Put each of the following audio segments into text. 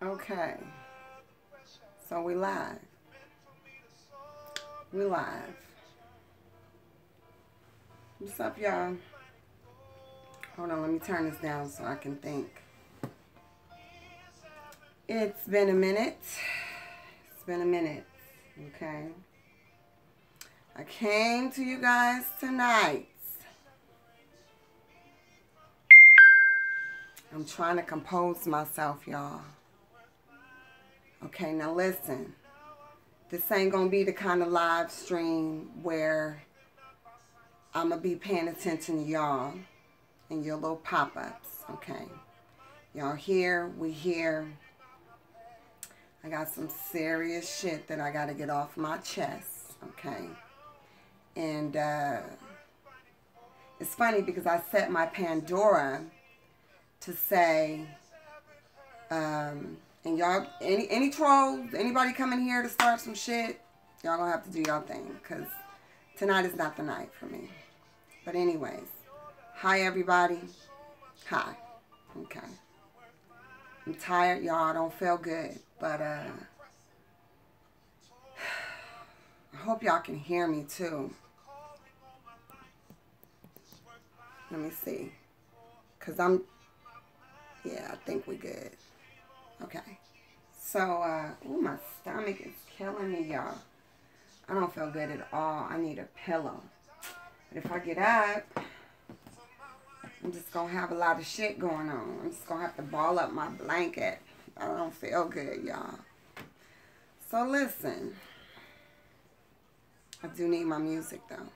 Okay. So we live. We live. What's up, y'all? Hold on, let me turn this down so I can think. It's been a minute. It's been a minute. Okay. I came to you guys tonight. I'm trying to compose myself, y'all. Okay, now listen. This ain't gonna be the kind of live stream where I'm gonna be paying attention to y'all and your little pop-ups, okay? Y'all here, we here. I got some serious shit that I gotta get off my chest, okay? And it's funny because I set my Pandora to say, and y'all, any trolls, anybody coming here to start some shit, y'all gonna have to do y'all thing, because tonight is not the night for me. But anyways, hi everybody. Hi. Okay. I'm tired, y'all. I don't feel good, but I hope y'all can hear me too. Let me see. Because yeah, I think we good. Okay. So, ooh, my stomach is killing me, y'all. I don't feel good at all. I need a pillow. But if I get up, I'm just going to have a lot of shit going on. I'm just going to have to ball up my blanket. I don't feel good, y'all. So, listen. I do need my music, though.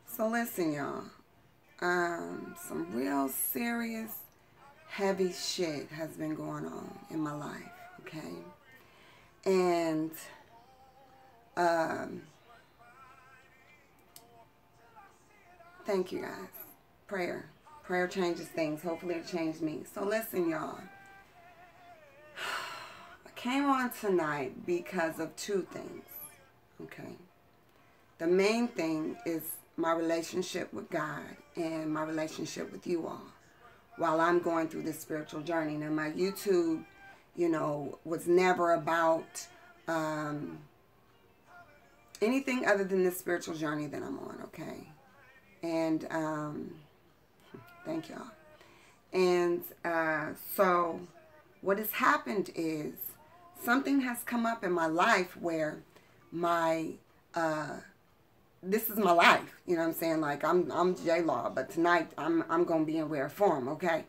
So, listen, y'all. Some real serious, heavy shit has been going on in my life, okay? And, thank you guys. Prayer changes things. Hopefully it changed me. So listen, y'all. I came on tonight because of two things, okay? The main thing is my relationship with God and my relationship with you all while I'm going through this spiritual journey. Now, my YouTube, you know, was never about anything other than this spiritual journey that I'm on, okay? And thank y'all. And so what has happened is something has come up in my life where my this is my life, you know what I'm saying? Like, I'm J-Law, but tonight I'm going to be in rare form, okay?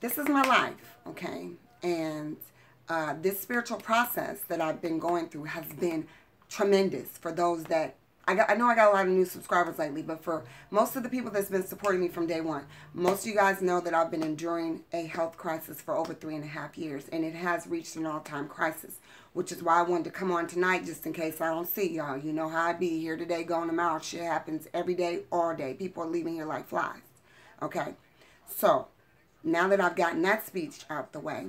This is my life, okay? And this spiritual process that I've been going through has been tremendous for those that, I know I got a lot of new subscribers lately, but for most of the people that's been supporting me from day one, most of you guys know that I've been enduring a health crisis for over 3.5 years, and it has reached an all-time crisis, which is why I wanted to come on tonight just in case I don't see y'all. You know how I be here today, going tomorrow. Shit happens every day, all day. People are leaving here like flies. Okay? So, now that I've gotten that speech out the way,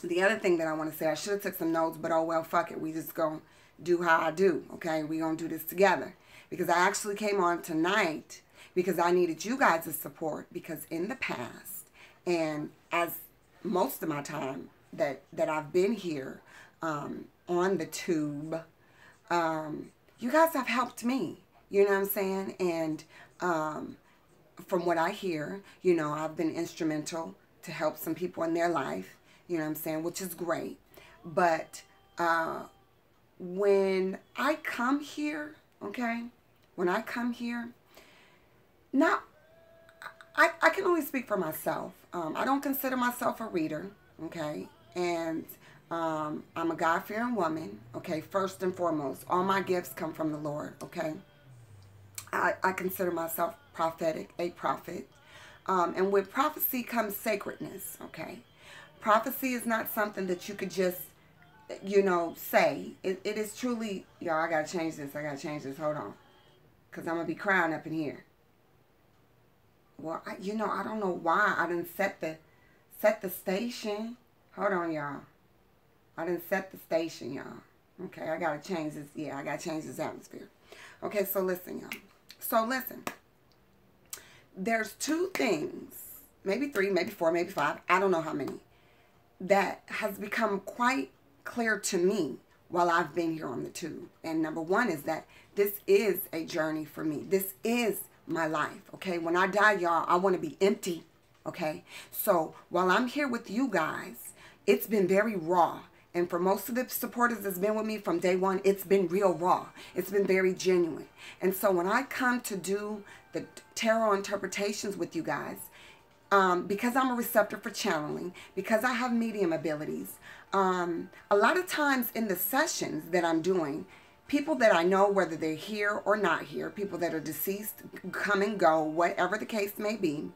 the other thing that I want to say, I should have took some notes, but oh well, fuck it. We just gonna do how I do, okay? We gonna do this together. Because I actually came on tonight because I needed you guys' support, because in the past, and as most of my time that I've been here, on the tube, you guys have helped me, you know what I'm saying? And from what I hear, you know, I've been instrumental to help some people in their life, you know what I'm saying, which is great. But when I come here, okay, when I come here, now, I can only speak for myself. I don't consider myself a reader, okay, and I'm a God-fearing woman, okay, first and foremost. All my gifts come from the Lord, okay? I consider myself prophetic, a prophet. And with prophecy comes sacredness, okay? Prophecy is not something that you could just, you know, say. It is truly, y'all, I gotta change this. Hold on. Because I'm gonna be crying up in here. Well, you know, I don't know why I didn't set the station. Hold on, y'all. I didn't set the station, y'all. Okay, I gotta change this. Yeah, I gotta change this atmosphere. Okay, so listen, y'all. So listen. There's two things, maybe 3, maybe 4, maybe 5. I don't know how many. that has become quite clear to me while I've been here on the tube. And number one is that this is a journey for me. This is my life, okay? When I die, y'all, I want to be empty, okay? So while I'm here with you guys, it's been very raw. And for most of the supporters that's been with me from day one, it's been real raw. It's been very genuine. And so when I come to do the tarot interpretations with you guys, because I'm a receptor for channeling, because I have medium abilities, a lot of times in the sessions that I'm doing, people that I know, whether they're here or not here, people that are deceased, come and go, whatever the case may be,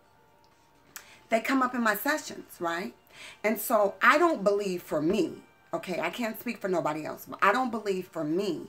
they come up in my sessions, right? And so I don't believe for me, okay, I can't speak for nobody else, but I don't believe for me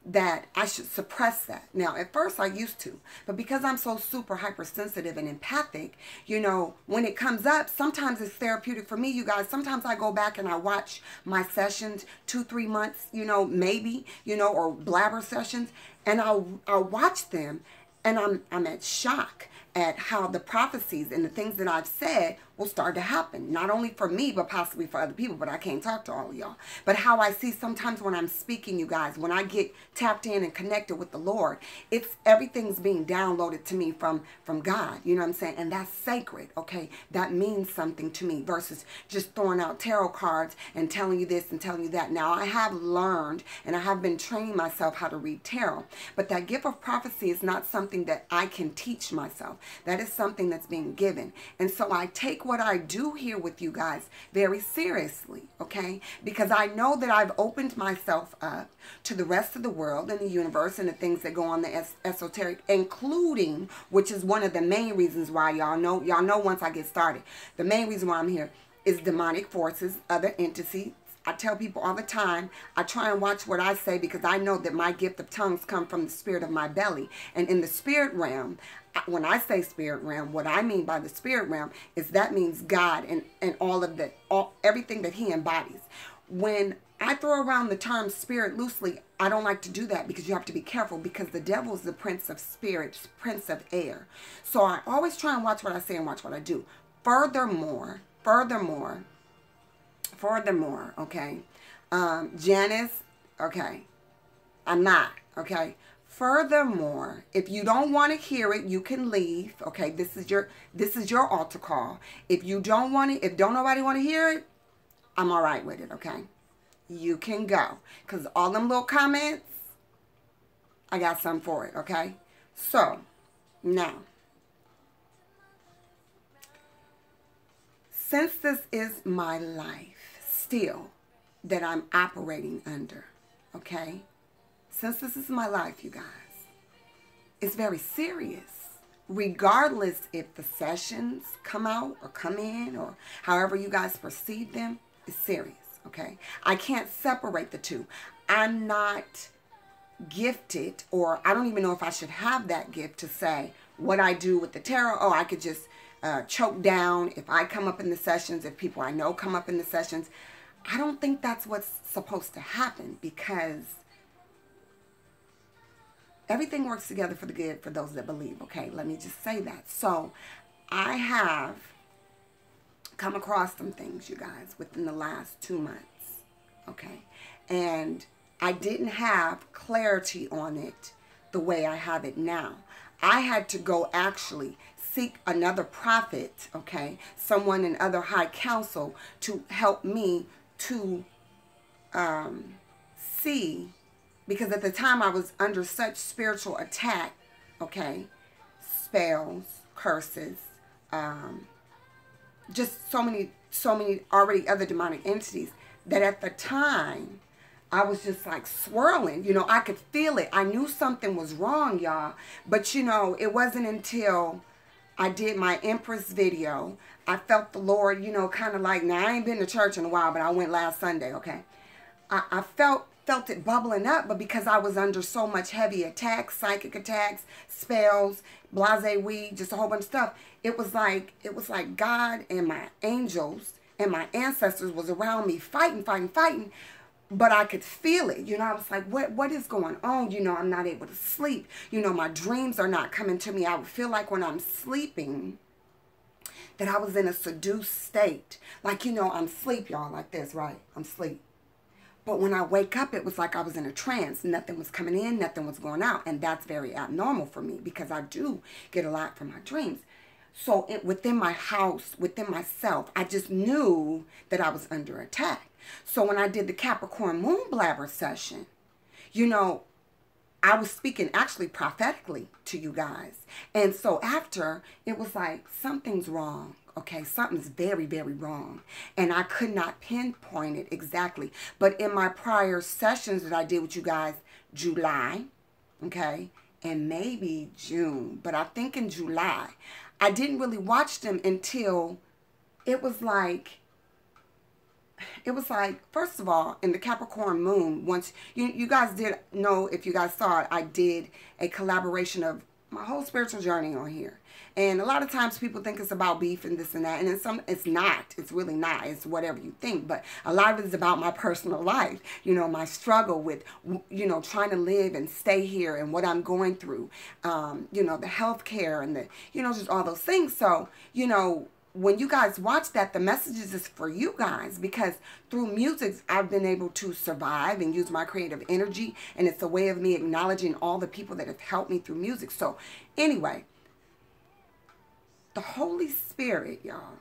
that I should suppress that. Now, at first I used to, but because I'm so super hypersensitive and empathic, you know, when it comes up, sometimes it's therapeutic for me, you guys. Sometimes I go back and I watch my sessions 2-3 months, you know, maybe, you know, or blabber sessions, and I'll watch them, and I'm at shock at how the prophecies and the things that I've said will start to happen. Not only for me, but possibly for other people, but I can't talk to all of y'all. But how I see sometimes when I'm speaking, you guys, when I get tapped in and connected with the Lord, it's everything's being downloaded to me from God, you know what I'm saying? And that's sacred, okay? That means something to me versus just throwing out tarot cards and telling you this and telling you that. Now, I have learned and I have been training myself how to read tarot, but that gift of prophecy is not something that I can teach myself. That is something that's being given. And so I take what I do here with you guys very seriously, okay? Because I know that I've opened myself up to the rest of the world and the universe and the things that go on the esoteric, including, which is one of the main reasons why y'all know once I get started, the main reason why I'm here is demonic forces, other entities. I tell people all the time, I try and watch what I say because I know that my gift of tongues come from the spirit of my belly. And in the spirit realm, when I say spirit realm, what I mean by the spirit realm is that means God and everything that he embodies. When I throw around the term spirit loosely, I don't like to do that because you have to be careful because the devil is the prince of spirits, prince of air. So I always try and watch what I say and watch what I do. Furthermore, okay, Janice, okay, I'm not, okay. Furthermore, if you don't want to hear it, you can leave, okay. This is your altar call. If you don't want it, if don't nobody want to hear it, I'm all right with it, okay. You can go, because all them little comments, I got some for it, okay. So now, since this is my life still that I'm operating under, okay? Since this is my life, you guys, it's very serious. Regardless if the sessions come out or come in or however you guys perceive them, it's serious, okay? I can't separate the two. I'm not gifted, or I don't even know if I should have that gift to say what I do with the tarot. Oh, I could just choke down if I come up in the sessions, if people I know come up in the sessions. I don't think that's what's supposed to happen because everything works together for the good for those that believe, okay? Let me just say that. So I have come across some things, you guys, within the last 2 months, okay? And I didn't have clarity on it the way I have it now. I had to go actually seek another prophet, okay, someone in other high council to help me to see, because at the time I was under such spiritual attack, okay, spells, curses, just so many already other demonic entities, that at the time I was just like swirling, you know, I could feel it. I knew something was wrong, y'all, but you know, it wasn't until I did my Empress video, I felt the Lord, you know, kind of like, now I ain't been to church in a while, but I went last Sunday, okay. I felt it bubbling up, but because I was under so much heavy attacks, psychic attacks, spells, blase weed, just a whole bunch of stuff, it was like God and my angels and my ancestors was around me fighting, but I could feel it. You know, I was like, what is going on? You know, I'm not able to sleep. You know, my dreams are not coming to me. I would feel like when I'm sleeping that I was in a seduced state. Like, you know, I'm asleep, y'all, like this, right? I'm asleep. But when I wake up, it was like I was in a trance. Nothing was coming in, nothing was going out. And that's very abnormal for me because I do get a lot from my dreams. So within my house, within myself, I just knew that I was under attack. So when I did the Capricorn Moon Blabber session, you know, I was speaking actually prophetically to you guys. And so after, it was like, something's wrong. Okay, something's very, very wrong. And I could not pinpoint it exactly. But in my prior sessions that I did with you guys, July, okay, and maybe June, but I think in July, I didn't really watch them until it was like, first of all, in the Capricorn Moon, once you guys did know, if you guys saw it, I did a collaboration of my whole spiritual journey on here. And a lot of times people think it's about beef and this and that. And it's not. It's really not. It's whatever you think. But a lot of it is about my personal life. You know, my struggle with, you know, trying to live and stay here and what I'm going through. You know, the health care and the, you know, just all those things. So, you know, when you guys watch that, the messages is for you guys, because through music, I've been able to survive and use my creative energy. And it's a way of me acknowledging all the people that have helped me through music. So anyway, the Holy Spirit, y'all.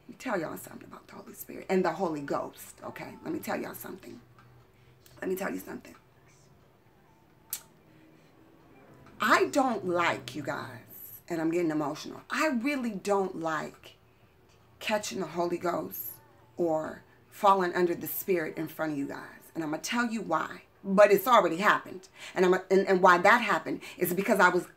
Let me tell y'all something about the Holy Spirit and the Holy Ghost. Okay, let me tell y'all something. Let me tell you something. I don't like, you guys, and I'm getting emotional. I really don't like catching the Holy Ghost or falling under the Spirit in front of you guys. And I'm going to tell you why. But it's already happened. And why that happened is because I was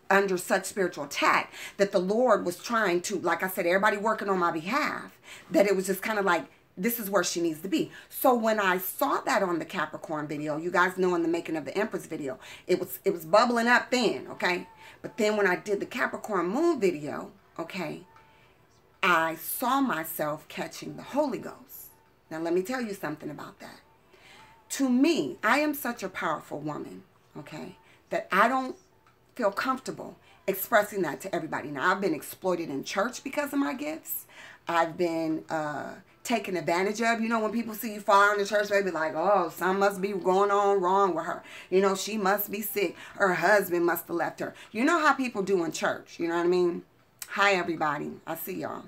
under such spiritual attack that the Lord was trying to, like I said, everybody working on my behalf, that it was just kind of like, this is where she needs to be. So when I saw that on the Capricorn video, you guys know in the making of the Empress video, it was bubbling up then, okay? But then when I did the Capricorn Moon video, okay, I saw myself catching the Holy Ghost. Now let me tell you something about that. To me, I am such a powerful woman, okay, that I don't feel comfortable expressing that to everybody. Now, I've been exploited in church because of my gifts. I've been taken advantage of. You know, when people see you fall out in the church, they be like, oh, something must be going on wrong with her. You know, she must be sick. Her husband must have left her. You know how people do in church. You know what I mean? Hi, everybody. I see y'all.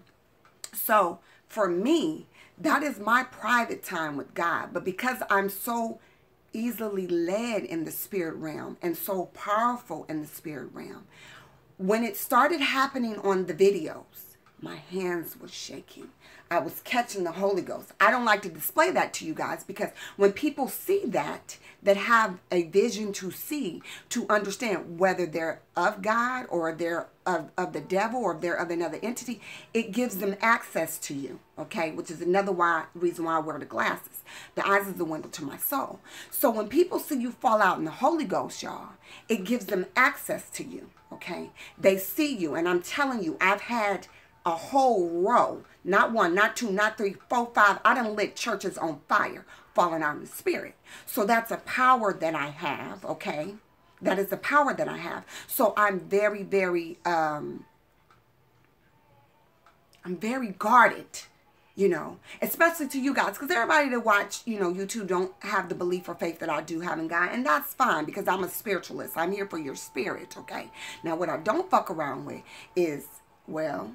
So, for me, that is my private time with God. But because I'm so easily led in the spirit realm and so powerful in the spirit realm, when it started happening on the videos, my hands were shaking. I was catching the Holy Ghost. I don't like to display that to you guys because when people see that have a vision to see, to understand whether they're of God or they're of the devil or if they're of another entity, it gives them access to you, okay? Which is another reason why I wear the glasses. The eyes is the window to my soul. So when people see you fall out in the Holy Ghost, y'all, it gives them access to you, okay? They see you, and I'm telling you, I've had a whole row, not one, not two, not three, 4, 5. I done lit churches on fire, falling out in the spirit. So that's a power that I have, okay? That is the power that I have. So I'm very, very, I'm very guarded, you know, especially to you guys, because everybody that watch, you know, YouTube don't have the belief or faith that I do have in God, and that's fine because I'm a spiritualist. I'm here for your spirit, okay? Now, what I don't fuck around with is, well,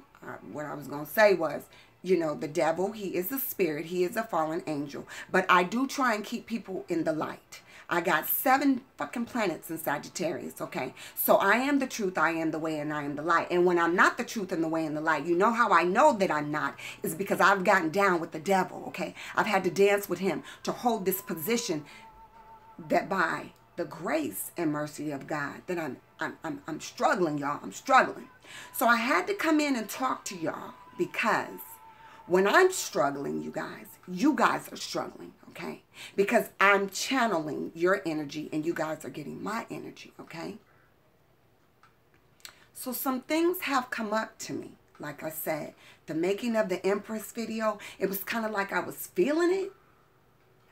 what I was going to say was, you know, the devil, he is a spirit. He is a fallen angel. But I do try and keep people in the light. I got 7 fucking planets in Sagittarius, okay? So I am the truth, I am the way, and I am the light. And when I'm not the truth and the way and the light, you know how I know that I'm not is because I've gotten down with the devil, okay? I've had to dance with him to hold this position that by the grace and mercy of God that I'm struggling, y'all. I'm struggling. So I had to come in and talk to y'all because when I'm struggling, you guys are struggling, okay? Because I'm channeling your energy and you guys are getting my energy, okay? So some things have come up to me. Like I said, the making of the Empress video, it was kind of like I was feeling it.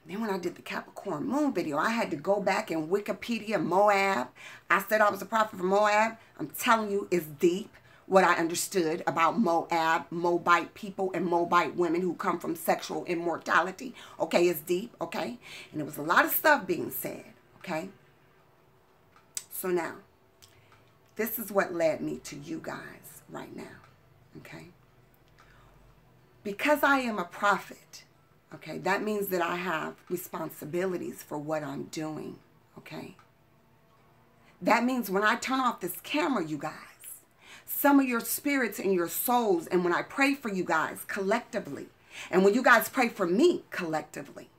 And then when I did the Capricorn Moon video, I had to go back and Wikipedia Moab. I said I was a prophet from Moab. I'm telling you, it's deep. what I understood about Moab, Moabite people, and Moabite women who come from sexual immortality. Okay, it's deep, okay? And there was a lot of stuff being said, okay? So now, this is what led me to you guys right now, okay? Because I am a prophet, okay, that means that I have responsibilities for what I'm doing, okay? That means when I turn off this camera, you guys, some of your spirits and your souls, and when I pray for you guys collectively, and when you guys pray for me collectively,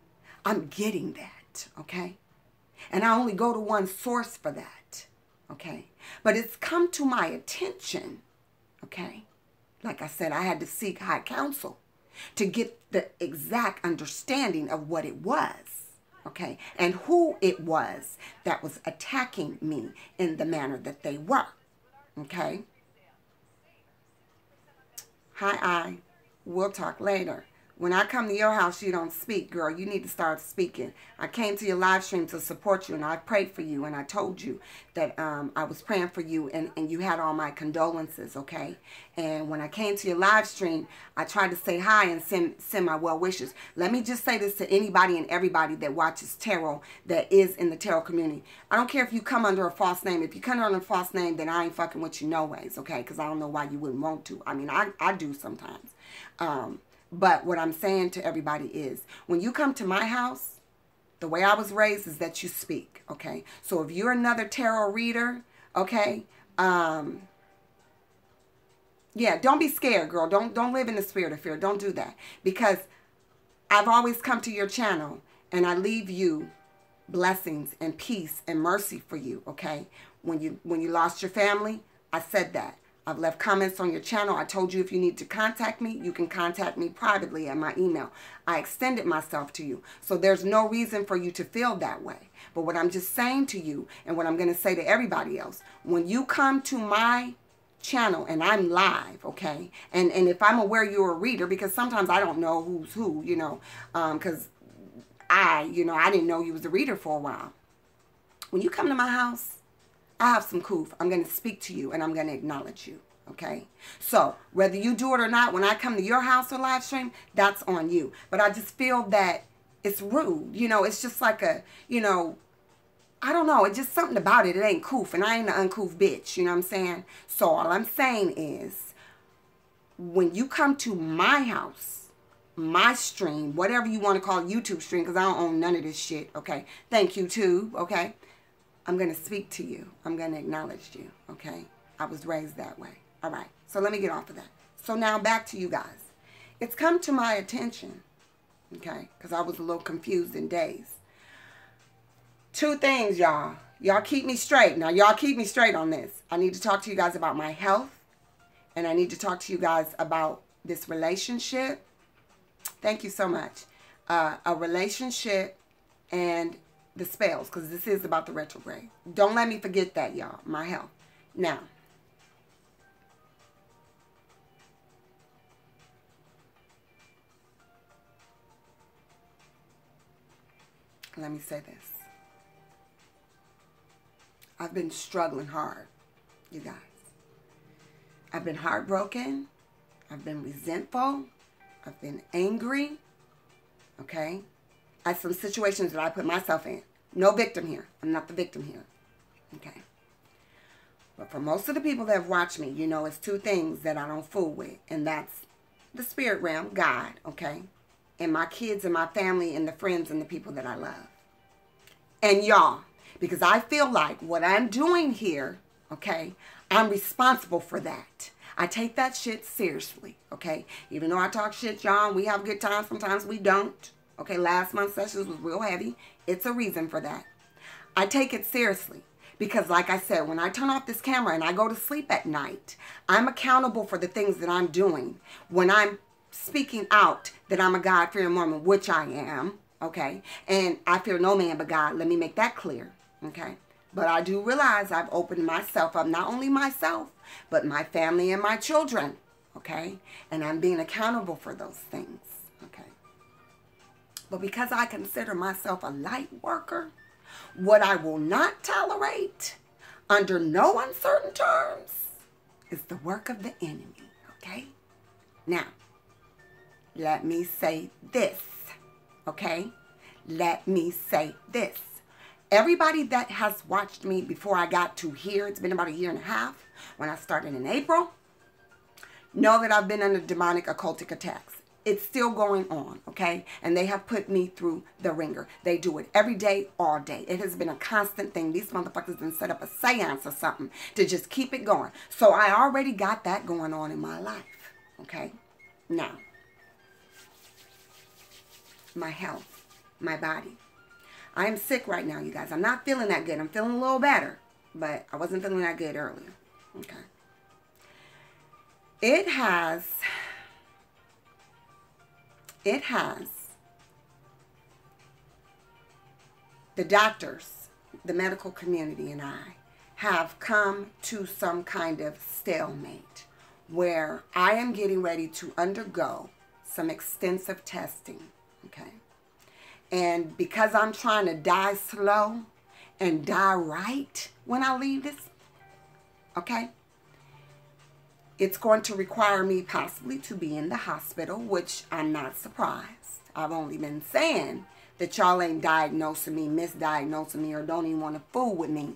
I'm getting that, okay? And I only go to one source for that, okay? But it's come to my attention, okay? Like I said, I had to seek high counsel to get the exact understanding of what it was, okay? And who it was that was attacking me in the manner that they were, okay? Hi, we'll talk later. When I come to your house, you don't speak, girl. You need to start speaking. I came to your live stream to support you, and I prayed for you, and I told you that I was praying for you, and you had all my condolences, okay? And when I came to your live stream, I tried to say hi and send my well wishes. Let me just say this to anybody and everybody that watches tarot, that is in the tarot community. I don't care if you come under a false name. If you come under a false name, then I ain't fucking with you no ways, okay? Because I don't know why you wouldn't want to. I mean, I do sometimes. But what I'm saying to everybody is, when you come to my house, the way I was raised is that you speak, okay? So if you're another tarot reader, okay, yeah, don't be scared, girl. Don't live in the spirit of fear. Don't do that. Because I've always come to your channel, and I leave you blessings and peace and mercy for you, okay? When you lost your family, I said that. I've left comments on your channel. I told you if you need to contact me, you can contact me privately at my email. I extended myself to you. So there's no reason for you to feel that way. But what I'm just saying to you, and what I'm going to say to everybody else, when you come to my channel and I'm live, okay, and if I'm aware you're a reader, because sometimes I don't know who's who, you know, because I didn't know you was a reader for a while. When you come to my house, I have some koof. I'm going to speak to you, and I'm going to acknowledge you, okay? So, whether you do it or not, when I come to your house or live stream, that's on you. But I just feel that it's rude. You know, it's just like a, you know, I don't know. It's just something about it. It ain't koof, and I ain't an uncouth bitch. You know what I'm saying? So, all I'm saying is, when you come to my house, my stream, whatever you want to call YouTube stream, because I don't own none of this shit, okay? Thank you, too, okay? I'm going to speak to you. I'm going to acknowledge you, okay? I was raised that way. All right, so let me get off of that. So now back to you guys. It's come to my attention, okay, because I was a little confused in days. Two things, y'all. Y'all keep me straight. Now, y'all keep me straight on this. I need to talk to you guys about my health, and I need to talk to you guys about this relationship. Thank you so much. A relationship and the spells, because this is about the retrograde. Don't let me forget that, y'all. My health. Now, let me say this. I've been struggling hard, you guys. I've been heartbroken. I've been resentful. I've been angry. Okay? At some situations that I put myself in. No victim here. I'm not the victim here. Okay? But for most of the people that have watched me, you know it's two things that I don't fool with. And that's the spirit realm, God, okay? And my kids and my family and the friends and the people that I love. And y'all. Because I feel like what I'm doing here, okay, I'm responsible for that. I take that shit seriously, okay? Even though I talk shit, y'all, we have good times. Sometimes we don't. Okay, last month's sessions was real heavy. It's a reason for that. I take it seriously because, like I said, when I turn off this camera and I go to sleep at night, I'm accountable for the things that I'm doing. When I'm speaking out that I'm a God-fearing woman, which I am, okay? And I fear no man but God. Let me make that clear, okay? But I do realize I've opened myself up, not only myself, but my family and my children, okay? And I'm being accountable for those things, okay? But because I consider myself a light worker, what I will not tolerate under no uncertain terms is the work of the enemy, okay? Now, let me say this, okay? Let me say this. Everybody that has watched me before I got to here, it's been about 1.5 years when I started in April, know that I've been under demonic occultic attacks. It's still going on, okay? And they have put me through the ringer. They do it every day, all day. It has been a constant thing. These motherfuckers done set up a seance or something to just keep it going. So I already got that going on in my life, okay? Now, my health, my body. I am sick right now, you guys. I'm not feeling that good. I'm feeling a little better, but I wasn't feeling that good earlier, okay? It has, the doctors, the medical community and I have come to some kind of stalemate where I am getting ready to undergo some extensive testing, okay? And because I'm trying to die slow and die right when I leave this, okay? It's going to require me possibly to be in the hospital, which I'm not surprised. I've only been saying that y'all ain't diagnosing me, misdiagnosing me, or don't even want to fool with me.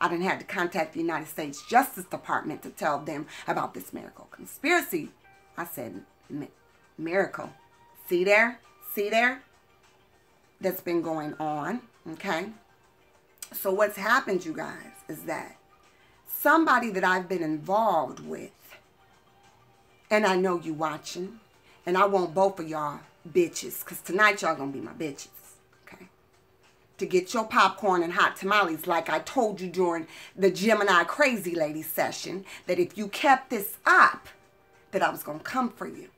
I done had to contact the United States Justice Department to tell them about this miracle conspiracy. I said, miracle. See there? See there? That's been going on, okay? So what's happened, you guys, is that somebody that I've been involved with, and I know you watching, and I want both of y'all bitches, because tonight y'all gonna be my bitches, okay? To get your popcorn and hot tamales, like I told you during the Gemini Crazy Lady session, that if you kept this up, that I was gonna come for you.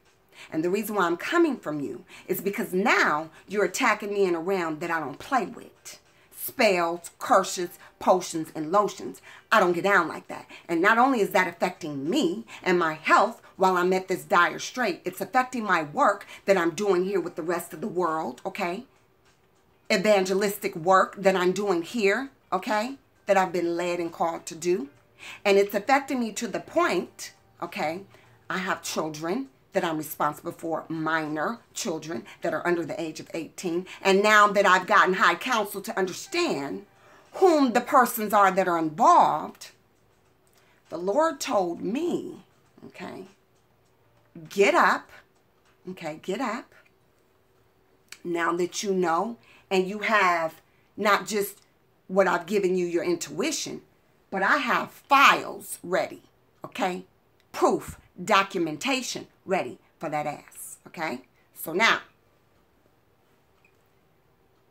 And the reason why I'm coming from you is because now you're attacking me in a realm that I don't play with. Spells, curses, potions, and lotions. I don't get down like that. And not only is that affecting me and my health while I'm at this dire strait, it's affecting my work that I'm doing here with the rest of the world, okay? Evangelistic work that I'm doing here, okay? That I've been led and called to do. And it's affecting me to the point, okay? I have children that I'm responsible for, minor children that are under the age of 18. And now that I've gotten high counsel to understand whom the persons are that are involved, the Lord told me, okay, get up, okay, get up. Now that you know, and you have not just what I've given you, your intuition, but I have files ready, okay? Proof, documentation ready for that ass, okay? So now,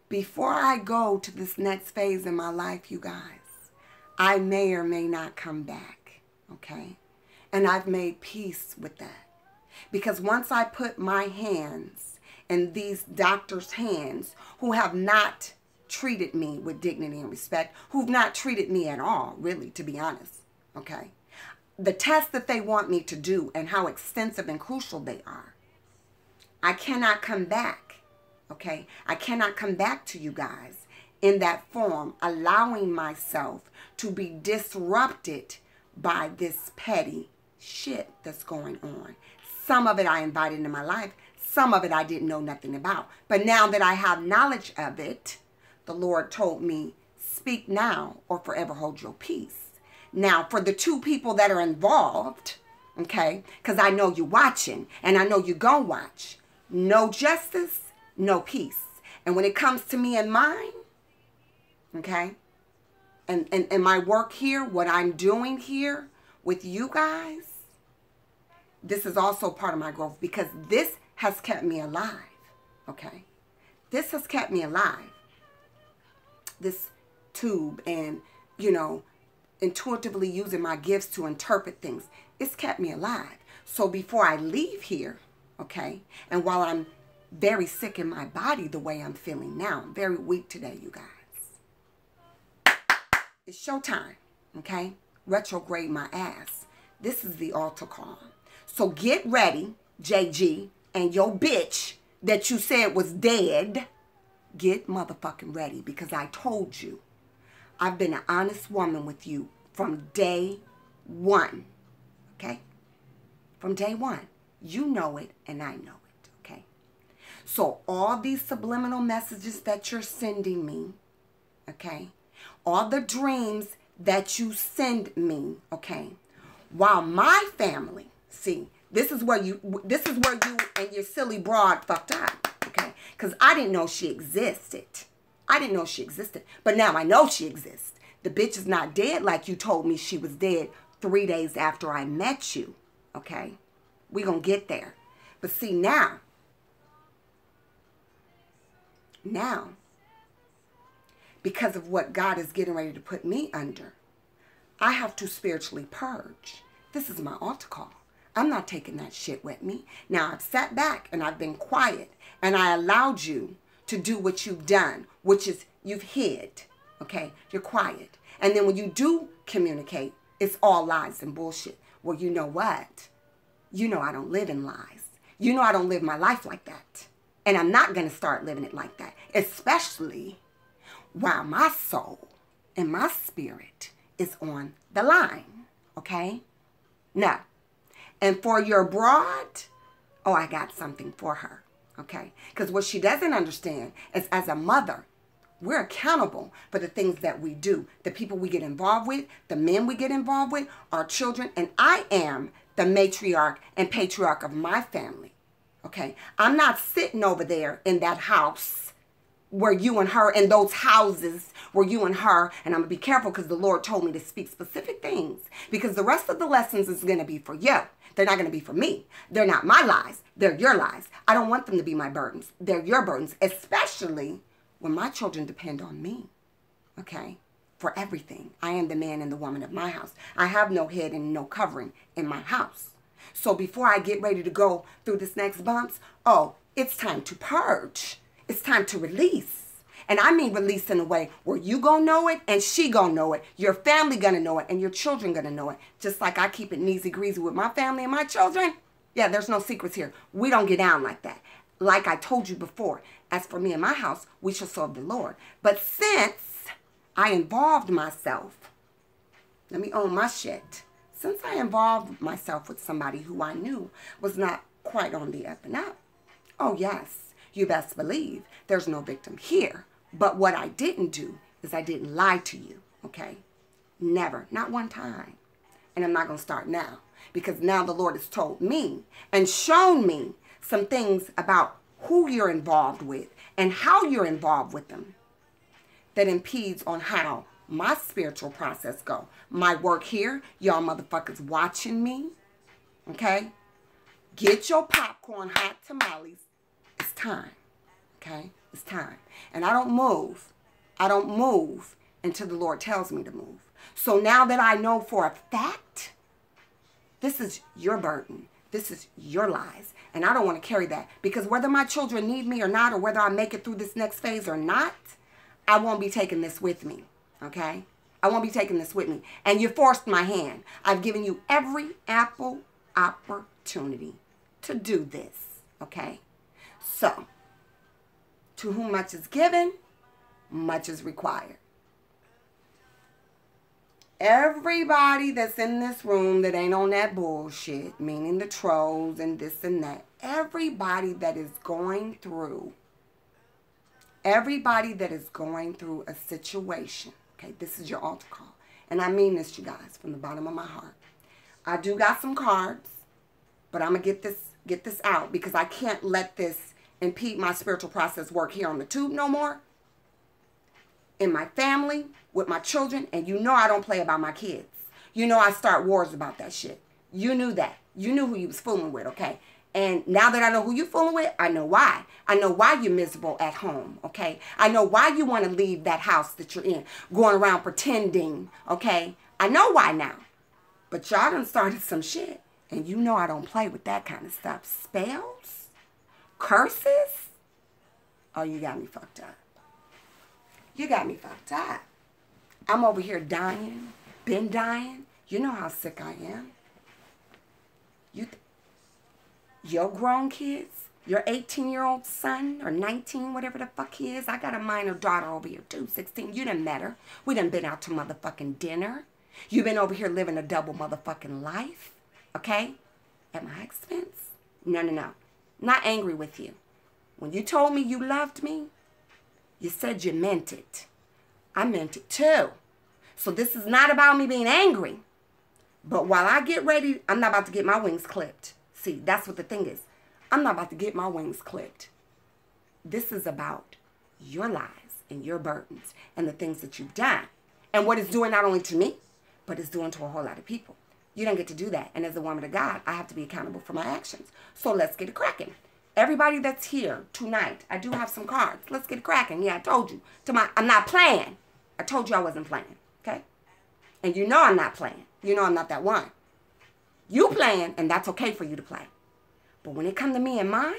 before I go to this next phase in my life, you guys, I may or may not come back, okay? And I've made peace with that. Because once I put my hands in these doctors' hands who have not treated me with dignity and respect, who've not treated me at all, really, to be honest, okay? The tests that they want me to do and how extensive and crucial they are, I cannot come back, okay? I cannot come back to you guys in that form, allowing myself to be disrupted by this petty shit that's going on. Some of it I invited into my life. Some of it I didn't know nothing about. But now that I have knowledge of it, the Lord told me, speak now or forever hold your peace. Now, for the two people that are involved, okay, because I know you're watching and I know you're going to watch, no justice, no peace. And when it comes to me and mine, okay, and my work here, what I'm doing here with you guys, this is also part of my growth because this has kept me alive, okay? This has kept me alive. This tube and, you know, intuitively using my gifts to interpret things, it's kept me alive. So before I leave here, okay, and while I'm very sick in my body the way I'm feeling now, I'm very weak today, you guys. It's showtime, okay? Retrograde my ass. This is the altar call. So get ready, JG, and your bitch that you said was dead, get motherfucking ready because I told you I've been an honest woman with you from day one. okay? From day one. You know it and I know it, okay? So all these subliminal messages that you're sending me, okay? All the dreams that you send me, okay? While my family, see, this is where you and your silly broad fucked up, okay? Because I didn't know she existed. I didn't know she existed. But now I know she exists. The bitch is not dead like you told me she was dead 3 days after I met you, okay? We're going to get there. But see, now, because of what God is getting ready to put me under, I have to spiritually purge. This is my altar call. I'm not taking that shit with me. Now, I've sat back and I've been quiet and I allowed you to do what you've done, which is you've hid, okay? You're quiet. And then when you do communicate, it's all lies and bullshit. Well, you know what? You know I don't live in lies. You know I don't live my life like that. And I'm not going to start living it like that, especially while my soul and my spirit is on the line, okay? Now, and for your broad, oh, I got something for her, okay? Because what she doesn't understand is as a mother, we're accountable for the things that we do, the people we get involved with, the men we get involved with, our children, and I am the matriarch and patriarch of my family, okay? I'm not sitting over there in that house where you and her, in those houses where you and her, and I'm going to be careful because the Lord told me to speak specific things because the rest of the lessons is going to be for you. They're not going to be for me. They're not my lies. They're your lies. I don't want them to be my burdens. They're your burdens, especially when my children depend on me, okay, for everything. I am the man and the woman of my house. I have no head and no covering in my house. So before I get ready to go through this next bumps, oh, it's time to purge. It's time to release. And I mean release in a way where you gonna know it and she gonna know it. Your family gonna know it and your children gonna know it. Just like I keep it easy greasy with my family and my children. Yeah, there's no secrets here. We don't get down like that. Like I told you before, as for me and my house, we shall serve the Lord. But since I involved myself, let me own my shit. Since I involved myself with somebody who I knew was not quite on the up and up, oh yes, you best believe there's no victim here. But what I didn't do is I didn't lie to you, okay? Never, not one time. And I'm not going to start now because now the Lord has told me and shown me some things about who you're involved with and how you're involved with them that impedes on how my spiritual process go. My work here, y'all motherfuckers watching me, okay? Get your popcorn, hot tamales. It's time, okay? It's time. And I don't move. I don't move until the Lord tells me to move. So now that I know for a fact, this is your burden. This is your lies. And I don't want to carry that. Because whether my children need me or not, or whether I make it through this next phase or not, I won't be taking this with me. Okay? I won't be taking this with me. And you forced my hand. I've given you every ample opportunity to do this. Okay? So, to whom much is given, much is required. Everybody that's in this room that ain't on that bullshit, meaning the trolls and this and that, everybody that is going through a situation, okay, this is your altar call. And I mean this, you guys, from the bottom of my heart. I do got some cards, but I'm going to get this out because I can't let this impede my spiritual process work here on the tube no more. In my family, with my children, and you know I don't play about my kids. You know I start wars about that shit. You knew that. You knew who you was fooling with, okay? And now that I know who you fooling with, I know why. I know why you're miserable at home, okay? I know why you want to leave that house that you're in, going around pretending, okay? I know why now. But y'all done started some shit, and you know I don't play with that kind of stuff. Spells? Curses? Oh, you got me fucked up. You got me fucked up. I'm over here dying, been dying. You know how sick I am. Your grown kids, your 18-year-old son or 19, whatever the fuck he is. I got a minor daughter over here too, 16. You done met her. We done been out to motherfucking dinner. You been over here living a double motherfucking life. Okay? At my expense? No, no, no. Not angry with you. When you told me you loved me, you said you meant it. I meant it too. So this is not about me being angry. But while I get ready, I'm not about to get my wings clipped. See, that's what the thing is. I'm not about to get my wings clipped. This is about your lies and your burdens and the things that you've done. And what it's doing not only to me, but it's doing to a whole lot of people. You don't get to do that. And as a woman of God, I have to be accountable for my actions. So let's get it cracking. Everybody that's here tonight, I do have some cards. Let's get it cracking. Yeah, I told you. I'm not playing. I told you I wasn't playing. Okay? And you know I'm not playing. You know I'm not that one. You playing, and that's okay for you to play. But when it comes to me and mine,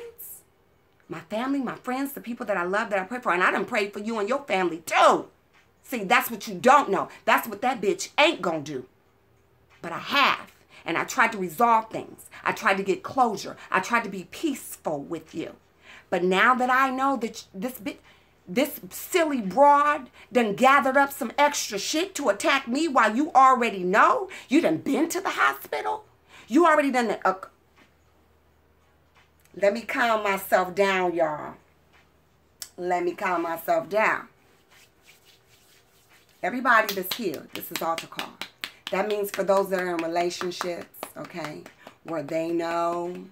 my family, my friends, the people that I love, that I pray for, and I done prayed for you and your family too. See, that's what you don't know. That's what that bitch ain't gonna do. But I have. And I tried to resolve things. I tried to get closure. I tried to be peaceful with you. But now that I know that this silly broad done gathered up some extra shit to attack me while you already know, you done been to the hospital. You already done let me calm myself down, y'all. Let me calm myself down. Everybody that's here, this is altar call. That means for those that are in relationships, okay, where they know,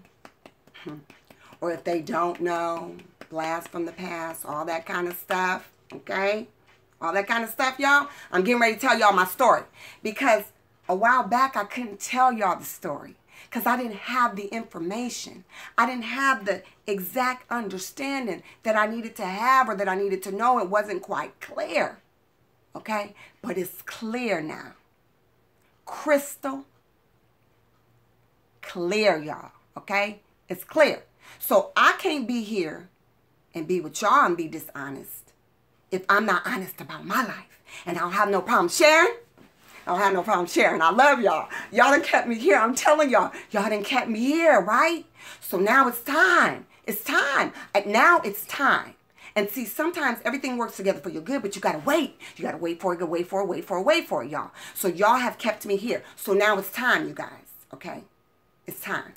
or if they don't know, blast from the past, all that kind of stuff, okay? All that kind of stuff, y'all. I'm getting ready to tell y'all my story. Because a while back, I couldn't tell y'all the story. Because I didn't have the information. I didn't have the exact understanding that I needed to have or that I needed to know. It wasn't quite clear. Okay? But it's clear now. Crystal clear, y'all. Okay? It's clear. So I can't be here and be with y'all and be dishonest if I'm not honest about my life. And I don't have no problem sharing. I don't have no problem sharing. I love y'all. Y'all done kept me here. I'm telling y'all. Y'all done kept me here, right? So now it's time. It's time. Now it's time. And see, sometimes everything works together for your good, but you got to wait. You got to wait for it, wait for it, y'all. So y'all have kept me here. So now it's time, you guys. Okay? It's time.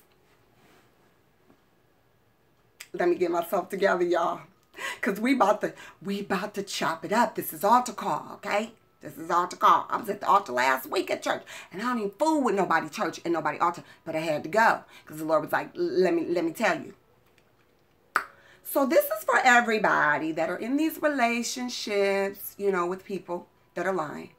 Let me get myself together, y'all. Because we about to chop it up. This is altar call, okay? This is altar call. I was at the altar last week at church, and I don't even fool with nobody church and nobody altar, but I had to go because the Lord was like, let me tell you. So this is for everybody that are in these relationships, you know, with people that are lying,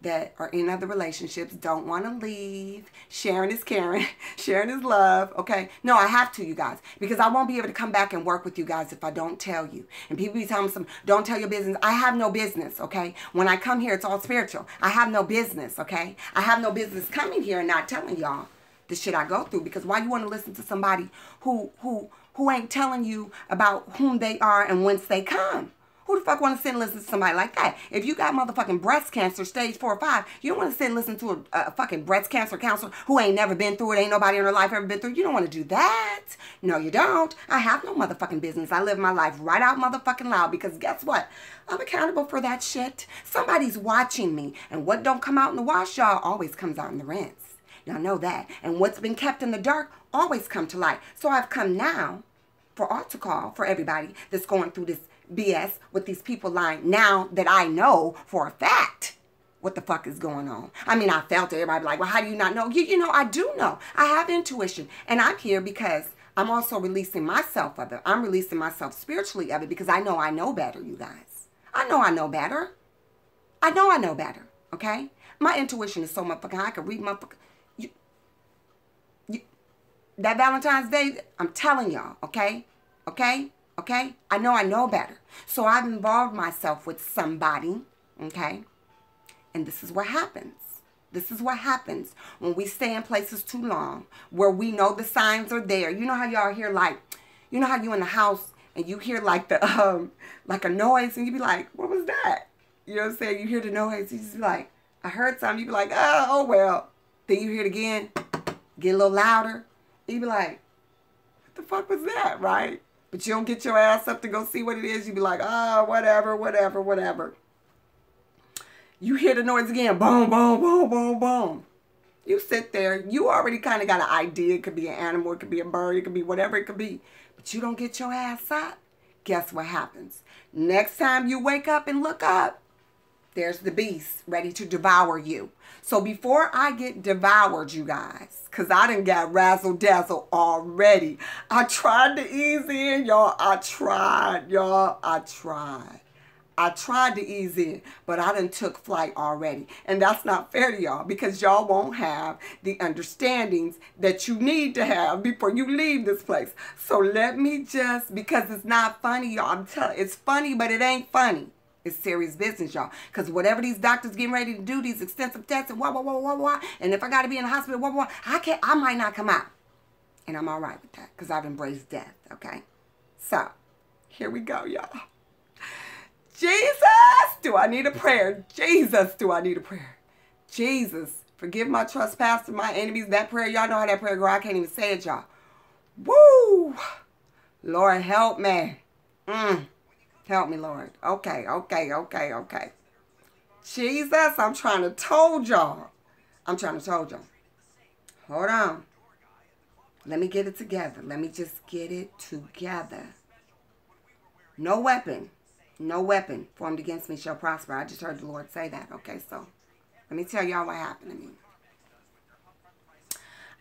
that are in other relationships, don't want to leave. Sharing is caring. Sharing is love. Okay? No, I have to, you guys, because I won't be able to come back and work with you guys if I don't tell you. And people be telling me don't tell your business. I have no business, okay? When I come here, it's all spiritual. I have no business, okay? I have no business coming here and not telling y'all the shit I go through, because why you want to listen to somebody who ain't telling you about whom they are and whence they come? Who the fuck want to sit and listen to somebody like that? If you got motherfucking breast cancer, stage 4 or 5, you don't want to sit and listen to a fucking breast cancer counselor who ain't never been through it, ain't nobody in her life ever been through it. You don't want to do that. No, you don't. I have no motherfucking business. I live my life right out motherfucking loud, because guess what? I'm accountable for that shit. Somebody's watching me. And what don't come out in the wash, y'all, always comes out in the rinse. Y'all know that. And what's been kept in the dark always come to light. So I've come now for altar call for everybody that's going through this BS with these people lying, now that I know for a fact what the fuck is going on. I mean, I felt it. Everybody be like, well, how do you not know? You know, I do know. I have intuition. And I'm here because I'm also releasing myself of it. I'm releasing myself spiritually of it, because I know better, you guys. I know better. I know better, okay? My intuition is so motherfucking high. I can read motherfucking... That Valentine's Day, I'm telling y'all, okay? Okay? Okay? I know better. So I've involved myself with somebody, okay? And this is what happens. This is what happens when we stay in places too long, where we know the signs are there. You know how y'all hear, like, you know how you in the house and you hear like the, like a noise, and you be like, what was that? You know what I'm saying? You hear the noise, you just be like, I heard something. You be like, oh well. Then you hear it again, get a little louder. And you be like, what the fuck was that, right? But you don't get your ass up to go see what it is. You be like, oh, whatever. You hear the noise again. Boom, boom, boom, boom, boom. You sit there, you already kind of got an idea. It could be an animal, it could be a bird, it could be whatever it could be. But you don't get your ass up. Guess what happens? Next time you wake up and look up, there's the beast ready to devour you. So before I get devoured, you guys, because I done got razzle-dazzle already. I tried to ease in, y'all. I tried, y'all. I tried to ease in, but I done took flight already. And that's not fair to y'all, because y'all won't have the understandings that you need to have before you leave this place. So let me just, because it's not funny, y'all. I'm telling you, it's funny, but it ain't funny. It's serious business, y'all. Because whatever these doctors getting ready to do, these extensive tests and and if I got to be in the hospital, I might not come out. And I'm all right with that because I've embraced death, okay? So, here we go, y'all. Jesus, do I need a prayer? Jesus, do I need a prayer? Jesus, forgive my trespass and my enemies. That prayer, y'all know how that prayer go. I can't even say it, y'all. Woo! Lord, help me. Help me, Lord. Okay. Jesus, I'm trying to told y'all. Hold on. Let me get it together. Let me just get it together. No weapon formed against me shall prosper. I just heard the Lord say that. Okay, so let me tell y'all what happened to me.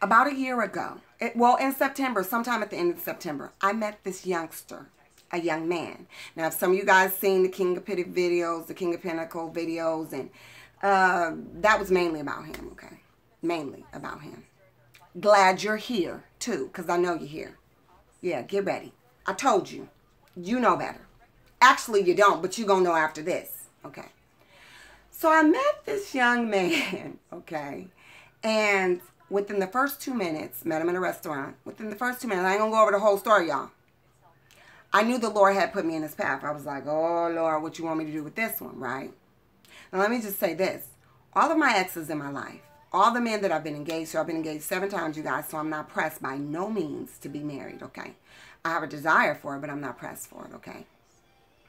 About a year ago, in September, sometime at the end of September, I met this youngster. A young man. Now, if some of you guys seen the King of Pity videos, the King of Pinnacle videos, and that was mainly about him, okay? Mainly about him. Glad you're here, too, because I know you're here. Yeah, get ready. I told you. You know better. Actually, you don't, but you're going to know after this, okay? So I met this young man, okay? And within the first 2 minutes, met him in a restaurant. Within the first 2 minutes, I ain't going to go over the whole story, y'all. I knew the Lord had put me in his path. I was like, oh, Lord, what you want me to do with this one, right? Now, let me just say this. All of my exes in my life, all the men that I've been engaged to, I've been engaged 7 times, you guys, so I'm not pressed by no means to be married, okay? I have a desire for it, but I'm not pressed for it, okay?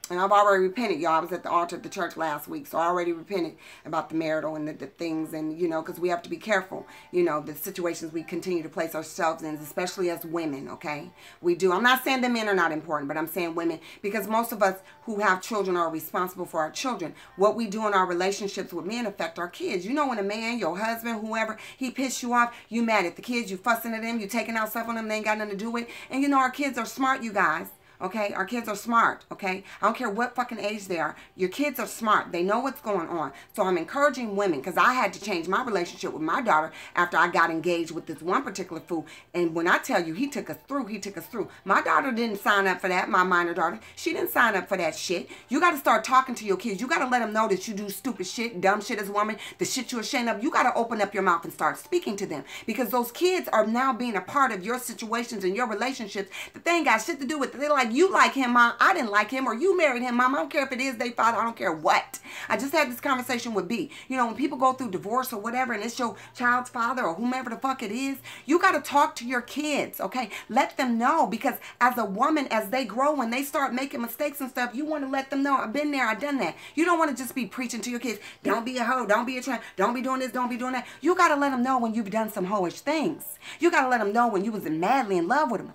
And I've already repented, y'all. I was at the altar at the church last week, so I already repented about the marital and the things, and, you know, because we have to be careful, you know, the situations we continue to place ourselves in, especially as women, okay? We do. I'm not saying that men are not important, but I'm saying women, because most of us who have children are responsible for our children. What we do in our relationships with men affect our kids. You know, when a man, your husband, whoever, he pissed you off, you mad at the kids, you fussing at them, you taking out stuff on them, they ain't got nothing to do with. And, you know, our kids are smart, you guys. Okay, our kids are smart, okay? I don't care what fucking age they are. Your kids are smart. They know what's going on. So I'm encouraging women, because I had to change my relationship with my daughter after I got engaged with this one particular fool. And when I tell you, he took us through. My daughter didn't sign up for that, my minor daughter. She didn't sign up for that shit. You got to start talking to your kids. You got to let them know that you do stupid shit, dumb shit as a woman, the shit you're ashamed of. You got to open up your mouth and start speaking to them, because those kids are now being a part of your situations and your relationships that they ain't got shit to do with. They're like, you like him, Mom. I didn't like him. Or you married him, Mom. I don't care if it is their father. I don't care what. I just had this conversation with B. You know, when people go through divorce or whatever, and it's your child's father or whomever the fuck it is, you got to talk to your kids, okay? Let them know, because as a woman, as they grow and they start making mistakes and stuff, you want to let them know, I've been there, I've done that. You don't want to just be preaching to your kids, don't be a hoe, don't be a tramp, don't be doing this, don't be doing that. You got to let them know when you've done some hoish things. You got to let them know when you was madly in love with them.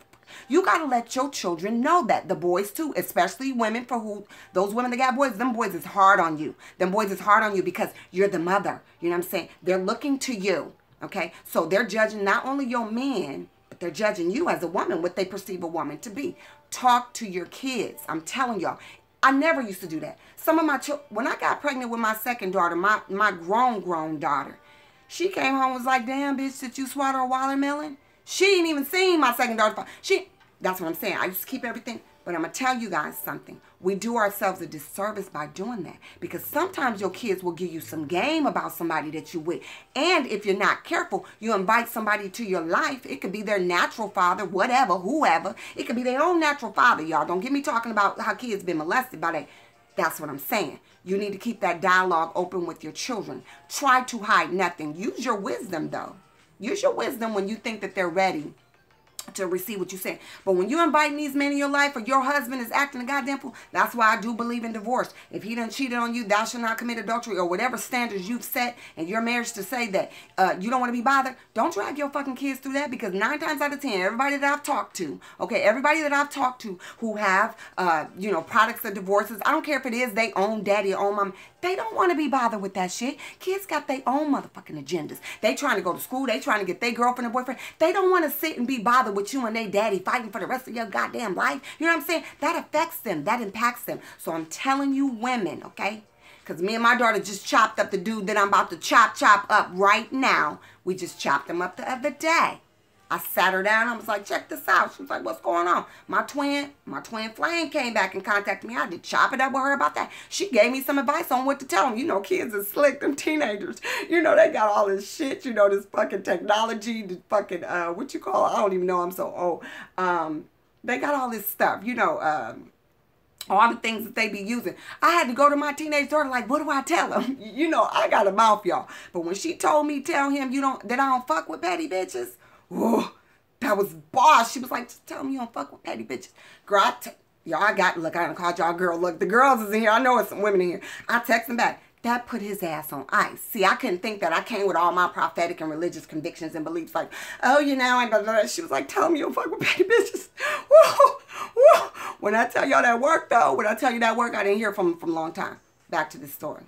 You got to let your children know that. The boys too, especially women, for who, those women that got boys, them boys is hard on you. Them boys is hard on you because you're the mother. You know what I'm saying? They're looking to you, okay? So they're judging not only your men, but they're judging you as a woman, what they perceive a woman to be. Talk to your kids. I'm telling y'all. I never used to do that. Some of my children, when I got pregnant with my second daughter, my grown daughter, she came home and was like, damn, bitch, did you swallow a watermelon? She ain't even seen my second daughter. That's what I'm saying. I used to keep everything. But I'm going to tell you guys something. We do ourselves a disservice by doing that. Because sometimes your kids will give you some game about somebody that you with. And if you're not careful, you invite somebody to your life. It could be their natural father, whatever, whoever. It could be their own natural father, y'all. Don't get me talking about how kids been molested by that. That's what I'm saying. You need to keep that dialogue open with your children. Try to hide nothing. Use your wisdom, though. Use your wisdom when you think that they're ready to receive what you say. But when you're inviting these men in your life, or your husband is acting a goddamn fool, that's why I do believe in divorce. If he done cheated on you, thou shalt not commit adultery, or whatever standards you've set in your marriage to say that you don't want to be bothered. Don't drag your fucking kids through that, because 9 times out of 10, everybody that I've talked to, okay, everybody that I've talked to who have, you know, products of divorces, I don't care if it is they own daddy or own mom, they don't want to be bothered with that shit. Kids got their own motherfucking agendas. They trying to go to school. They trying to get their girlfriend or boyfriend. They don't want to sit and be bothered with you and they daddy fighting for the rest of your goddamn life. You know what I'm saying? That affects them. That impacts them. So I'm telling you women, okay? Because me and my daughter just chopped up the dude that I'm about to chop up right now. We just chopped him up the other day. I sat her down. I was like, check this out. She was like, what's going on? My twin flame came back and contacted me. I did chop it up with her about that. She gave me some advice on what to tell them. You know, kids are slick, them teenagers. You know, they got all this shit. You know, this fucking technology, the fucking, what you call it? I don't even know. I'm so old. They got all this stuff, you know, all the things that they be using. I had to go to my teenage daughter, like, what do I tell him? You know, I got a mouth, y'all. But when she told me, tell him that I don't fuck with petty bitches, oh, that was boss. She was like, just tell me you don't fuck with petty bitches. Girl, y'all, I done called y'all girl. Look, the girls is in here. I know it's some women in here. I text them back. That put his ass on ice. See, I couldn't think that. I came with all my prophetic and religious convictions and beliefs like, oh, you know, and blah, blah, blah. She was like, tell me you don't fuck with petty bitches. Whoa, whoa. When I tell y'all that work, though, when I tell you that work, I didn't hear from a long time. Back to the story.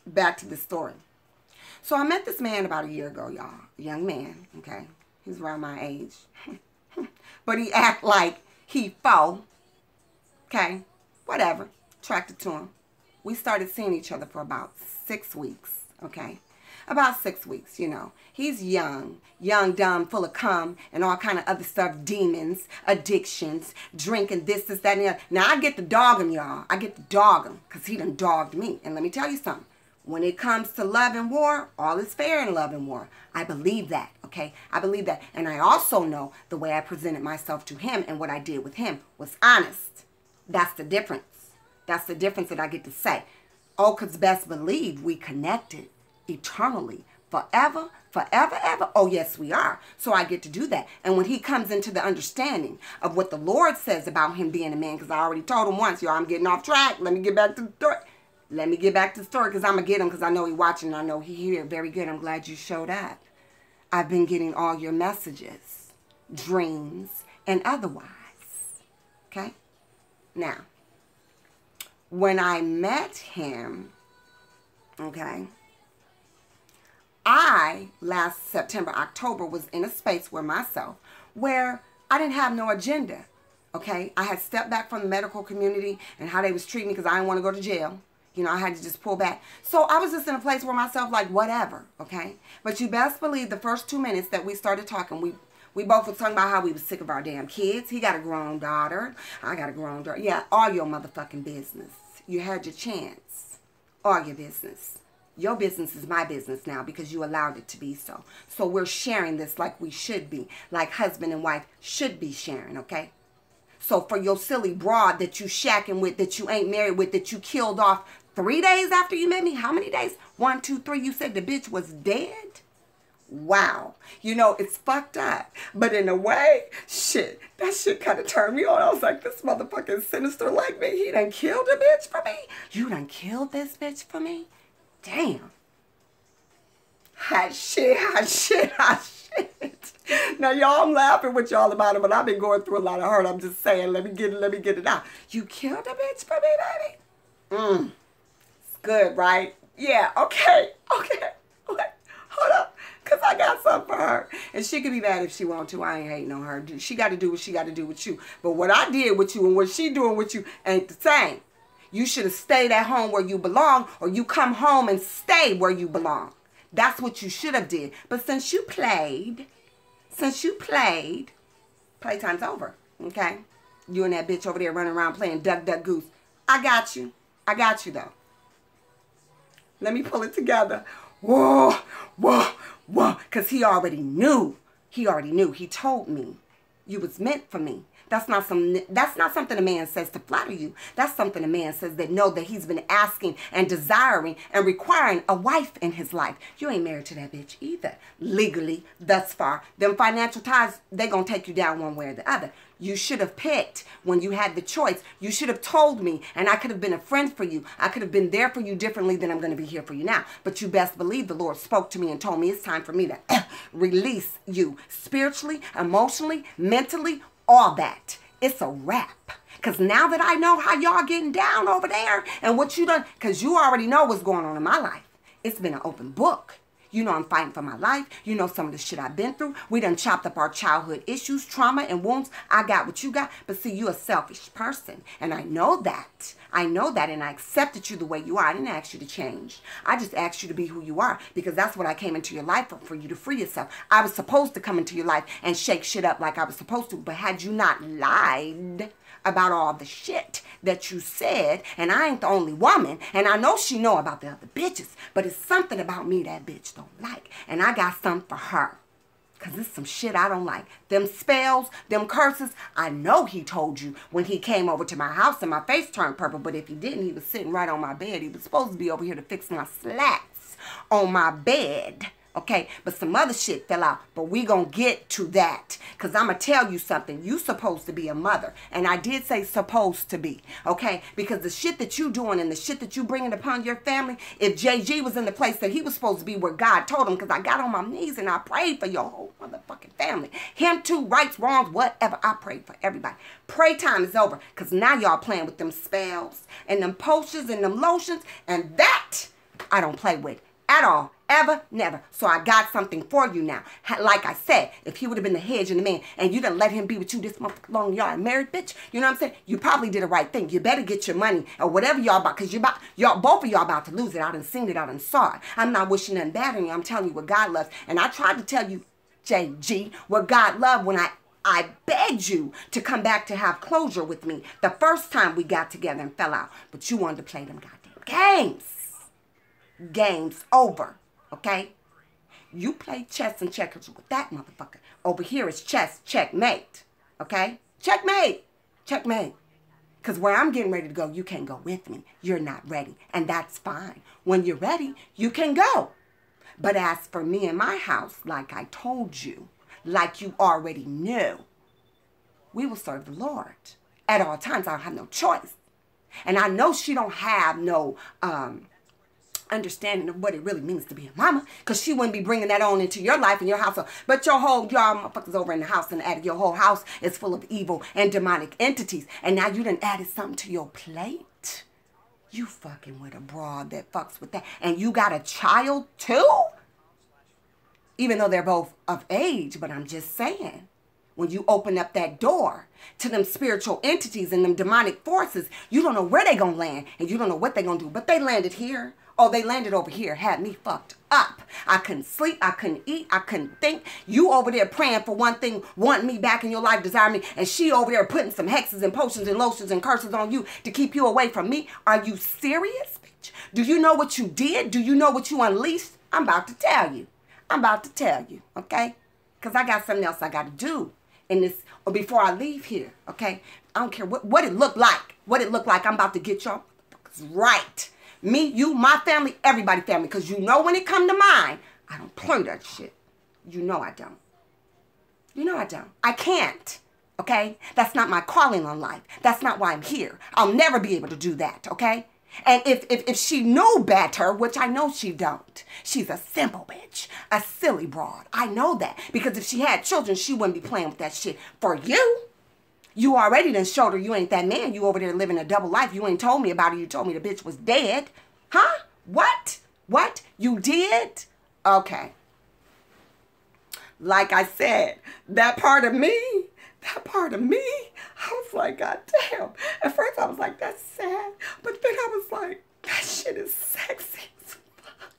Back to the story. So I met this man about a year ago, y'all. A young man, okay? He's around my age. But he act like he faux. Okay? Whatever. Attracted to him. We started seeing each other for about 6 weeks, okay? About 6 weeks, you know. He's young, dumb, full of cum, and all kind of other stuff, demons, addictions, drinking, this, that, and the other. Now, I get to dog him, y'all. I get to dog him, because he done dogged me. And let me tell you something. When it comes to love and war, all is fair in love and war. I believe that, okay? I believe that. And I also know the way I presented myself to him and what I did with him was honest. That's the difference. That's the difference that I get to say. Oh, because best believe we connected eternally, forever, forever, ever. Oh, yes, we are. So I get to do that. And when he comes into the understanding of what the Lord says about him being a man, because I already told him once, y'all, I'm getting off track. Let me get back to the story. Let me get back to the story because I'm going to get him because I know he's watching and I know he's here. Very good. I'm glad you showed up. I've been getting all your messages, dreams, and otherwise. Okay? Now, when I met him, okay, I, last September, October, was in a space where I didn't have no agenda, okay? I had stepped back from the medical community and how they was treating me because I didn't want to go to jail. You know, I had to just pull back. So I was just in a place where myself, like, whatever, okay? But you best believe the first 2 minutes that we started talking, we both were talking about how we was sick of our damn kids. He got a grown daughter. I got a grown daughter. Yeah, all your motherfucking business. You had your chance. All your business. Your business is my business now because you allowed it to be so. So we're sharing this like we should be. Like husband and wife should be sharing, okay? So for your silly broad that you shacking with, that you ain't married with, that you killed off 3 days after you met me. How many days? 1, 2, 3. You said the bitch was dead? Wow. You know, it's fucked up. But in a way, shit, that shit kind of turned me on. I was like, this motherfucking sinister like me. He done killed a bitch for me? You done killed this bitch for me? Damn. Hot shit, hot shit, hot shit. Now, y'all, I'm laughing with y'all about it, but I've been going through a lot of hurt. I'm just saying, let me get it out. You killed a bitch for me, baby? It's good, right? Yeah, okay. Hold up, because I got something for her. And she can be mad if she want to. I ain't hating on her. She got to do what she got to do with you. But what I did with you and what she doing with you ain't the same. You should have stayed at home where you belong, or you come home and stay where you belong. That's what you should have did. But since you played, playtime's over, okay? You and that bitch over there running around playing duck, duck, goose. I got you though. Let me pull it together. Whoa, because he already knew. He told me. You was meant for me. That's not something a man says to flatter you. That's something a man says that know that he's been asking and desiring and requiring a wife in his life. You ain't married to that bitch either. Legally, thus far. Them financial ties, they gonna take you down one way or the other. You should have picked when you had the choice. You should have told me, and I could have been a friend for you. I could have been there for you differently than I'm going to be here for you now. But you best believe the Lord spoke to me and told me it's time for me to release you spiritually, emotionally, mentally, all that. It's a wrap. Because now that I know how y'all getting down over there and what you done, because you already know what's going on in my life. It's been an open book. You know I'm fighting for my life. You know some of the shit I've been through. We done chopped up our childhood issues, trauma, and wounds. I got what you got. But see, you a selfish person. And I know that. I know that. And I accepted you the way you are. I didn't ask you to change. I just asked you to be who you are. Because that's what I came into your life for you to free yourself. I was supposed to come into your life and shake shit up like I was supposed to. But had you not lied about all the shit that you said, and I ain't the only woman, and I know she know about the other bitches, but it's something about me that bitch don't like, and I got something for her, because it's some shit I don't like. Them spells, them curses, I know he told you when he came over to my house and my face turned purple, but if he didn't, he was sitting right on my bed. He was supposed to be over here to fix my slats on my bed. Okay, but some other shit fell out. But we gonna get to that. Because I'm going to tell you something. You supposed to be a mother. And I did say supposed to be. Okay, because the shit that you doing and the shit that you bringing upon your family, if JG was in the place that he was supposed to be where God told him, because I got on my knees and I prayed for your whole motherfucking family. Him too, rights, wrongs, whatever. I prayed for everybody. Pray time is over. Because now y'all playing with them spells and them potions and them lotions. And that I don't play with at all. Ever, never. So I got something for you now. Like I said, if he would have been the hedge and the man, and you didn't let him be with you this month long, y'all are married, bitch. You know what I'm saying? You probably did the right thing. You better get your money or whatever y'all about, because both of y'all about to lose it. I done seen it. I done saw it. I'm not wishing nothing bad on you. I'm telling you what God loves. And I tried to tell you, JG, what God loved when I begged you to come back to have closure with me the first time we got together and fell out. But you wanted to play them goddamn games. Game's over. Okay? You play chess and checkers with that motherfucker. Over here is chess, checkmate. Okay? Checkmate. Checkmate. Because where I'm getting ready to go, you can't go with me. You're not ready. And that's fine. When you're ready, you can go. But as for me and my house, like I told you, like you already knew, we will serve the Lord. At all times, I don't have no choice. And I know she don't have no understanding of what it really means to be a mama, because she wouldn't be bringing that on into your life and your household. But y'all motherfuckers over in the house and the attic, your whole house is full of evil and demonic entities. And now you done added something to your plate. You fucking with a broad that fucks with that. And you got a child too? Even though they're both of age, but I'm just saying. When you open up that door to them spiritual entities and them demonic forces, you don't know where they gonna land and you don't know what they gonna do. But they landed here. Oh, they landed over here. Had me fucked up. I couldn't sleep. I couldn't eat. I couldn't think. You over there praying for one thing, wanting me back in your life, desiring me. And she over there putting some hexes and potions and lotions and curses on you to keep you away from me. Are you serious, bitch? Do you know what you did? Do you know what you unleashed? I'm about to tell you. I'm about to tell you, okay? Because I got something else I got to do in this, or before I leave here, okay? I don't care what it looked like. What it looked like. I'm about to get y'all right. Me, you, my family, everybody family. Because you know when it come to mine, I don't play that shit. You know I don't. You know I don't. I can't. Okay? That's not my calling on life. That's not why I'm here. I'll never be able to do that. Okay? And if she knew better, which I know she don't, she's a simple bitch, a silly broad. I know that. Because if she had children, she wouldn't be playing with that shit. For you, you already done showed her you ain't that man. You over there living a double life. You ain't told me about it. You told me the bitch was dead. Huh? What? What? You did? Okay. Like I said, that part of me, I was like, God damn. At first I was like, that's sad. But then I was like, that shit is sexy as fuck.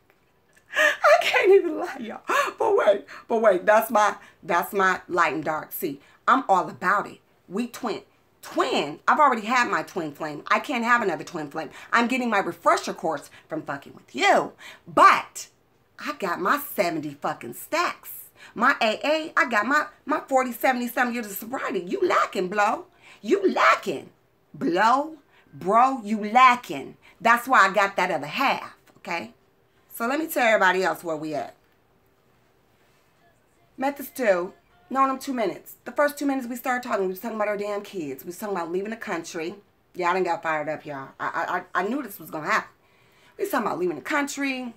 I can't even lie, y'all. But wait, that's my light and dark. See, I'm all about it. We twin. I've already had my twin flame. I can't have another twin flame. I'm getting my refresher course from fucking with you. But I got my 70 fucking stacks. My AA, I got my 40, 70, some years of sobriety. You lacking, blow. You lacking. Blow, bro, you lacking. That's why I got that other half, okay? So let me tell everybody else where we at. Met this dude. Known him 2 minutes. The first 2 minutes we started talking, we was talking about our damn kids. We was talking about leaving the country. Yeah, I done got fired up, y'all. I knew this was going to happen. We was talking about leaving the country.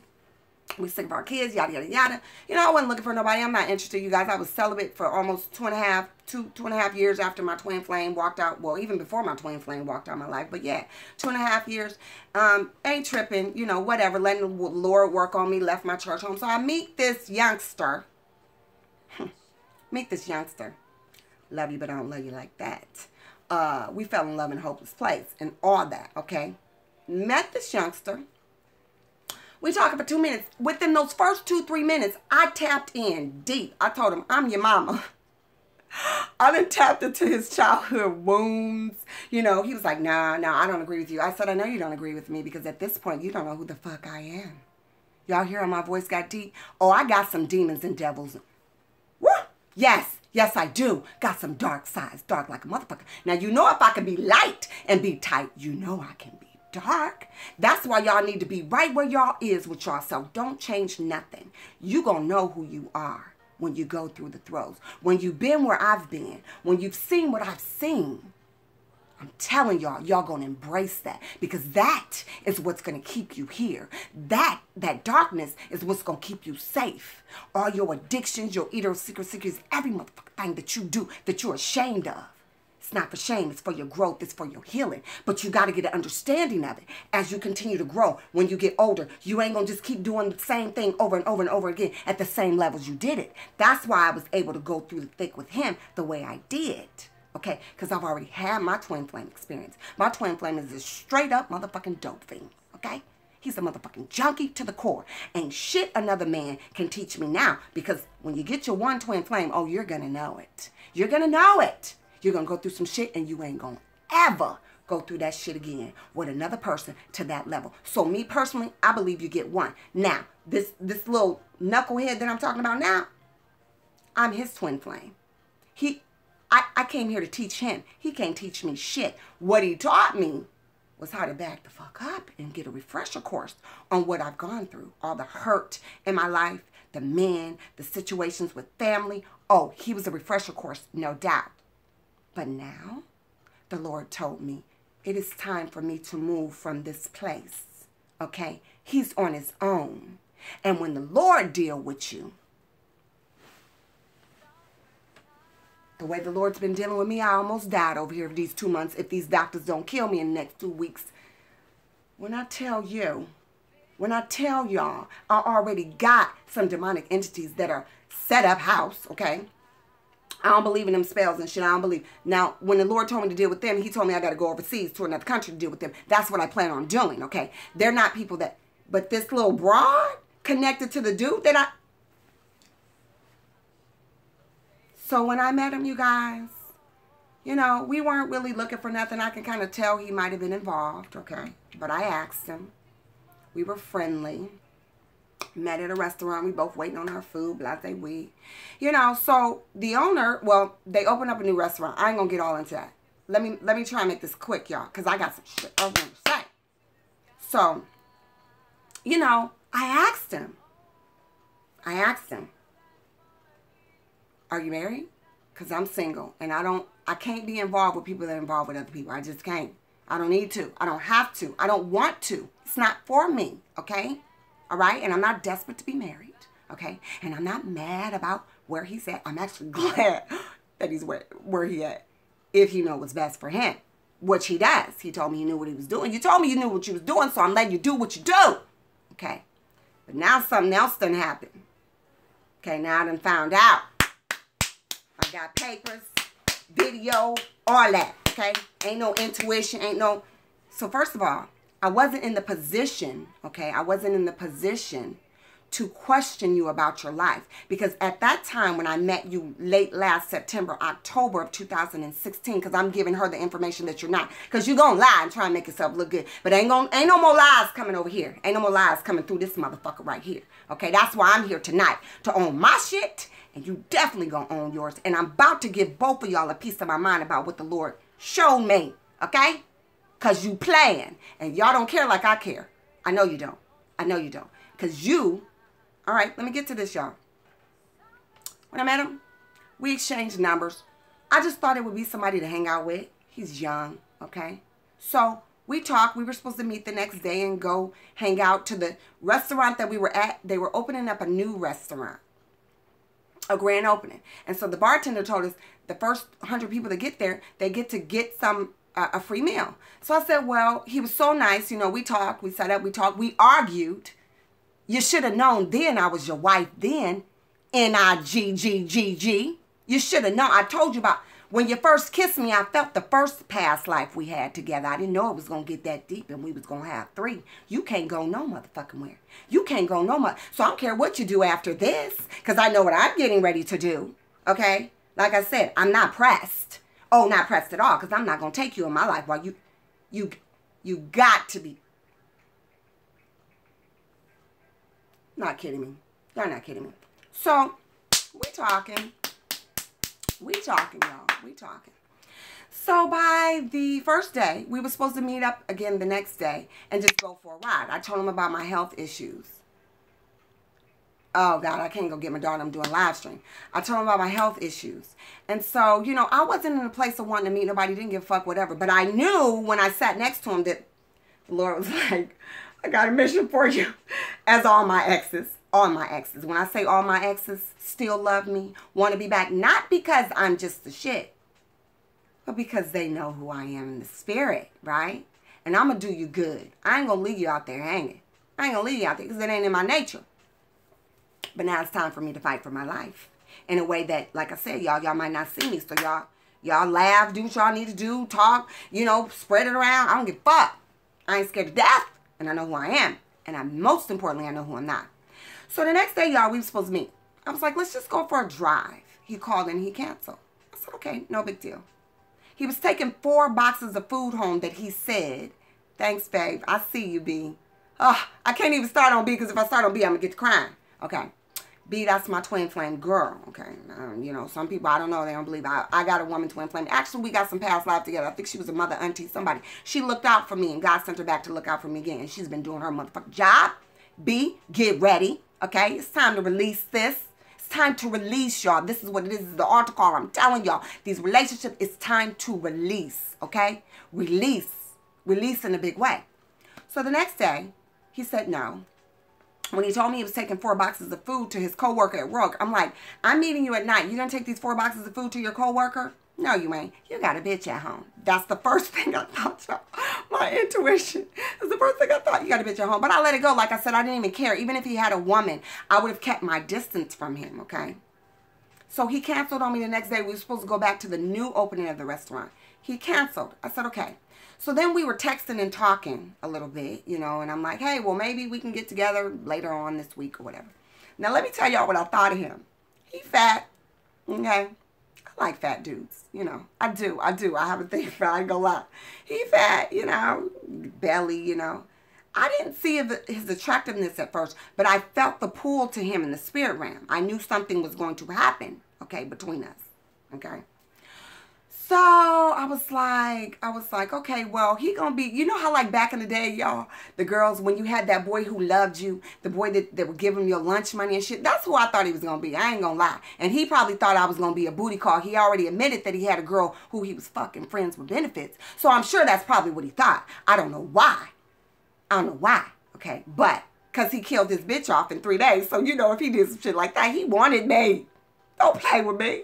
We sick of our kids, yada, yada, yada. You know, I wasn't looking for nobody. I'm not interested, you guys. I was celibate for almost two and a half years after my twin flame walked out. Well, even before my twin flame walked out of my life. But yeah, 2.5 years. Ain't tripping, you know, whatever. Letting the Lord work on me. Left my church home. So I meet this youngster. Meet this youngster. Love you, but I don't love you like that. We fell in love in a hopeless place and all that, okay? Met this youngster. We talking for 2 minutes. Within those first 2-3 minutes, I tapped in deep. I told him, I'm your mama. I done tapped into his childhood wounds. You know, he was like, nah, I don't agree with you. I said, I know you don't agree with me because at this point, you don't know who the fuck I am. Y'all hear how my voice got deep? Oh, I got some demons and devils. Woo! Yes, I do. Got some dark sides. Dark like a motherfucker. Now, you know if I can be light and be tight, you know I can be dark. That's why y'all need to be right where y'all is with yourself. Don't change nothing. You gonna know who you are when you go through the throes. When you've been where I've been. When you've seen what I've seen. I'm telling y'all, y'all gonna embrace that. Because that is what's gonna keep you here. That darkness is what's gonna keep you safe. All your addictions, your idiosyncrasies, every motherfucking thing that you do that you're ashamed of. It's not for shame, it's for your growth, it's for your healing. But you got to get an understanding of it as you continue to grow. When you get older, you ain't going to just keep doing the same thing over and over and over again at the same levels you did it. That's why I was able to go through the thick with him the way I did. Okay, because I've already had my twin flame experience. My twin flame is a straight up motherfucking dope fiend. Okay? He's a motherfucking junkie to the core. Ain't shit another man can teach me now. Because when you get your one twin flame, oh, you're going to know it. You're going to know it. You're going to go through some shit and you ain't going to ever go through that shit again with another person to that level. So me personally, I believe you get one. Now, this little knucklehead that I'm talking about now, I'm his twin flame. I came here to teach him. He can't teach me shit. What he taught me was how to back the fuck up and get a refresher course on what I've gone through. All the hurt in my life, the men, the situations with family. Oh, he was a refresher course, no doubt. But now, the Lord told me, it is time for me to move from this place, okay? He's on his own. And when the Lord deal with you, the way the Lord's been dealing with me, I almost died over here for these 2 months if these doctors don't kill me in the next 2 weeks. When I tell y'all, I already got some demonic entities that are set up house, okay? I don't believe in them spells and shit. I don't believe. Now, when the Lord told me to deal with them, he told me I got to go overseas to another country to deal with them. That's what I plan on doing, okay? They're not people that... But this little broad connected to the dude that I... So when I met him, you guys, you know, we weren't really looking for nothing. I can kind of tell he might have been involved, okay? But I asked him. We were friendly. Met at a restaurant. We both waiting on our food. Blase we. You know, so the owner, well, they opened up a new restaurant. I ain't going to get all into that. Let me try and make this quick, y'all, because I got some shit I was going to say. So, you know, I asked him, are you married? Because I'm single, and I can't be involved with people that are involved with other people. I just can't. I don't need to. I don't have to. I don't want to. It's not for me, okay? All right? And I'm not desperate to be married, okay? And I'm not mad about where he's at. I'm actually glad that he's where he at, if he know what's best for him, which he does. He told me he knew what he was doing. You told me you knew what you was doing, so I'm letting you do what you do, okay? But now something else done happened. Okay, now I done found out. I got papers, video, all that, okay? Ain't no intuition, ain't no... So first of all, I wasn't in the position, okay? I wasn't in the position to question you about your life. Because at that time when I met you late last September, October of 2016, because I'm giving her the information that you're not. Because you're going to lie and try and make yourself look good. But ain't no more lies coming over here. Ain't no more lies coming through this motherfucker right here. Okay, that's why I'm here tonight. To own my shit And you definitely gonna own yours. And I'm about to give both of y'all a piece of my mind about what the Lord showed me. Okay? Because you playing. And y'all don't care like I care. I know you don't. I know you don't. Because you... All right, let me get to this, y'all. When I met him, we exchanged numbers. I just thought it would be somebody to hang out with. He's young, okay? So we talked. We were supposed to meet the next day and go hang out to the restaurant that we were at. They were opening up a new restaurant, a grand opening. And so the bartender told us the first 100 people that get there, they get to get a free meal. So I said, well, he was so nice. You know, we talked, we sat up, we talked, we argued. You should have known then I was your wife then. N-I-G-G-G-G. You should have known. I told you about when you first kissed me, I felt the first past life we had together. I didn't know it was going to get that deep and we was going to have 3. You can't go no motherfucking where. You can't go no mother. So I don't care what you do after this because I know what I'm getting ready to do. Okay? Like I said, I'm not pressed. Oh, not pressed at all because I'm not going to take you in my life while you got to be. Not kidding me. You're not kidding me. So, we talking, y'all. We talking. So, by the first day, we were supposed to meet up again the next day and just go for a ride. I told him about my health issues. Oh, God, I can't go get my daughter. I'm doing live stream. I told him about my health issues. And so, you know, I wasn't in a place of wanting to meet nobody. Didn't give a fuck, whatever. But I knew when I sat next to him that the Lord was like, I got a mission for you. As all my exes. All my exes. When I say all my exes still love me, want to be back, not because I'm just the shit, but because they know who I am in the spirit, right? And I'm going to do you good. I ain't going to leave you out there hanging. I ain't going to leave you out there because it ain't in my nature. But now it's time for me to fight for my life in a way that, like I said, y'all might not see me. So y'all laugh, do what y'all need to do, talk, you know, spread it around. I don't give a fuck. I ain't scared to death, and I know who I am. And most importantly, I know who I'm not. So the next day, y'all, we were supposed to meet. I was like, let's just go for a drive. He called and he canceled. I said, okay, no big deal. He was taking 4 boxes of food home that he said, thanks, babe. I see you, B. Oh, I can't even start on B because if I start on B, I'm going to get to crying. Okay. B, that's my twin flame girl. Okay. You know, some people, I don't know, they don't believe I got a woman twin flame. Actually, we got some past lives together. I think she was a mother, auntie, somebody. She looked out for me and God sent her back to look out for me again. And she's been doing her motherfucking job. B, get ready. Okay, it's time to release this. It's time to release, y'all. This is what it is. This is the altar call. I'm telling y'all, these relationships, it's time to release, okay? Release. Release in a big way. So the next day, he said no. When he told me he was taking 4 boxes of food to his coworker at work, I'm like, I'm meeting you at night. You gonna take these 4 boxes of food to your coworker? No, you ain't. You got a bitch at home. That's the first thing I thought, y'all. My intuition is the first thing I thought. You got a bitch at home. But I let it go. Like I said, I didn't even care. Even if he had a woman, I would have kept my distance from him, okay? So he canceled on me the next day. We were supposed to go back to the new opening of the restaurant. He canceled. I said, okay. So then we were texting and talking a little bit, you know, and I'm like, hey, well, maybe we can get together later on this week or whatever. Now, let me tell y'all what I thought of him. He fat, okay? I like fat dudes, you know. I do. I have a thing for, I ain't gonna lie. He fat, you know, belly, you know. I didn't see his attractiveness at first, but I felt the pull to him in the spirit realm. I knew something was going to happen, okay, between us, okay. So I was like, okay, well, he gonna be, you know how like back in the day, y'all, the girls, when you had that boy who loved you, the boy that would give him your lunch money and shit, that's who I thought he was gonna be. I ain't gonna lie. And he probably thought I was gonna be a booty call. He already admitted that he had a girl who he was fucking friends with benefits. So I'm sure that's probably what he thought. I don't know why. Okay, but because he killed his bitch off in 3 days. So, you know, if he did some shit like that, he wanted me. Don't play with me.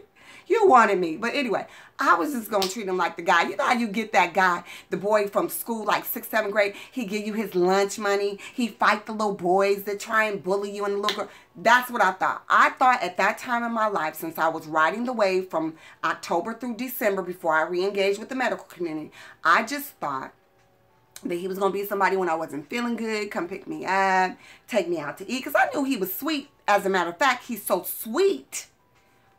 You wanted me. But anyway, I was just going to treat him like the guy. You know how you get that guy, the boy from school, like 6th, 7th grade. He give you his lunch money. He fight the little boys that try and bully you and the little girl. That's what I thought. I thought at that time in my life, since I was riding the wave from October through December before I re-engaged with the medical community, I just thought that he was going to be somebody when I wasn't feeling good, come pick me up, take me out to eat. Because I knew he was sweet. As a matter of fact, he's so sweet.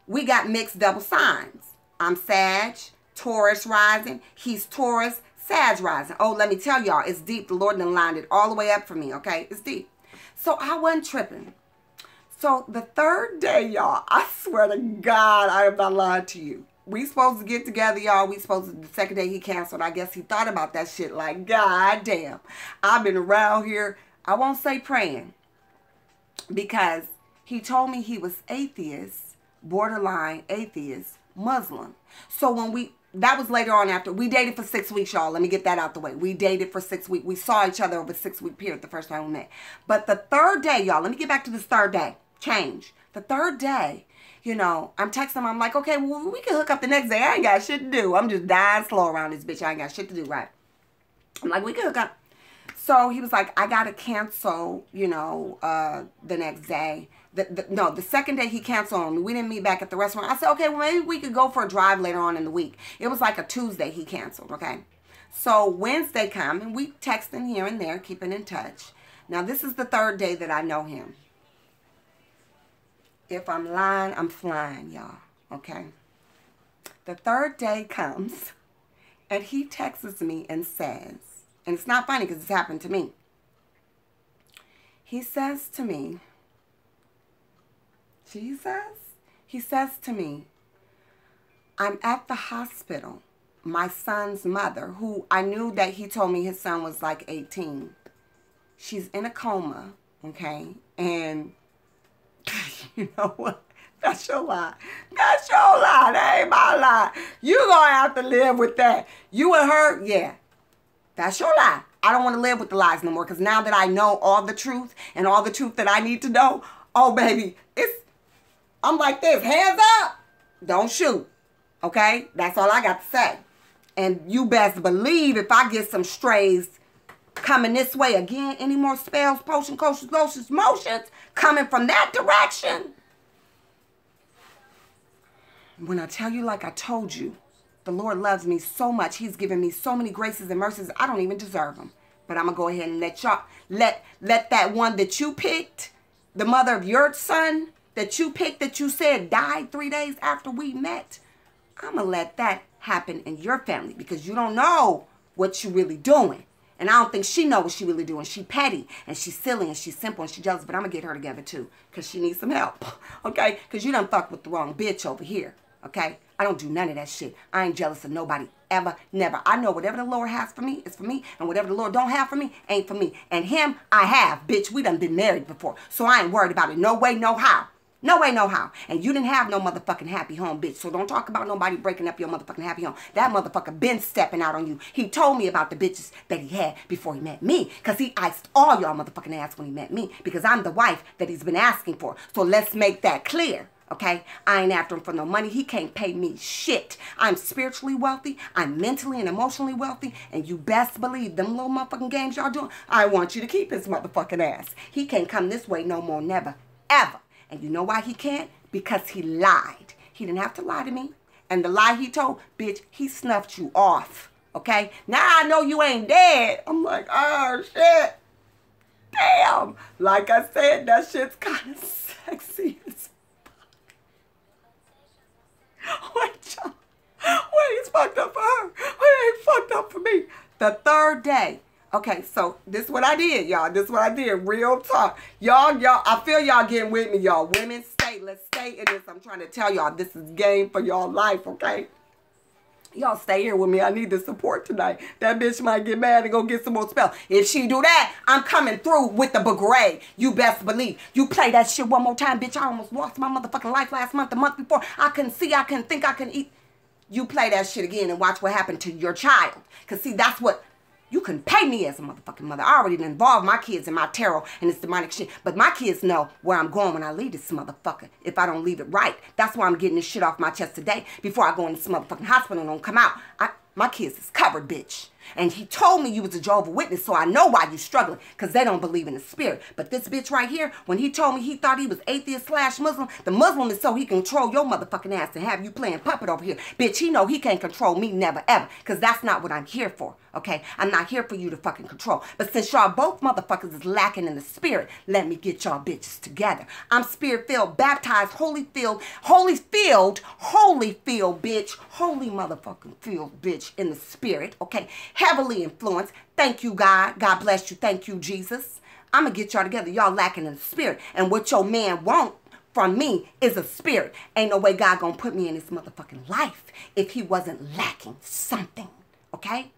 We got mixed double signs. I'm Sag, Taurus rising. He's Taurus, Sag rising. Oh, let me tell y'all, it's deep. The Lord done lined it all the way up for me, okay? It's deep. So I wasn't tripping. So the third day, y'all, I swear to God, I am not lying to you. We supposed to get together, y'all. We supposed to, the second day he canceled. I guess he thought about that shit like, God damn. I've been around here, I won't say praying, because he told me he was atheist, borderline atheist, Muslim. So when that was later on after. We dated for 6 weeks, y'all. Let me get that out the way. We dated for 6 weeks. We saw each other over a 6-week period the first time we met. But the third day, y'all, let me get back to this third day. Change. The third day, you know, I'm texting him. I'm like, okay, well, we can hook up the next day. I ain't got shit to do. I'm just dying slow around this bitch. I ain't got shit to do, right? I'm like, we can hook up. So he was like, I got to cancel, you know, the next day. No, the second day he canceled on me. We didn't meet back at the restaurant. I said, okay, well, maybe we could go for a drive later on in the week. It was like a Tuesday he canceled, okay? So Wednesday come, and we texting here and there, keeping in touch. Now, this is the third day that I know him. If I'm lying, I'm flying, y'all, okay? The third day comes, and he texts me and says, and it's not funny because it's happened to me. He says to me, Jesus? He says to me, I'm at the hospital. My son's mother, who I knew that he told me his son was like 18. She's in a coma, okay? And you know what? That's your lie. That's your lie. That ain't my lie. You're going to have to live with that. You and her, yeah. That's your lie. I don't want to live with the lies no more, because now that I know all the truth and all the truth that I need to know, oh, baby, I'm like this. Hands up. Don't shoot. Okay? That's all I got to say. And you best believe if I get some strays coming this way again, any more spells, potions, coaches, motions coming from that direction. When I tell you like I told you, the Lord loves me so much. He's given me so many graces and mercies. I don't even deserve them. But I'm going to go ahead and let y'all, let that one that you picked, the mother of your son that you picked, that you said died 3 days after we met, I'm going to let that happen in your family, because you don't know what you're really doing. And I don't think she knows what she really doing. She petty, and she's silly, and she's simple, and she's jealous. But I'm going to get her together, too, because she needs some help, okay? Because you done fucked with the wrong bitch over here, okay? I don't do none of that shit. I ain't jealous of nobody, ever, never. I know whatever the Lord has for me is for me, and whatever the Lord don't have for me ain't for me. And him, I have, bitch. We done been married before, so I ain't worried about it. No way, no how. No way, no how. And you didn't have no motherfucking happy home, bitch. So don't talk about nobody breaking up your motherfucking happy home. That motherfucker been stepping out on you. He told me about the bitches that he had before he met me. Because he iced all y'all motherfucking ass when he met me. Because I'm the wife that he's been asking for. So let's make that clear. Okay? I ain't after him for no money. He can't pay me shit. I'm spiritually wealthy. I'm mentally and emotionally wealthy. And you best believe them little motherfucking games y'all doing, I want you to keep his motherfucking ass. He can't come this way no more. Never. Ever. And you know why he can't? Because he lied. He didn't have to lie to me. And the lie he told, bitch, he snuffed you off. Okay? Now I know you ain't dead. I'm like, oh, shit. Damn. Like I said, that shit's kind of sexy as fuck. Wait, y'all. Wait, it's fucked up for her. It ain't fucked up for me. The third day. Okay, so this is what I did, y'all. This is what I did. Real talk. Y'all, I feel y'all getting with me, y'all. Women, let's stay in this. I'm trying to tell y'all this is game for y'all life, okay? Y'all stay here with me. I need the support tonight. That bitch might get mad and go get some more spell. If she do that, I'm coming through with the Retrograde. You best believe. You play that shit one more time, bitch. I almost lost my motherfucking life last month, the month before. I couldn't see, I couldn't think, I couldn't eat. You play that shit again and watch what happened to your child. Because, see, that's what... You can pay me as a motherfucking mother. I already involved my kids in my tarot and this demonic shit. But my kids know where I'm going when I leave this motherfucker. If I don't leave it right. That's why I'm getting this shit off my chest today. Before I go in this motherfucking hospital and don't come out. My kids is covered, bitch. And he told me you was a Jehovah's Witness, so I know why you struggling. Because they don't believe in the spirit. But this bitch right here, when he told me he thought he was atheist/Muslim, the Muslim is so he can control your motherfucking ass and have you playing puppet over here. Bitch, he know he can't control me, never, ever. Because that's not what I'm here for, okay? I'm not here for you to fucking control. But since y'all both motherfuckers is lacking in the spirit, let me get y'all bitches together. I'm spirit-filled, baptized, holy-filled, bitch. Holy motherfucking filled, bitch, in the spirit, okay? Heavily influenced. Thank you, God. God bless you. Thank you, Jesus. I'm going to get y'all together. Y'all lacking in the spirit. And what your man want from me is a spirit. Ain't no way God going to put me in this motherfucking life if he wasn't lacking something. Okay?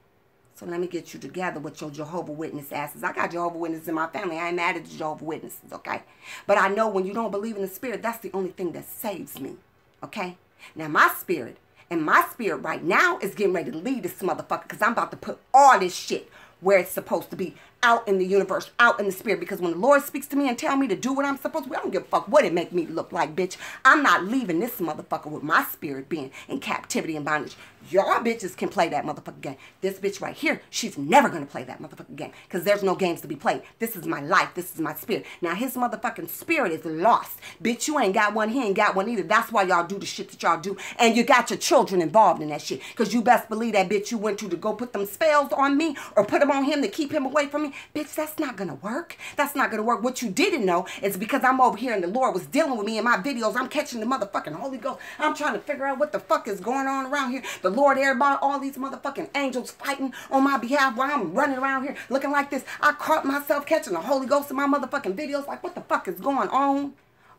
So let me get you together with your Jehovah Witness asses. I got Jehovah Witnesses in my family. I ain't mad at the Jehovah Witnesses, okay? But I know when you don't believe in the spirit, that's the only thing that saves me, okay? Now, my spirit right now is getting ready to lead this motherfucker because I'm about to put all this shit where it's supposed to be, out in the universe, out in the spirit. Because when the Lord speaks to me and tell me to do what I'm supposed to, I don't give a fuck what it make me look like, bitch. I'm not leaving this motherfucker with my spirit being in captivity and bondage. Y'all bitches can play that motherfucking game. This bitch right here, she's never going to play that motherfucking game. Because there's no games to be played. This is my life. This is my spirit. Now, his motherfucking spirit is lost. Bitch, you ain't got one. He ain't got one either. That's why y'all do the shit that y'all do. And you got your children involved in that shit. Because you best believe that bitch you went to go put them spells on me or put them on him to keep him away from me. Bitch, that's not going to work. That's not going to work. What you didn't know is because I'm over here and the Lord was dealing with me in my videos. I'm catching the motherfucking Holy Ghost. I'm trying to figure out what the fuck is going on around here. The Lord, everybody, all these motherfucking angels fighting on my behalf while I'm running around here looking like this. I caught myself catching the Holy Ghost in my motherfucking videos. Like, what the fuck is going on?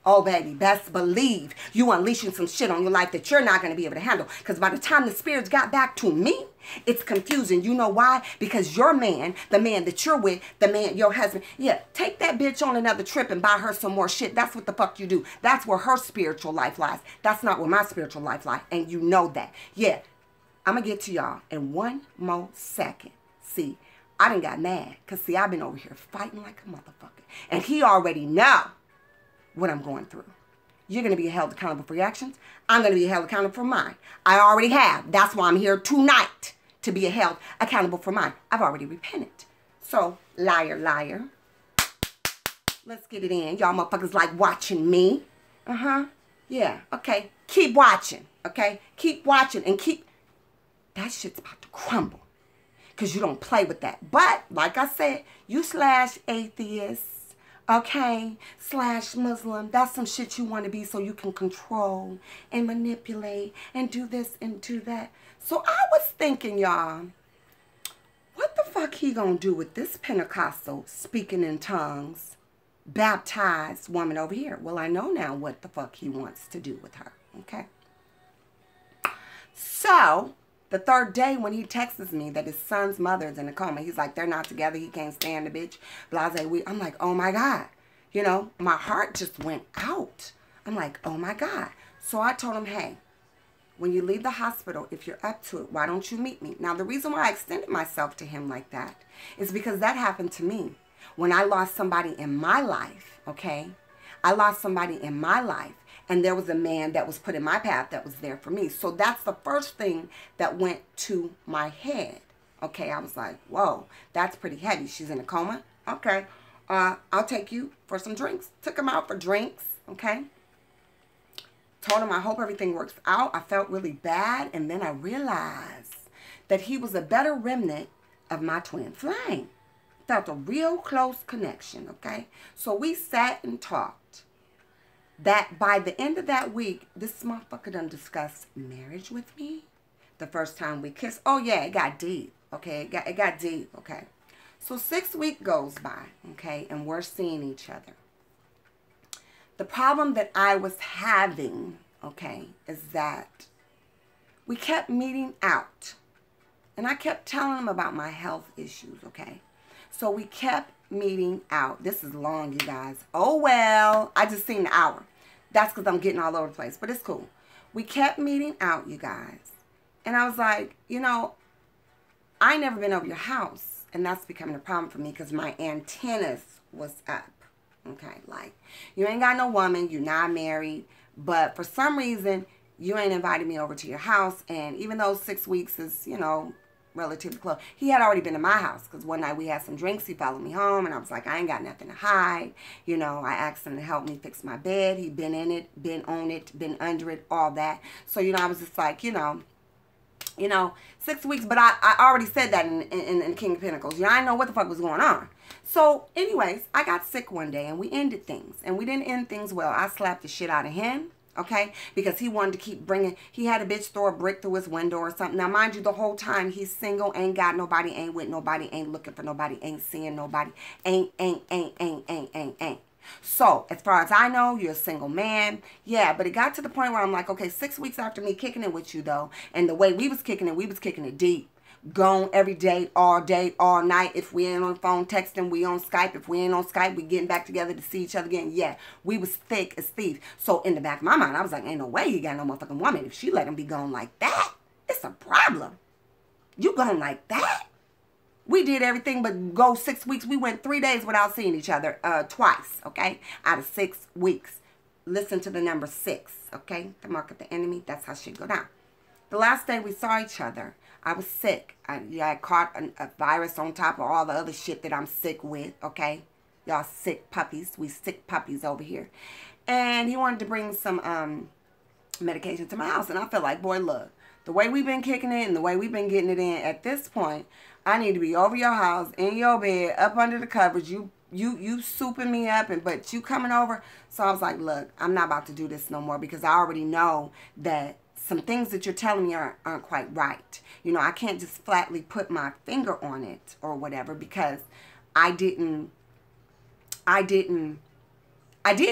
Oh, baby, best believe you unleashing some shit on your life that you're not going to be able to handle. Because by the time the spirits got back to me, it's confusing. You know why? Because your man, the man that you're with, the man, your husband, yeah, take that bitch on another trip and buy her some more shit. That's what the fuck you do. That's where her spiritual life lies. That's not where my spiritual life lies. And you know that. Yeah, I'm going to get to y'all in one more second. See, I done got mad. Because, see, I've been over here fighting like a motherfucker. And he already know what I'm going through. You're going to be held accountable for your actions. I'm going to be held accountable for mine. I already have. That's why I'm here tonight, to be held accountable for mine. I've already repented. So, liar, liar. Let's get it in. Y'all motherfuckers like watching me. Yeah, okay. Keep watching, okay? Keep watching and keep... That shit's about to crumble. Because you don't play with that. But, like I said, you slash atheists, okay, slash Muslim, that's some shit you want to be so you can control and manipulate and do this and do that. So I was thinking, y'all, what the fuck he gonna do with this Pentecostal speaking in tongues, baptized woman over here? Well, I know now what the fuck he wants to do with her, okay? So, the third day when he texts me that his son's mother is in a coma, he's like, they're not together, he can't stand the bitch, blase. I'm like, oh my God. You know, my heart just went out. I'm like, oh my God. So I told him, hey, when you leave the hospital, if you're up to it, why don't you meet me? Now, the reason why I extended myself to him like that is because that happened to me. When I lost somebody in my life, okay? I lost somebody in my life. And there was a man that was put in my path that was there for me. So that's the first thing that went to my head. Okay, I was like, whoa, that's pretty heavy. She's in a coma? Okay, I'll take you for some drinks. Took him out for drinks, okay? Told him I hope everything works out. I felt really bad. And then I realized that he was a better remnant of my twin flame. Felt a real close connection, okay? So we sat and talked. That by the end of that week, this motherfucker done discussed marriage with me. The first time we kissed. Oh, yeah, it got deep. Okay, it got deep. Okay. So 6 weeks goes by. Okay, and we're seeing each other. The problem that I was having, okay, is that we kept meeting out. And I kept telling him about my health issues, okay. So we kept meeting out. This is long, you guys. Oh, well, I just seen the hour. That's because I'm getting all over the place, but it's cool. We kept meeting out, you guys. And I was like, you know, I ain't never been over your house. And that's becoming a problem for me because my antennas was up. Okay, like, you ain't got no woman. You're not married. But for some reason, you ain't invited me over to your house. And even though 6 weeks is, you know, relatively close, he had already been to my house because one night we had some drinks. He followed me home and I was like, I ain't got nothing to hide. You know, I asked him to help me fix my bed. He'd been in it, been on it, been under it, all that. So, you know, I was just like, you know, 6 weeks, but I already said that in King of Pentacles. You know, I didn't know what the fuck was going on. So anyways, I got sick one day and we ended things and we didn't end things well. I slapped the shit out of him. okay? Because he wanted to keep bringing, he had a bitch throw a brick through his window or something. Now, mind you, the whole time he's single, ain't got nobody, ain't with nobody, ain't looking for nobody, ain't seeing nobody, ain't. So, as far as I know, you're a single man. Yeah, but it got to the point where I'm like, okay, 6 weeks after me kicking it with you, though, and the way we was kicking it deep. Gone every day, all night. If we ain't on the phone texting, we on Skype. If we ain't on Skype, we getting back together to see each other again. Yeah, we was thick as thieves. So in the back of my mind, I was like, ain't no way he got no motherfucking woman. If she let him be gone like that, it's a problem. You gone like that? We did everything but go 6 weeks. We went 3 days without seeing each other twice, okay? Out of 6 weeks. Listen to the number 6, okay? The mark of the enemy, that's how shit go down. The last day we saw each other, I was sick. I caught a virus on top of all the other shit that I'm sick with, okay? Y'all sick puppies. We sick puppies over here. And he wanted to bring some medication to my house. And I felt like, boy, look, the way we've been kicking it and the way we've been getting it in, at this point, I need to be over your house, in your bed, up under the covers. You souping me up, but you coming over. So I was like, look, I'm not about to do this no more because I already know that some things that you're telling me aren't quite right. You know, I can't just flatly put my finger on it or whatever because I did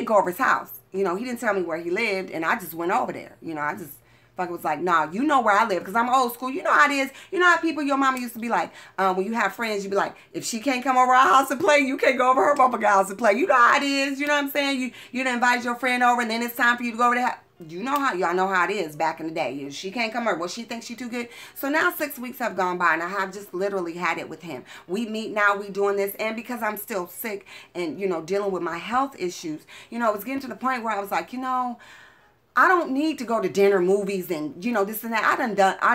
go over his house. You know, he didn't tell me where he lived and I just went over there. You know, I just fucking was like, nah, you know where I live because I'm old school. You know how it is. You know how people, your mama used to be like, when you have friends, you be like, if she can't come over our house and play, you can't go over her motherfucking house and play. You know how it is. You know what I'm saying? You done invite your friend over and then it's time for you to go over there. You know how, y'all know how it is back in the day. She can't come over. Well, she thinks she too good. So now 6 weeks have gone by and I have just literally had it with him. We meet now, we doing this. And because I'm still sick and, you know, dealing with my health issues, you know, it's getting to the point where I was like, you know, I don't need to go to dinner, movies, and, you know, this and that. I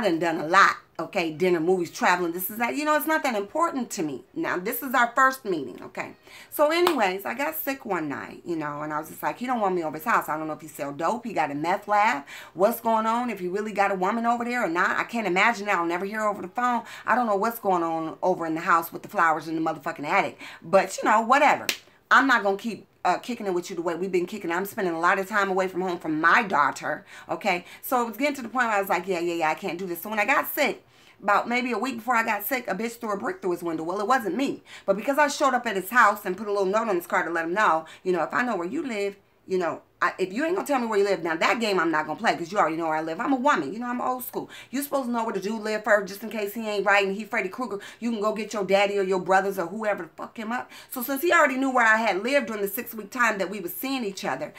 done done a lot, okay? Dinner, movies, traveling, this is that. You know, it's not that important to me. Now, this is our first meeting, okay? So, anyways, I got sick one night, you know, and I was just like, he don't want me over his house. I don't know if he sell dope. He got a meth lab. What's going on? If he really got a woman over there or not. I can't imagine that. I'll never hear over the phone. I don't know what's going on over in the house with the flowers in the motherfucking attic. But, you know, whatever. I'm not going to keep kicking it with you the way we've been kicking. I'm spending a lot of time away from home from my daughter, okay? So it was getting to the point where I was like, yeah, I can't do this. So when I got sick, about maybe a week before I got sick, a bitch threw a brick through his window. Well, it wasn't me. But because I showed up at his house and put a little note on his car to let him know, you know, if I know where you live, you know, if you ain't going to tell me where you live, now that game I'm not going to play because you already know where I live. I'm a woman. You know, I'm old school. You supposed to know where the dude live first just in case he ain't right and he Freddy Krueger. You can go get your daddy or your brothers or whoever to fuck him up. So since he already knew where I had lived during the 6 week time that we was seeing each other,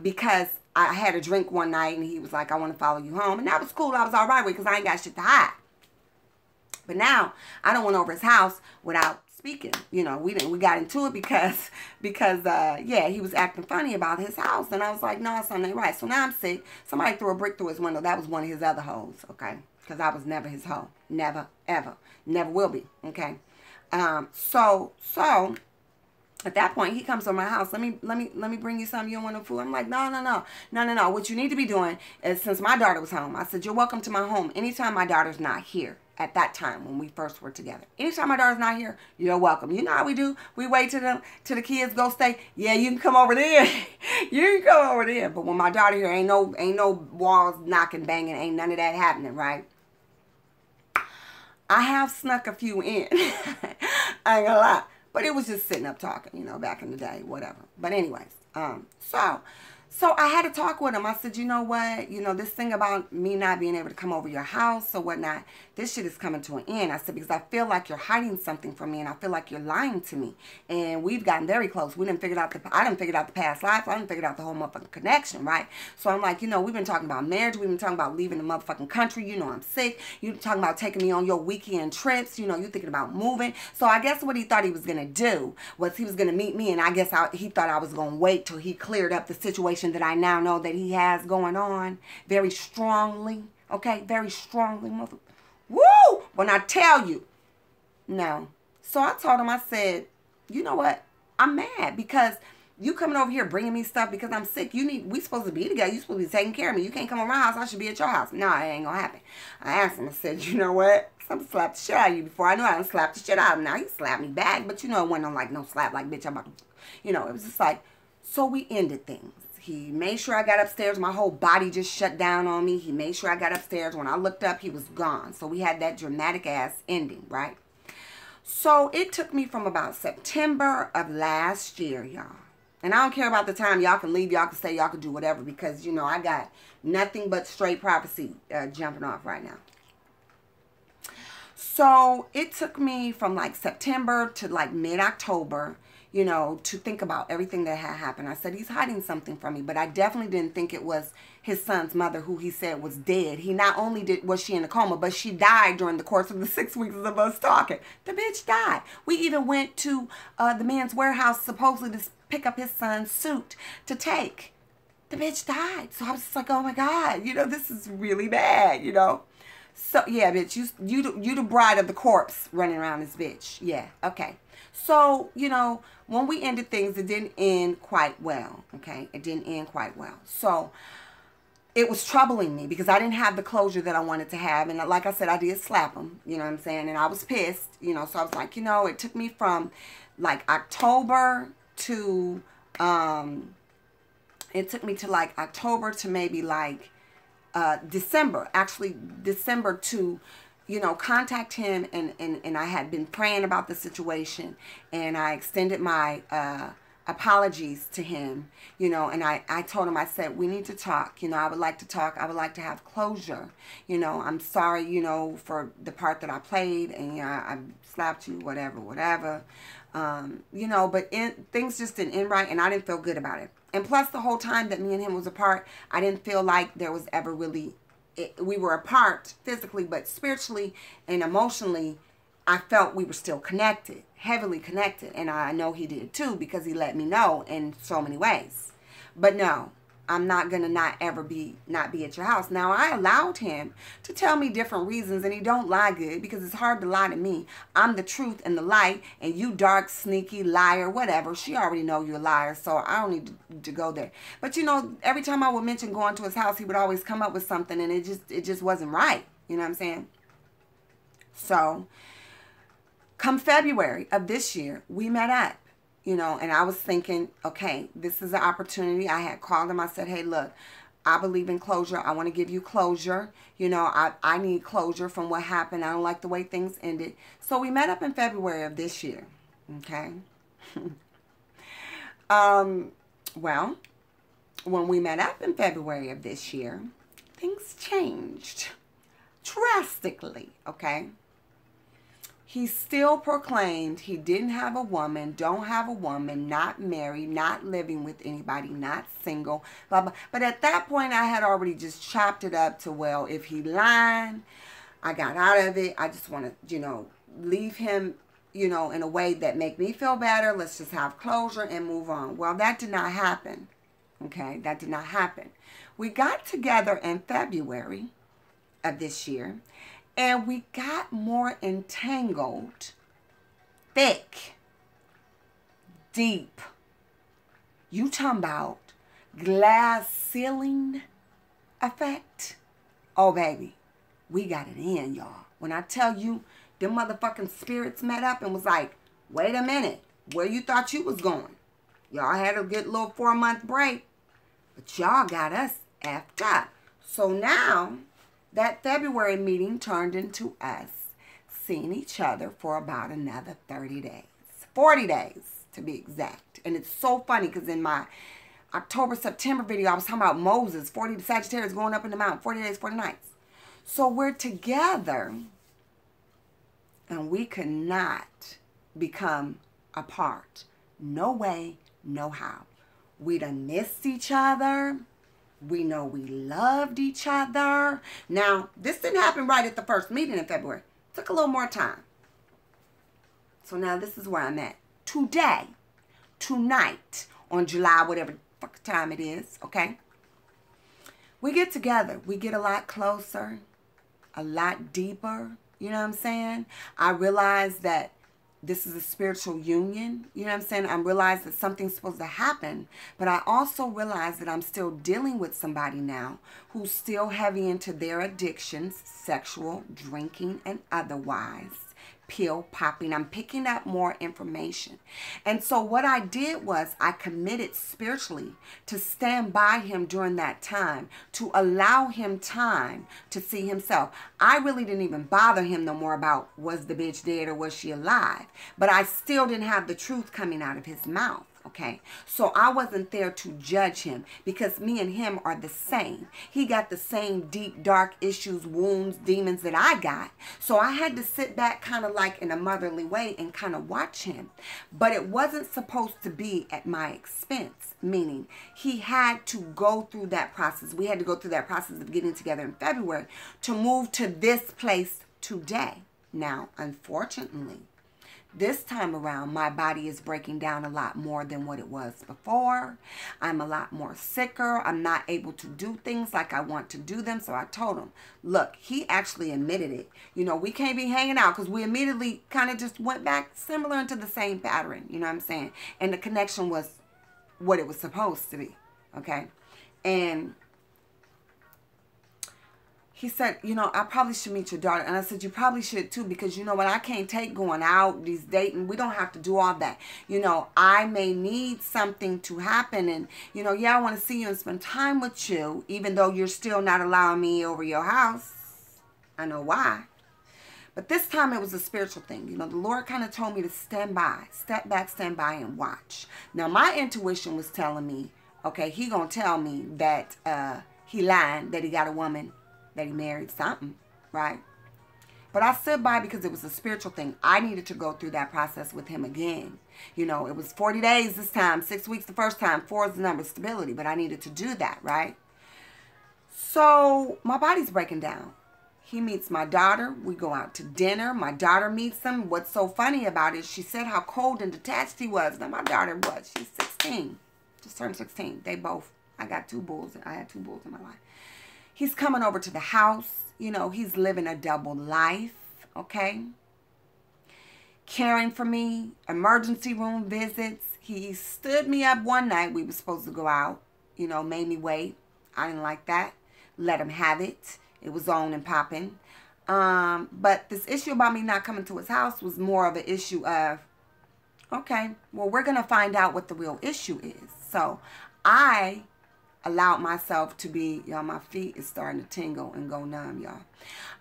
because I had a drink one night and he was like, I want to follow you home. And that was cool. I was all right with it because I ain't got shit to hide. But now I don't went over his house without speaking. You know, we got into it because yeah, he was acting funny about his house. And I was like, no, something ain't right. So now I'm sick. Somebody threw a brick through his window. That was one of his other hoes, okay? Because I was never his hoe. Never, ever. Never will be, okay? So at that point, he comes to my house. Let me bring you something. You don't want no food? I'm like, no. What you need to be doing is, since my daughter was home, I said, you're welcome to my home anytime my daughter's not here. At that time when we first were together. Anytime my daughter's not here, you're welcome. You know how we do? We wait till the kids go stay. Yeah, you can come over there. You can come over there. But when my daughter here, ain't no walls knocking, banging, ain't none of that happening, right? I have snuck a few in. I ain't gonna lie. But it was just sitting up talking, you know, back in the day, whatever. But anyways, so I had to talk with him. I said, you know what? You know, this thing about me not being able to come over your house or whatnot, this shit is coming to an end. I said, because I feel like you're hiding something from me and I feel like you're lying to me. And we've gotten very close. I didn't figure out the past life. I didn't figure out the whole motherfucking connection, right? So I'm like, you know, we've been talking about marriage. We've been talking about leaving the motherfucking country. You know, I'm sick. You've been talking about taking me on your weekend trips. You know, you're thinking about moving. So I guess what he thought he was going to do was he was going to meet me. And I guess he thought I was going to wait till he cleared up the situation that I now know that he has going on very strongly. Okay, very strongly. Woo! When I tell you. No. So I told him, I said, you know what? I'm mad because you coming over here bringing me stuff because I'm sick. We supposed to be together. You supposed to be taking care of me. You can't come over my house. I should be at your house. No, it ain't going to happen. I asked him, I said, you know what? Something slapped the shit out of you before. I knew I done slapped the shit out of him. Now he slapped me back. But you know, it wasn't like no slap like, bitch, I'm about to, you know, it was just like, so we ended things. He made sure I got upstairs. My whole body just shut down on me. He made sure I got upstairs. When I looked up, he was gone. So we had that dramatic ass ending, right? So it took me from about September of last year, y'all. And I don't care about the time. Y'all can leave, y'all can stay, y'all can do whatever. Because, you know, I got nothing but straight prophecy jumping off right now. So it took me from like September to like mid-October, you know, to think about everything that had happened. I said, he's hiding something from me. But I definitely didn't think it was his son's mother, who he said was dead. He not only was she in a coma, but she died during the course of the 6 weeks of us talking. The bitch died. We even went to the man's warehouse supposedly to pick up his son's suit to take. The bitch died. So I was just like, oh my God, you know, this is really bad, you know. So, yeah, bitch, you the bride of the corpse running around this bitch. Yeah, okay. So, you know, when we ended things, it didn't end quite well, okay? It didn't end quite well. So, it was troubling me because I didn't have the closure that I wanted to have. And like I said, I did slap him, you know what I'm saying? And I was pissed, you know, so I was like, you know, it took me from like October to, October to maybe like, December, actually December to, you know, contact him, and I had been praying about the situation, and I extended my apologies to him, you know, and I told him, I said, we need to talk, you know, I would like to talk, I would like to have closure, you know, I'm sorry, you know, for the part that I played, and yeah, I slapped you, whatever, you know, but things just didn't end right, and I didn't feel good about it. And plus, the whole time that me and him was apart, I didn't feel like there was ever really, we were apart physically, but spiritually and emotionally, I felt we were still connected, heavily connected. And I know he did too, because he let me know in so many ways. But no, I'm not going to not be at your house. Now, I allowed him to tell me different reasons, and he don't lie good, because it's hard to lie to me. I'm the truth and the light, and you dark, sneaky liar, whatever. She already know you're a liar, so I don't need to go there. But, you know, every time I would mention going to his house, he would always come up with something, and it just wasn't right. You know what I'm saying? So, come February of this year, we met up. You know, and I was thinking, okay, this is an opportunity. I had called him. I said, hey, look, I believe in closure. I want to give you closure. You know, I need closure from what happened. I don't like the way things ended. So we met up in February of this year. Okay. Well, when we met up in February of this year, things changed drastically. Okay. He still proclaimed he didn't have a woman, don't have a woman, not married, not living with anybody, not single, blah, blah. But at that point, I had already just chopped it up to, well, if he lied, I got out of it. I just want to, you know, leave him, you know, in a way that make me feel better. Let's just have closure and move on. Well, that did not happen. Okay, that did not happen. We got together in February of this year. And we got more entangled, thick, deep. You talking about glass ceiling effect? Oh, baby, we got it in, y'all. When I tell you, them motherfucking spirits met up and was like, wait a minute, where you thought you was going? Y'all had a good little 4-month break, but y'all got us effed up. So now, that February meeting turned into us seeing each other for about another 30 days. 40 days, to be exact. And it's so funny because in my October, September video, I was talking about Moses, 40 Sagittarius going up in the mountain, 40 days, 40 nights. So we're together, and we could not become apart. No way, no how. We done missed each other. We know we loved each other. Now, this didn't happen right at the first meeting in February. It took a little more time. So now this is where I'm at. Today, tonight, on July, whatever fuck time it is, okay? We get together. We get a lot closer, a lot deeper. You know what I'm saying? I realize that this is a spiritual union. You know what I'm saying? I realize that something's supposed to happen. But I also realize that I'm still dealing with somebody now who's still heavy into their addictions, sexual, drinking, and otherwise. pill popping. I'm picking up more information. And so what I did was I committed spiritually to stand by him during that time, to allow him time to see himself. I really didn't even bother him no more about was the bitch dead or was she alive. But I still didn't have the truth coming out of his mouth. Okay, so I wasn't there to judge him because me and him are the same. He got the same deep, dark issues, wounds, demons that I got. So I had to sit back kind of like in a motherly way and kind of watch him. But it wasn't supposed to be at my expense, meaning he had to go through that process. We had to go through that process of getting together in February to move to this place today. Now, unfortunately, this time around, my body is breaking down a lot more than what it was before. I'm a lot more sicker. I'm not able to do things like I want to do them. So I told him, look, he actually admitted it. You know, we can't be hanging out because we immediately kind of just went back similar into the same pattern. You know what I'm saying? And the connection was what it was supposed to be. Okay. And he said, you know, I probably should meet your daughter. And I said, you probably should too, because you know what, I can't take going out, these dating. We don't have to do all that. You know, I may need something to happen. And, you know, yeah, I want to see you and spend time with you, even though you're still not allowing me over your house. I know why. But this time it was a spiritual thing. You know, the Lord kind of told me to stand by, step back, stand by and watch. Now, my intuition was telling me, okay, he going to tell me that he lying, that he got a woman, that he married something, right? But I stood by because it was a spiritual thing. I needed to go through that process with him again. You know, it was 40 days this time, 6 weeks the first time, 4 is the number of stability, but I needed to do that, right? So my body's breaking down. He meets my daughter. We go out to dinner. My daughter meets him. What's so funny about it, she said how cold and detached he was. Now my daughter was, she's 16, just turned 16. They both, I got 2 bulls. I had 2 bulls in my life. He's coming over to the house. You know, he's living a double life, okay? Caring for me, emergency room visits. He stood me up one night. We were supposed to go out, you know, made me wait. I didn't like that. Let him have it. It was on and popping. But this issue about me not coming to his house was more of an issue of, okay, well, we're going to find out what the real issue is. So I allowed myself to be, y'all, my feet is starting to tingle and go numb, y'all.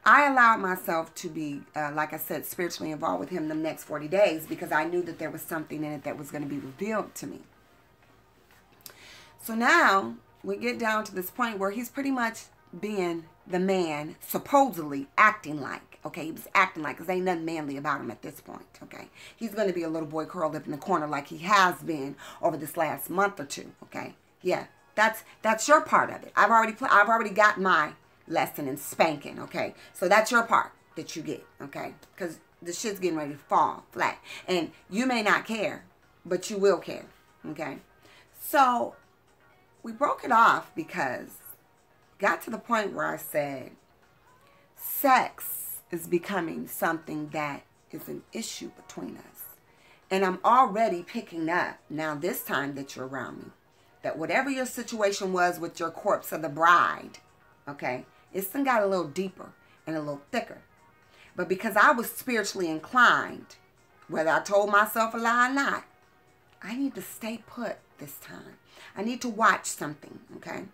I allowed myself to be, like I said, spiritually involved with him the next 40 days because I knew that there was something in it that was going to be revealed to me. So now we get down to this point where he's pretty much being the man, supposedly acting like, okay, he was acting like, because ain't nothing manly about him at this point, okay. He's going to be a little boy curled up in the corner like he has been over this last month or two, okay. Yeah. That's your part of it. I've already got my lesson in spanking, okay? So that's your part that you get, okay? Because the shit's getting ready to fall flat. And you may not care, but you will care, okay? So we broke it off because got to the point where I said sex is becoming something that is an issue between us. And I'm already picking up, now this time that you're around me, that whatever your situation was with your corpse of the bride, okay, it's then got a little deeper and a little thicker. But because I was spiritually inclined, whether I told myself a lie or not, I need to stay put this time. I need to watch something, okay?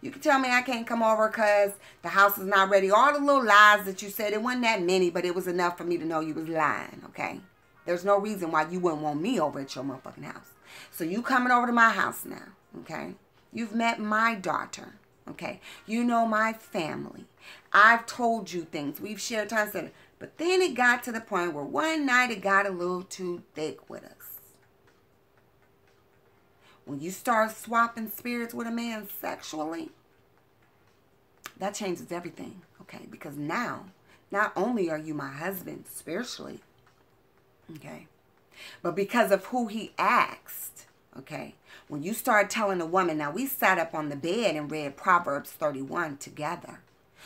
You can tell me I can't come over because the house is not ready. All the little lies that you said, it wasn't that many, but it was enough for me to know you was lying, okay? There's no reason why you wouldn't want me over at your motherfucking house. So you coming over to my house now. Okay, you've met my daughter. Okay, you know my family. I've told you things. We've shared time together. But then it got to the point where one night it got a little too thick with us. When you start swapping spirits with a man sexually, that changes everything. Okay, because now, not only are you my husband spiritually, okay, but because of who he asked, okay, when you start telling a woman, now we sat up on the bed and read Proverbs 31 together.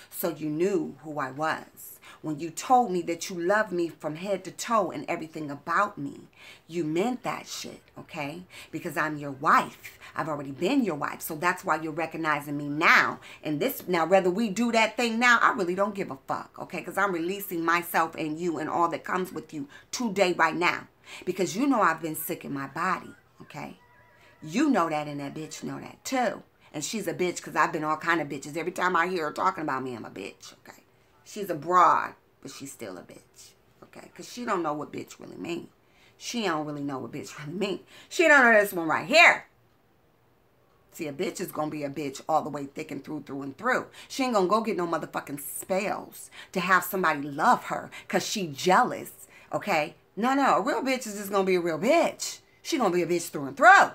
So you knew who I was. When you told me that you love me from head to toe and everything about me, you meant that shit, okay? Because I'm your wife. I've already been your wife. So that's why you're recognizing me now. And this, now, whether we do that thing now, I really don't give a fuck, okay? Because I'm releasing myself and you and all that comes with you today, right now. Because you know I've been sick in my body, okay? You know that, and that bitch know that too. And she's a bitch because I've been all kind of bitches. Every time I hear her talking about me, I'm a bitch, okay? She's a broad, but she's still a bitch, okay? Because she don't know what bitch really mean. She don't really know what bitch really mean. She don't know this one right here. See, a bitch is going to be a bitch all the way thick and through and through. She ain't going to go get no motherfucking spells to have somebody love her because she jealous, okay? No, a real bitch is just going to be a real bitch. She going to be a bitch through and through.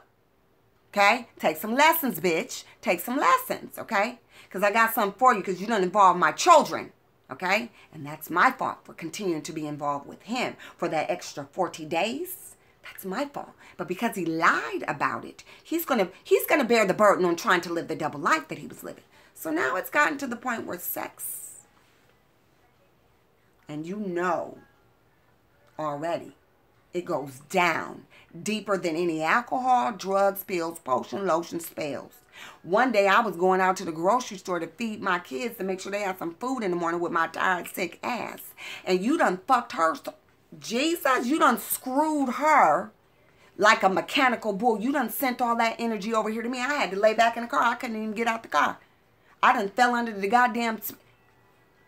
Okay? Take some lessons, bitch. Take some lessons, okay? Because I got something for you because you don't involve my children, okay? And that's my fault for continuing to be involved with him for that extra 40 days. That's my fault. But because he lied about it, he's gonna bear the burden on trying to live the double life that he was living. So now it's gotten to the point where sex, and you know already, it goes down deeper than any alcohol, drugs, pills, potion, lotion, spells. One day I was going out to the grocery store to feed my kids to make sure they had some food in the morning with my tired, sick ass. And you done fucked her. Jesus, you done screwed her like a mechanical bull. You done sent all that energy over here to me. I had to lay back in the car. I couldn't even get out the car. I done fell under the goddamn...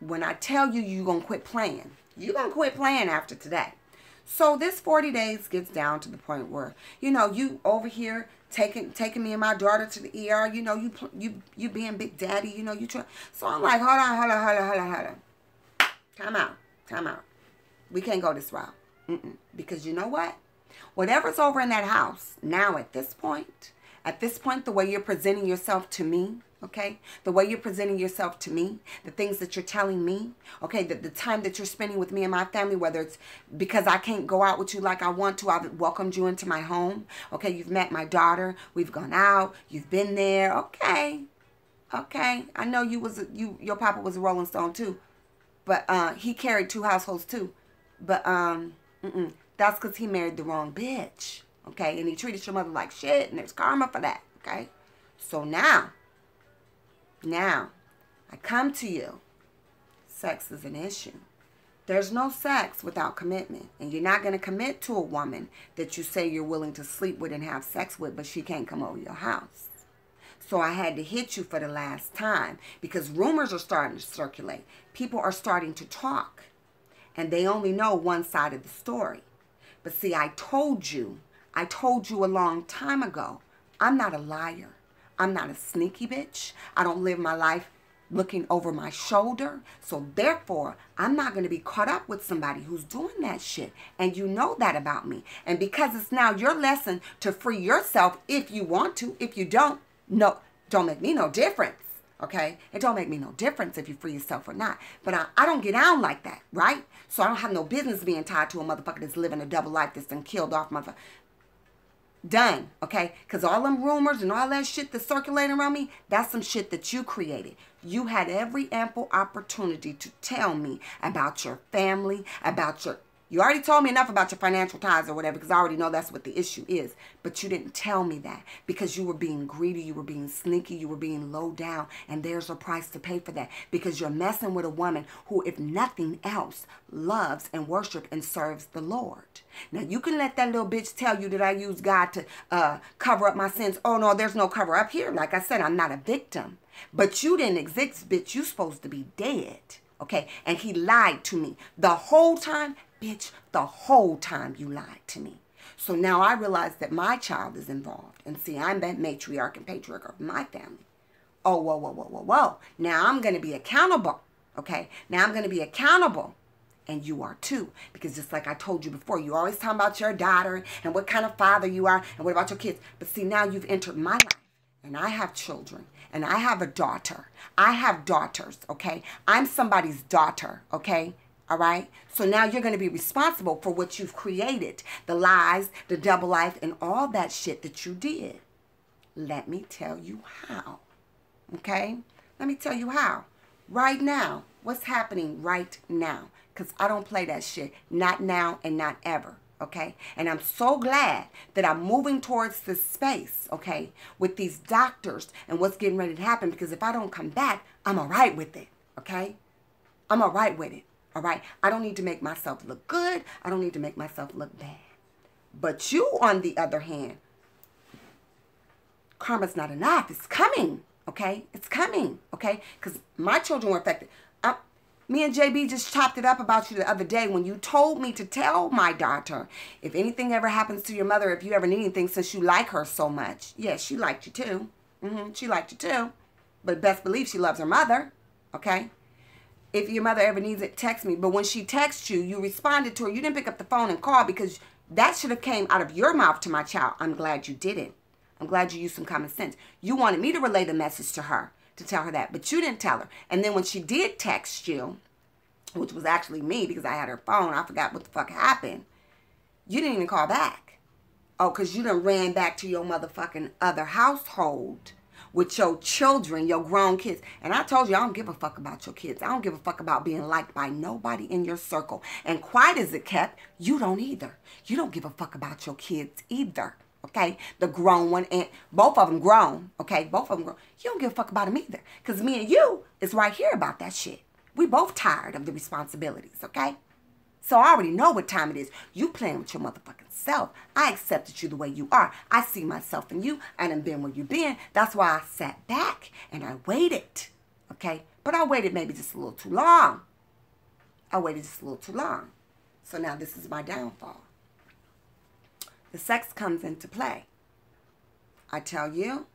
When I tell you, you gonna quit playing. You gonna quit playing after today. So this 40 days gets down to the point where, you know, you over here taking me and my daughter to the ER. You know, you being Big Daddy. You know, you try. So I'm like, hold on. Time out. We can't go this route. Because you know what? Whatever's over in that house now at this point, the way you're presenting yourself to me, okay? The way you're presenting yourself to me, the things that you're telling me, okay? The time that you're spending with me and my family, whether it's because I can't go out with you like I want to, I've welcomed you into my home, okay? You've met my daughter, we've gone out, you've been there, okay? I know your papa was a Rolling Stone too, but he carried 2 households too, but that's because he married the wrong bitch, okay? And he treated your mother like shit, and there's karma for that, okay? So now, I come to you. Sex is an issue. There's no sex without commitment. And you're not going to commit to a woman that you say you're willing to sleep with and have sex with, but she can't come over your house. So I had to hit you for the last time because rumors are starting to circulate. People are starting to talk. And they only know one side of the story. But see, I told you a long time ago, I'm not a liar. I'm not a sneaky bitch. I don't live my life looking over my shoulder. So therefore, I'm not going to be caught up with somebody who's doing that shit. And you know that about me. And because it's now your lesson to free yourself if you want to. If you don't, no, don't make me no difference. Okay? It don't make me no difference if you free yourself or not. But I don't get down like that, right? So I don't have no business being tied to a motherfucker that's living a double life that's been killed off motherfucker. Done, okay? Because all them rumors and all that shit that's circulating around me, that's some shit that you created. You had every ample opportunity to tell me about your family, about your... You already told me enough about your financial ties or whatever because I already know that's what the issue is. But you didn't tell me that because you were being greedy, you were being sneaky, you were being low down. And there's a price to pay for that because you're messing with a woman who, if nothing else, loves and worships and serves the Lord. Now, you can let that little bitch tell you that I use God to cover up my sins. Oh, no, there's no cover up here. Like I said, I'm not a victim. But you didn't exist, bitch. You supposed to be dead. Okay? And he lied to me the whole time. Bitch, the whole time you lied to me. So now I realize that my child is involved. And see, I'm that matriarch and patriarch of my family. Oh, whoa. Now I'm going to be accountable. Okay? Now I'm going to be accountable. And you are too. Because just like I told you before, you always talking about your daughter and what kind of father you are and what about your kids. But see, now you've entered my life. And I have children. And I have a daughter. I have daughters. Okay? I'm somebody's daughter. Okay? All right? So now you're going to be responsible for what you've created. The lies, the double life, and all that shit that you did. Let me tell you how. Okay? Let me tell you how. Right now. What's happening right now? Because I don't play that shit. Not now and not ever. Okay? And I'm so glad that I'm moving towards this space, okay, with these doctors and what's getting ready to happen, because if I don't come back, I'm all right with it, okay? I'm all right with it, all right? I don't need to make myself look good. I don't need to make myself look bad. But you, on the other hand, karma's not enough. It's coming, okay? It's coming, okay? Because my children were affected. Me and JB just chopped it up about you the other day when you told me to tell my daughter, if anything ever happens to your mother, if you ever need anything, since you like her so much. Yes, she liked you too. She liked you too. But best believe she loves her mother, okay? If your mother ever needs it, text me. But when she texts you, you responded to her. You didn't pick up the phone and call, because that should have came out of your mouth to my child. I'm glad you didn't. I'm glad you used some common sense. You wanted me to relay the message to her, to tell her that, but you didn't tell her. And then when she did text you, which was actually me because I had her phone, I forgot what the fuck happened, you didn't even call back. Oh, because you done ran back to your motherfucking other household with your children, your grown kids. And I told you, I don't give a fuck about your kids. I don't give a fuck about being liked by nobody in your circle. And quiet as it kept, you don't either. You don't give a fuck about your kids either. Okay, the grown one, and both of them grown, okay, both of them grown. You don't give a fuck about them either, because me and you is right here about that shit. We both tired of the responsibilities, okay? So I already know what time it is. You playing with your motherfucking self. I accepted you the way you are. I see myself in you. I done been where you been. That's why I sat back and I waited, okay? But I waited maybe just a little too long. I waited just a little too long. So now this is my downfall. The sex comes into play. I tell you,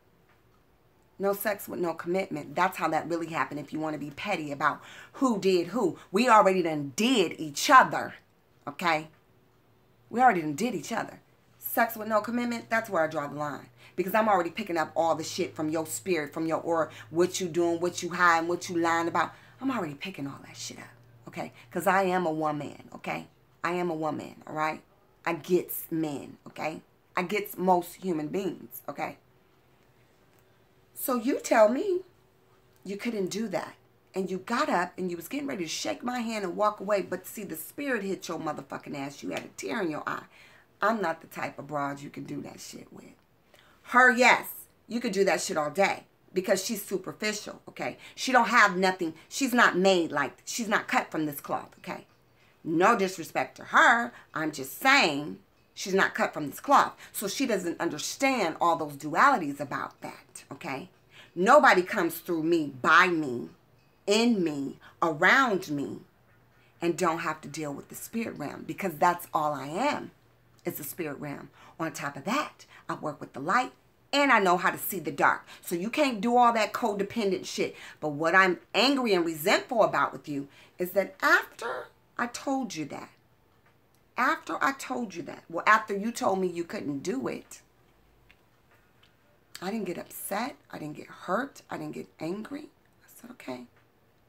no sex with no commitment. That's how that really happened, if you want to be petty about who did who. We already done did each other, okay? We already done did each other. Sex with no commitment, that's where I draw the line. Because I'm already picking up all the shit from your spirit, from your aura, what you doing, what you hiding, what you lying about. I'm already picking all that shit up, okay? Because I am a woman, okay? I am a woman, all right? I gets men, okay? I gets most human beings, okay? So you tell me you couldn't do that. And you got up and you was getting ready to shake my hand and walk away. But see, the spirit hit your motherfucking ass. You had a tear in your eye. I'm not the type of broad you can do that shit with. Her, yes. You could do that shit all day. Because she's superficial, okay? She don't have nothing. She's not made like, she's not cut from this cloth, okay? No disrespect to her. I'm just saying she's not cut from this cloth. So she doesn't understand all those dualities about that, okay? Nobody comes through me, by me, in me, around me, and don't have to deal with the spirit realm, because that's all I am. It's a spirit realm. On top of that, I work with the light, and I know how to see the dark. So you can't do all that codependent shit. But what I'm angry and resentful about with you is that after I told you that, well, after you told me you couldn't do it, I didn't get upset. I didn't get hurt. I didn't get angry. I said, okay,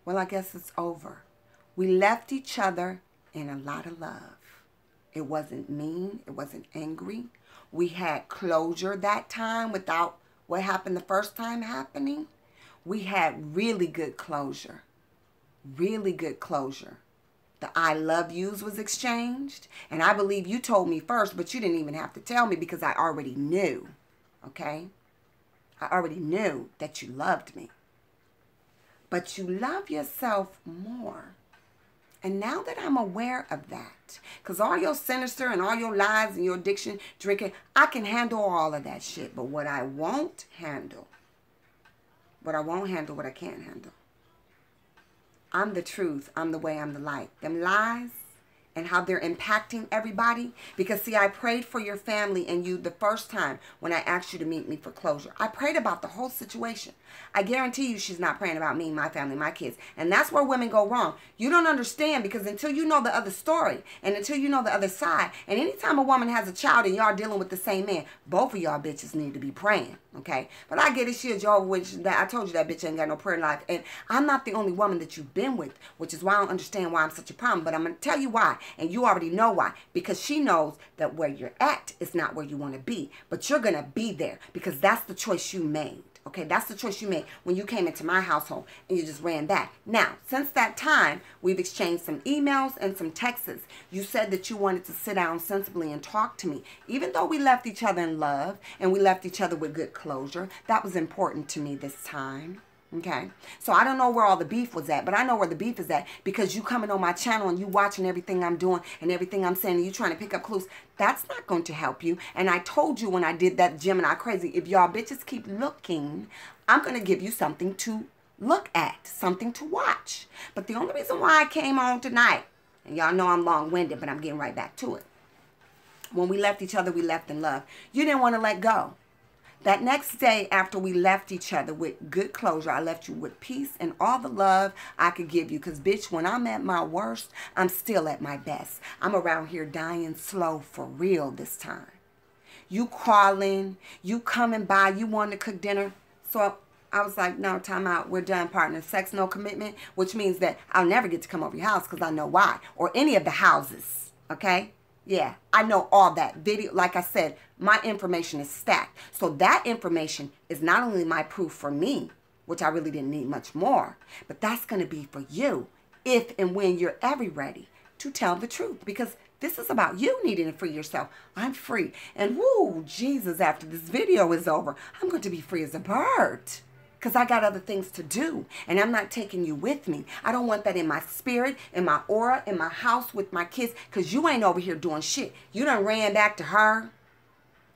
well, I guess it's over. We left each other in a lot of love. It wasn't mean. It wasn't angry. We had closure that time without what happened the first time happening. We had really good closure. Really good closure. The I love yous was exchanged. And I believe you told me first, but you didn't even have to tell me because I already knew. Okay? I already knew that you loved me. But you love yourself more. And now that I'm aware of that, because all your sinister and all your lies and your addiction, drinking, I can handle all of that shit. But what I won't handle, what I can't handle. I'm the truth. I'm the way. I'm the light. Them lies and how they're impacting everybody. Because, see, I prayed for your family and you the first time when I asked you to meet me for closure. I prayed about the whole situation. I guarantee you she's not praying about me, my family, my kids. And that's where women go wrong. You don't understand, because until you know the other story and until you know the other side, and anytime a woman has a child and y'all dealing with the same man, both of y'all bitches need to be praying, okay? But I get it, she a Jehovah's Witness. I told you that bitch ain't got no prayer life. And I'm not the only woman that you've been with, which is why I don't understand why I'm such a problem. But I'm going to tell you why. And you already know why. Because she knows that where you're at is not where you want to be. But you're going to be there because that's the choice you made. Okay, that's the choice you made when you came into my household and you just ran back. Now, since that time, we've exchanged some emails and some texts. You said that you wanted to sit down sensibly and talk to me. Even though we left each other in love and we left each other with good closure, that was important to me this time. Okay, so I don't know where all the beef was at, but I know where the beef is at because you coming on my channel and you watching everything I'm doing and everything I'm saying and you trying to pick up clues. That's not going to help you. And I told you when I did that Gemini crazy, if y'all bitches keep looking, I'm going to give you something to look at, something to watch. But the only reason why I came on tonight, and y'all know I'm long-winded, but I'm getting right back to it. When we left each other, we left in love. You didn't want to let go. That next day after we left each other with good closure, I left you with peace and all the love I could give you. Because, bitch, when I'm at my worst, I'm still at my best. I'm around here dying slow for real this time. You calling, you coming by, you wanting to cook dinner. So I was like, no, time out. We're done, partner. Sex, no commitment, which means that I'll never get to come over your house because I know why. Or any of the houses, okay? Yeah, I know all that. Video, like I said, my information is stacked. So that information is not only my proof for me, which I really didn't need much more, but that's going to be for you if and when you're ever ready to tell the truth. Because this is about you needing to free yourself. I'm free. And woo, Jesus, after this video is over, I'm going to be free as a bird. Because I got other things to do. And I'm not taking you with me. I don't want that in my spirit, in my aura, in my house with my kids. Because you ain't over here doing shit. You done ran back to her.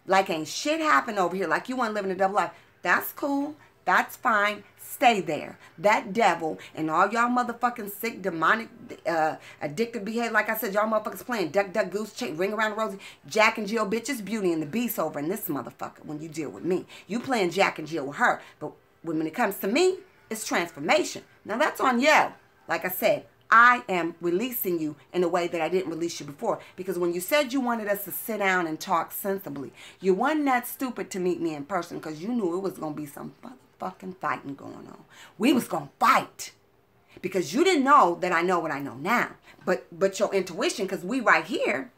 Like ain't shit happened over here. Like you want to live in a double life. That's cool. That's fine. Stay there. That devil and all y'all motherfucking sick, demonic, addictive behavior. Like I said, y'all motherfuckers playing duck, duck, goose, chick, ring around the rosy. Jack and Jill, bitches, Beauty and the Beast over in this motherfucker when you deal with me. You playing Jack and Jill with her. But when it comes to me, it's transformation. Now that's on you. Like I said, I am releasing you in a way that I didn't release you before. Because when you said you wanted us to sit down and talk sensibly, you wasn't that stupid to meet me in person because you knew it was going to be some motherfucking fighting going on. We was going to fight. Because you didn't know that I know what I know now. But your intuition, because we right here,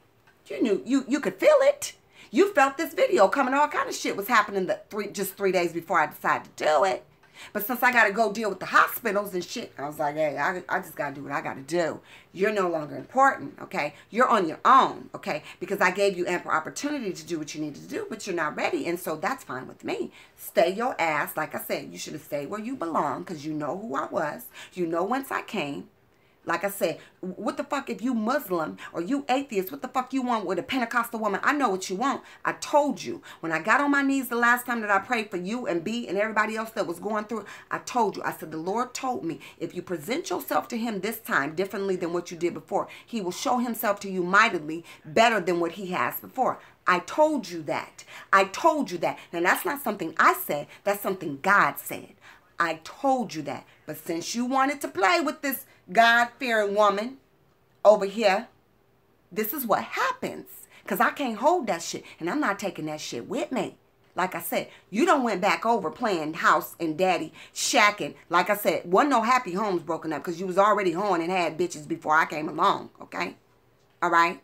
you knew, you could feel it. You felt this video coming, all kind of shit was happening just 3 days before I decided to do it. But since I got to go deal with the hospitals and shit, I was like, hey, I just got to do what I got to do. You're no longer important, okay? You're on your own, okay? Because I gave you ample opportunity to do what you needed to do, but you're not ready. And so that's fine with me. Stay your ass. Like I said, you should have stayed where you belong because you know who I was. You know whence I came. Like I said, what the fuck if you Muslim or you atheist, what the fuck you want with a Pentecostal woman? I know what you want. I told you. When I got on my knees the last time that I prayed for you and B and everybody else that was going through, I told you. I said, the Lord told me, if you present yourself to him this time differently than what you did before, he will show himself to you mightily better than what he has before. I told you that. I told you that. Now, that's not something I said. That's something God said. I told you that. But since you wanted to play with this God-fearing woman over here, this is what happens. Because I can't hold that shit. And I'm not taking that shit with me. Like I said, you done went back over playing house and daddy, shacking. Like I said, wasn't no happy homes broken up because you was already hoeing and had bitches before I came along. Okay? All right?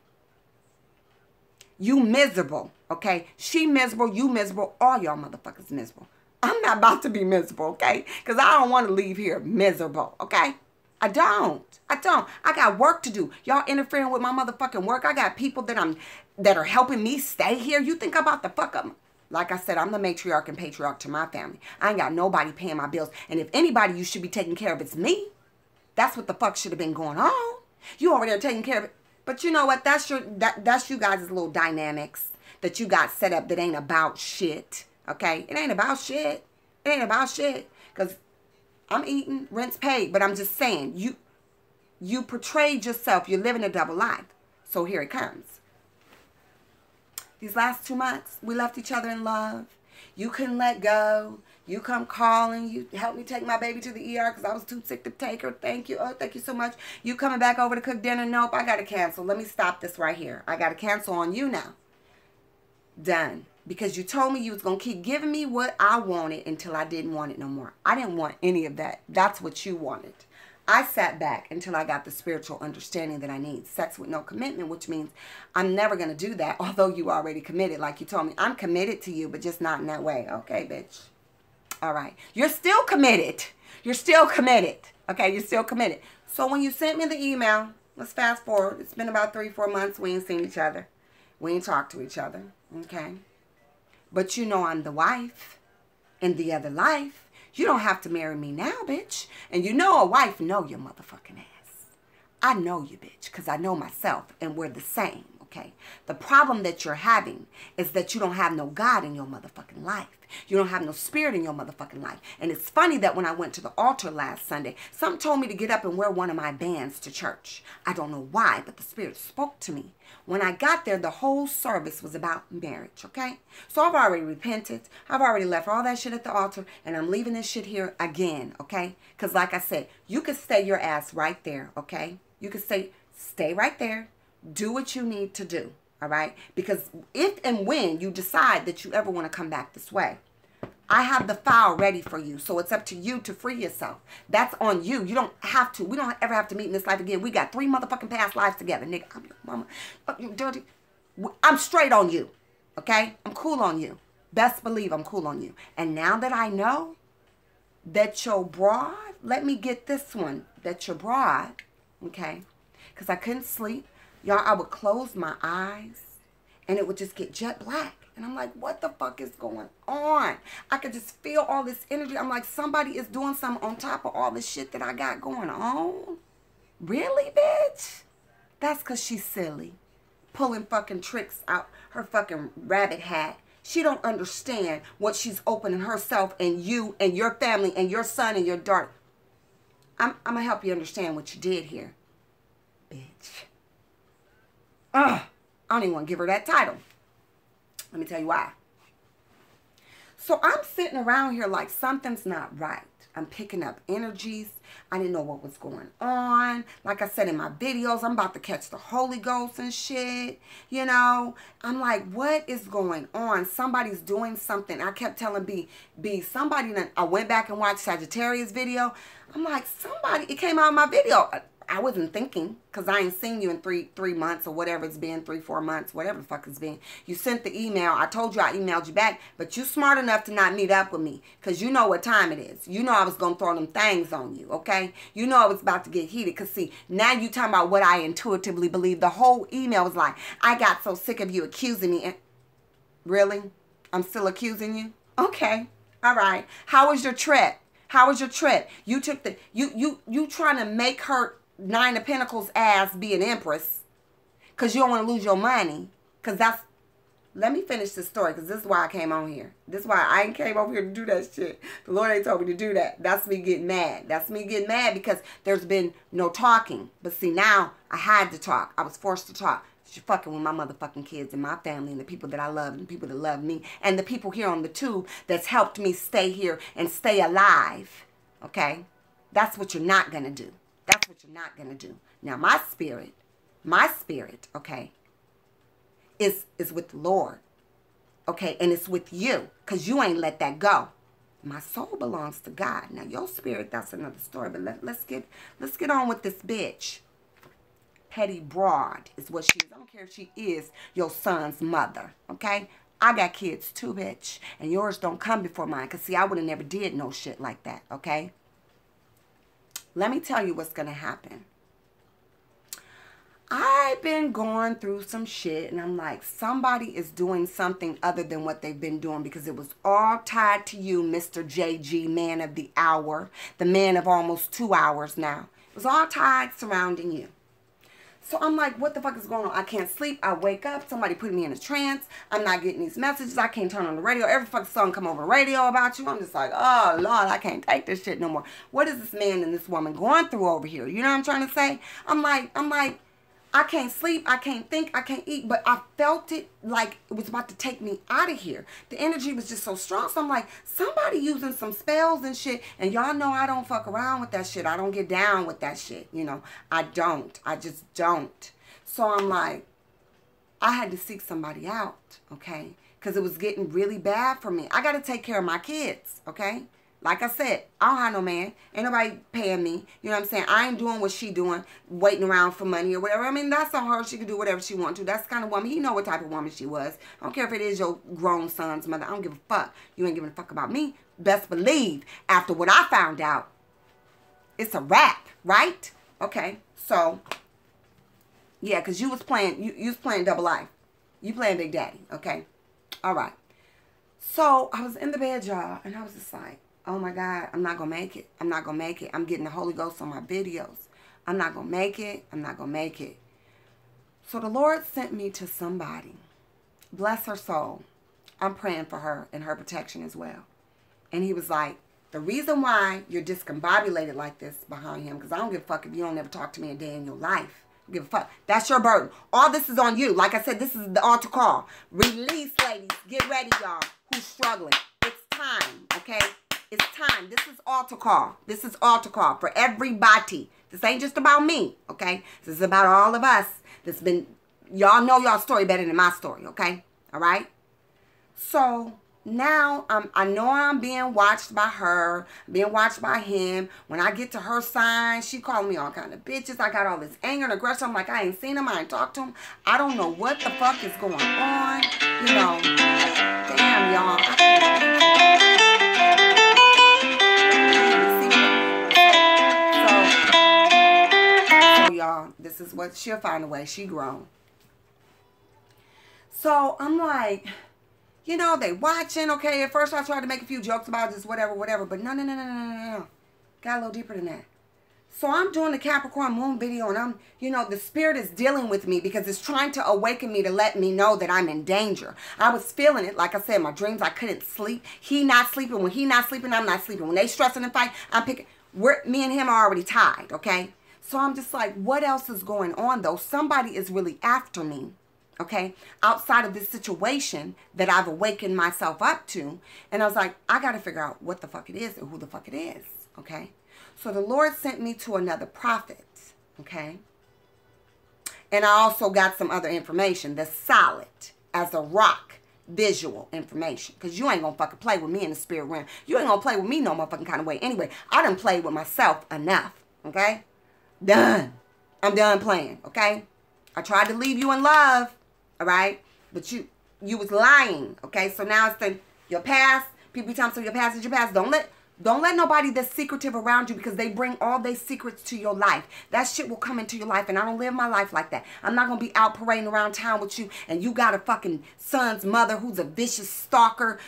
You miserable. Okay? She miserable. You miserable. All y'all motherfuckers miserable. I'm not about to be miserable, okay? Because I don't want to leave here miserable, okay? I don't. I got work to do. Y'all interfering with my motherfucking work. I got people that are helping me stay here. You think I'm about to fuck up? Like I said, I'm the matriarch and patriarch to my family. I ain't got nobody paying my bills. And if anybody you should be taking care of, it's me. That's what the fuck should have been going on. You over there taking care of it. But you know what? That's you guys' little dynamics that you got set up that ain't about shit. Okay? It ain't about shit. It ain't about shit. Because I'm eating, rent's paid. But I'm just saying, you portrayed yourself. You're living a double life. So here it comes. These last 2 months, we left each other in love. You couldn't let go. You come calling. You helped me take my baby to the ER because I was too sick to take her. Thank you. Oh, thank you so much. You coming back over to cook dinner? Nope, I got to cancel. Let me stop this right here. I got to cancel on you now. Done. Because you told me you was going to keep giving me what I wanted until I didn't want it no more. I didn't want any of that. That's what you wanted. I sat back until I got the spiritual understanding that I need. Sex with no commitment, which means I'm never going to do that, although you already committed. Like you told me, I'm committed to you, but just not in that way. Okay, bitch. All right. You're still committed. You're still committed. Okay, you're still committed. So when you sent me the email, let's fast forward. It's been about 3-4 months. We ain't seen each other. We ain't talked to each other. Okay. But you know I'm the wife in the other life. You don't have to marry me now, bitch. And you know a wife know your motherfucking ass. I know you, bitch, because I know myself, and we're the same, okay? The problem that you're having is that you don't have no God in your motherfucking life. You don't have no spirit in your motherfucking life. And it's funny that when I went to the altar last Sunday, something told me to get up and wear one of my bands to church. I don't know why, but the spirit spoke to me. When I got there, the whole service was about marriage, okay? So I've already repented. I've already left all that shit at the altar, and I'm leaving this shit here again, okay? Because like I said, you could stay your ass right there, okay? You could stay right there. Do what you need to do, all right? Because if and when you decide that you ever want to come back this way, I have the file ready for you. So it's up to you to free yourself. That's on you. You don't have to. We don't ever have to meet in this life again. We got 3 motherfucking past lives together, nigga. I'm your mama. You dirty. I'm straight on you, okay? I'm cool on you. Best believe I'm cool on you. And now that I know that your broad, let me get this one, that your broad, okay? Because I couldn't sleep. Y'all, I would close my eyes and it would just get jet black. And I'm like, what the fuck is going on? I could just feel all this energy. I'm like, somebody is doing something on top of all this shit that I got going on. Really, bitch? That's because she's silly. Pulling fucking tricks out her fucking rabbit hat. She don't understand what she's opening herself and you and your family and your son and your daughter. I'm going to help you understand what you did here. Bitch. Ugh. I don't even want to give her that title. Let me tell you why. So I'm sitting around here like something's not right. I'm picking up energies. I didn't know what was going on. Like I said in my videos, I'm about to catch the Holy Ghost and shit. You know, I'm like, what is going on? Somebody's doing something. I kept telling B, somebody, I went back and watched Sagittarius video. I'm like, somebody, it came out in my video. I wasn't thinking, because I ain't seen you in three months or whatever it's been, 3-4 months, whatever the fuck it's been. You sent the email. I told you I emailed you back, but you smart enough to not meet up with me, because you know what time it is. You know I was going to throw them things on you, okay? You know I was about to get heated, because see, now you talking about what I intuitively believe. The whole email was like, I got so sick of you accusing me. And really? I'm still accusing you? Okay. All right. How was your trip? How was your trip? You took the, you trying to make her 9 of Pentacles ass be an empress because you don't want to lose your money. Because that's, let me finish this story because this is why I came on here. This is why I ain't came over here to do that shit. The Lord ain't told me to do that. That's me getting mad. That's me getting mad because there's been no talking. But see, now I had to talk. I was forced to talk. You're fucking with my motherfucking kids and my family and the people that I love and the people that love me and the people here on the tube that's helped me stay here and stay alive. Okay? That's what you're not going to do. That's what you're not going to do. Now, my spirit, okay, is with the Lord. Okay? And it's with you because you ain't let that go. My soul belongs to God. Now, your spirit, that's another story. But let's get on with this bitch. Petty broad is what she is. I don't care if she is your son's mother. Okay? I got kids too, bitch. And yours don't come before mine. Because, see, I would have never did no shit like that. Okay? Let me tell you what's going to happen. I've been going through some shit and I'm like, somebody is doing something other than what they've been doing because it was all tied to you, Mr. JG, man of the hour, the man of almost 2 hours now. It was all tied surrounding you. So I'm like, what the fuck is going on? I can't sleep. I wake up. Somebody put me in a trance. I'm not getting these messages. I can't turn on the radio. Every fucking song come over the radio about you. I'm just like, oh, Lord, I can't take this shit no more. What is this man and this woman going through over here? You know what I'm trying to say? I'm like, I can't sleep. I can't think. I can't eat. But I felt it like it was about to take me out of here. The energy was just so strong. So I'm like, somebody using some spells and shit. And y'all know I don't fuck around with that shit. I don't get down with that shit. You know, I don't. I just don't. So I'm like, I had to seek somebody out, okay? Because it was getting really bad for me. I got to take care of my kids, okay? Like I said, I don't have no man. Ain't nobody paying me. You know what I'm saying? I ain't doing what she doing, waiting around for money or whatever. I mean, that's on her. She can do whatever she wants to. That's the kind of woman. He know what type of woman she was. I don't care if it is your grown son's mother. I don't give a fuck. You ain't giving a fuck about me. Best believe, after what I found out, it's a wrap, right? Okay, so, yeah, because you was playing, you was playing double life. You playing Big Daddy, okay? All right. So, I was in the bed, y'all, and I was just like, oh my God, I'm not going to make it. I'm not going to make it. I'm getting the Holy Ghost on my videos. I'm not going to make it. I'm not going to make it. So the Lord sent me to somebody. Bless her soul. I'm praying for her and her protection as well. And he was like, the reason why you're discombobulated like this behind him, because I don't give a fuck if you don't ever talk to me a day in your life. I don't give a fuck. That's your burden. All this is on you. Like I said, this is the altar call. Release, ladies. Get ready, y'all, who's struggling. It's time, okay? It's time. This is altar call. This is altar call for everybody. This ain't just about me, okay? This is about all of us. This been, y'all know y'all story better than my story, okay? All right? So now I know I'm being watched by her, being watched by him. When I get to her sign, she calling me all kind of bitches. I got all this anger and aggression. I'm like, I ain't seen him. I ain't talked to him. I don't know what the fuck is going on. You know, damn, y'all. Y'all, this is what she'll find a way. She grown. So I'm like, you know, they watching. Okay, at first I tried to make a few jokes about this, whatever. But no. Got a little deeper than that. So I'm doing the Capricorn moon video, and I'm, you know, the spirit is dealing with me because it's trying to awaken me to let me know that I'm in danger. I was feeling it. Like I said, my dreams, I couldn't sleep. He not sleeping. When he not sleeping, I'm not sleeping. When they stressing and fight, I'm picking. Me and him are already tied, okay? So I'm just like, what else is going on, though? Somebody is really after me, okay, outside of this situation that I've awakened myself up to. And I was like, I got to figure out what the fuck it is and who the fuck it is, okay? So the Lord sent me to another prophet, okay? And I also got some other information that's solid as a rock, visual information. Because you ain't going to fucking play with me in the spirit realm. You ain't going to play with me no motherfucking kind of way. Anyway, I done played with myself enough, okay? Done. I'm done playing, okay? I tried to leave you in love, all right? But you was lying, okay? So now it's your past. People tell me, so your past is your past. Don't let nobody that's secretive around you, because they bring all their secrets to your life. That shit will come into your life, and I don't live my life like that. I'm not going to be out parading around town with you, and you got a fucking son's mother who's a vicious stalker,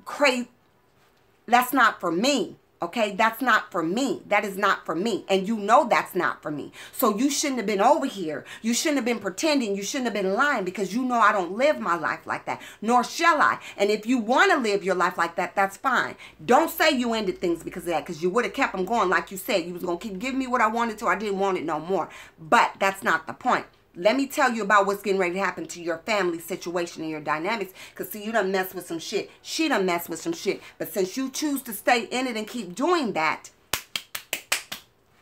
crazy. That's not for me. Okay, that's not for me. That is not for me. And you know that's not for me. So you shouldn't have been over here. You shouldn't have been pretending. You shouldn't have been lying, because you know I don't live my life like that. Nor shall I. And if you want to live your life like that, that's fine. Don't say you ended things because of that, because you would have kept them going like you said. You was going to keep giving me what I wanted to. I didn't want it no more. But that's not the point. Let me tell you about what's getting ready to happen to your family situation and your dynamics. Because, see, you done mess with some shit. She done mess with some shit. But since you choose to stay in it and keep doing that,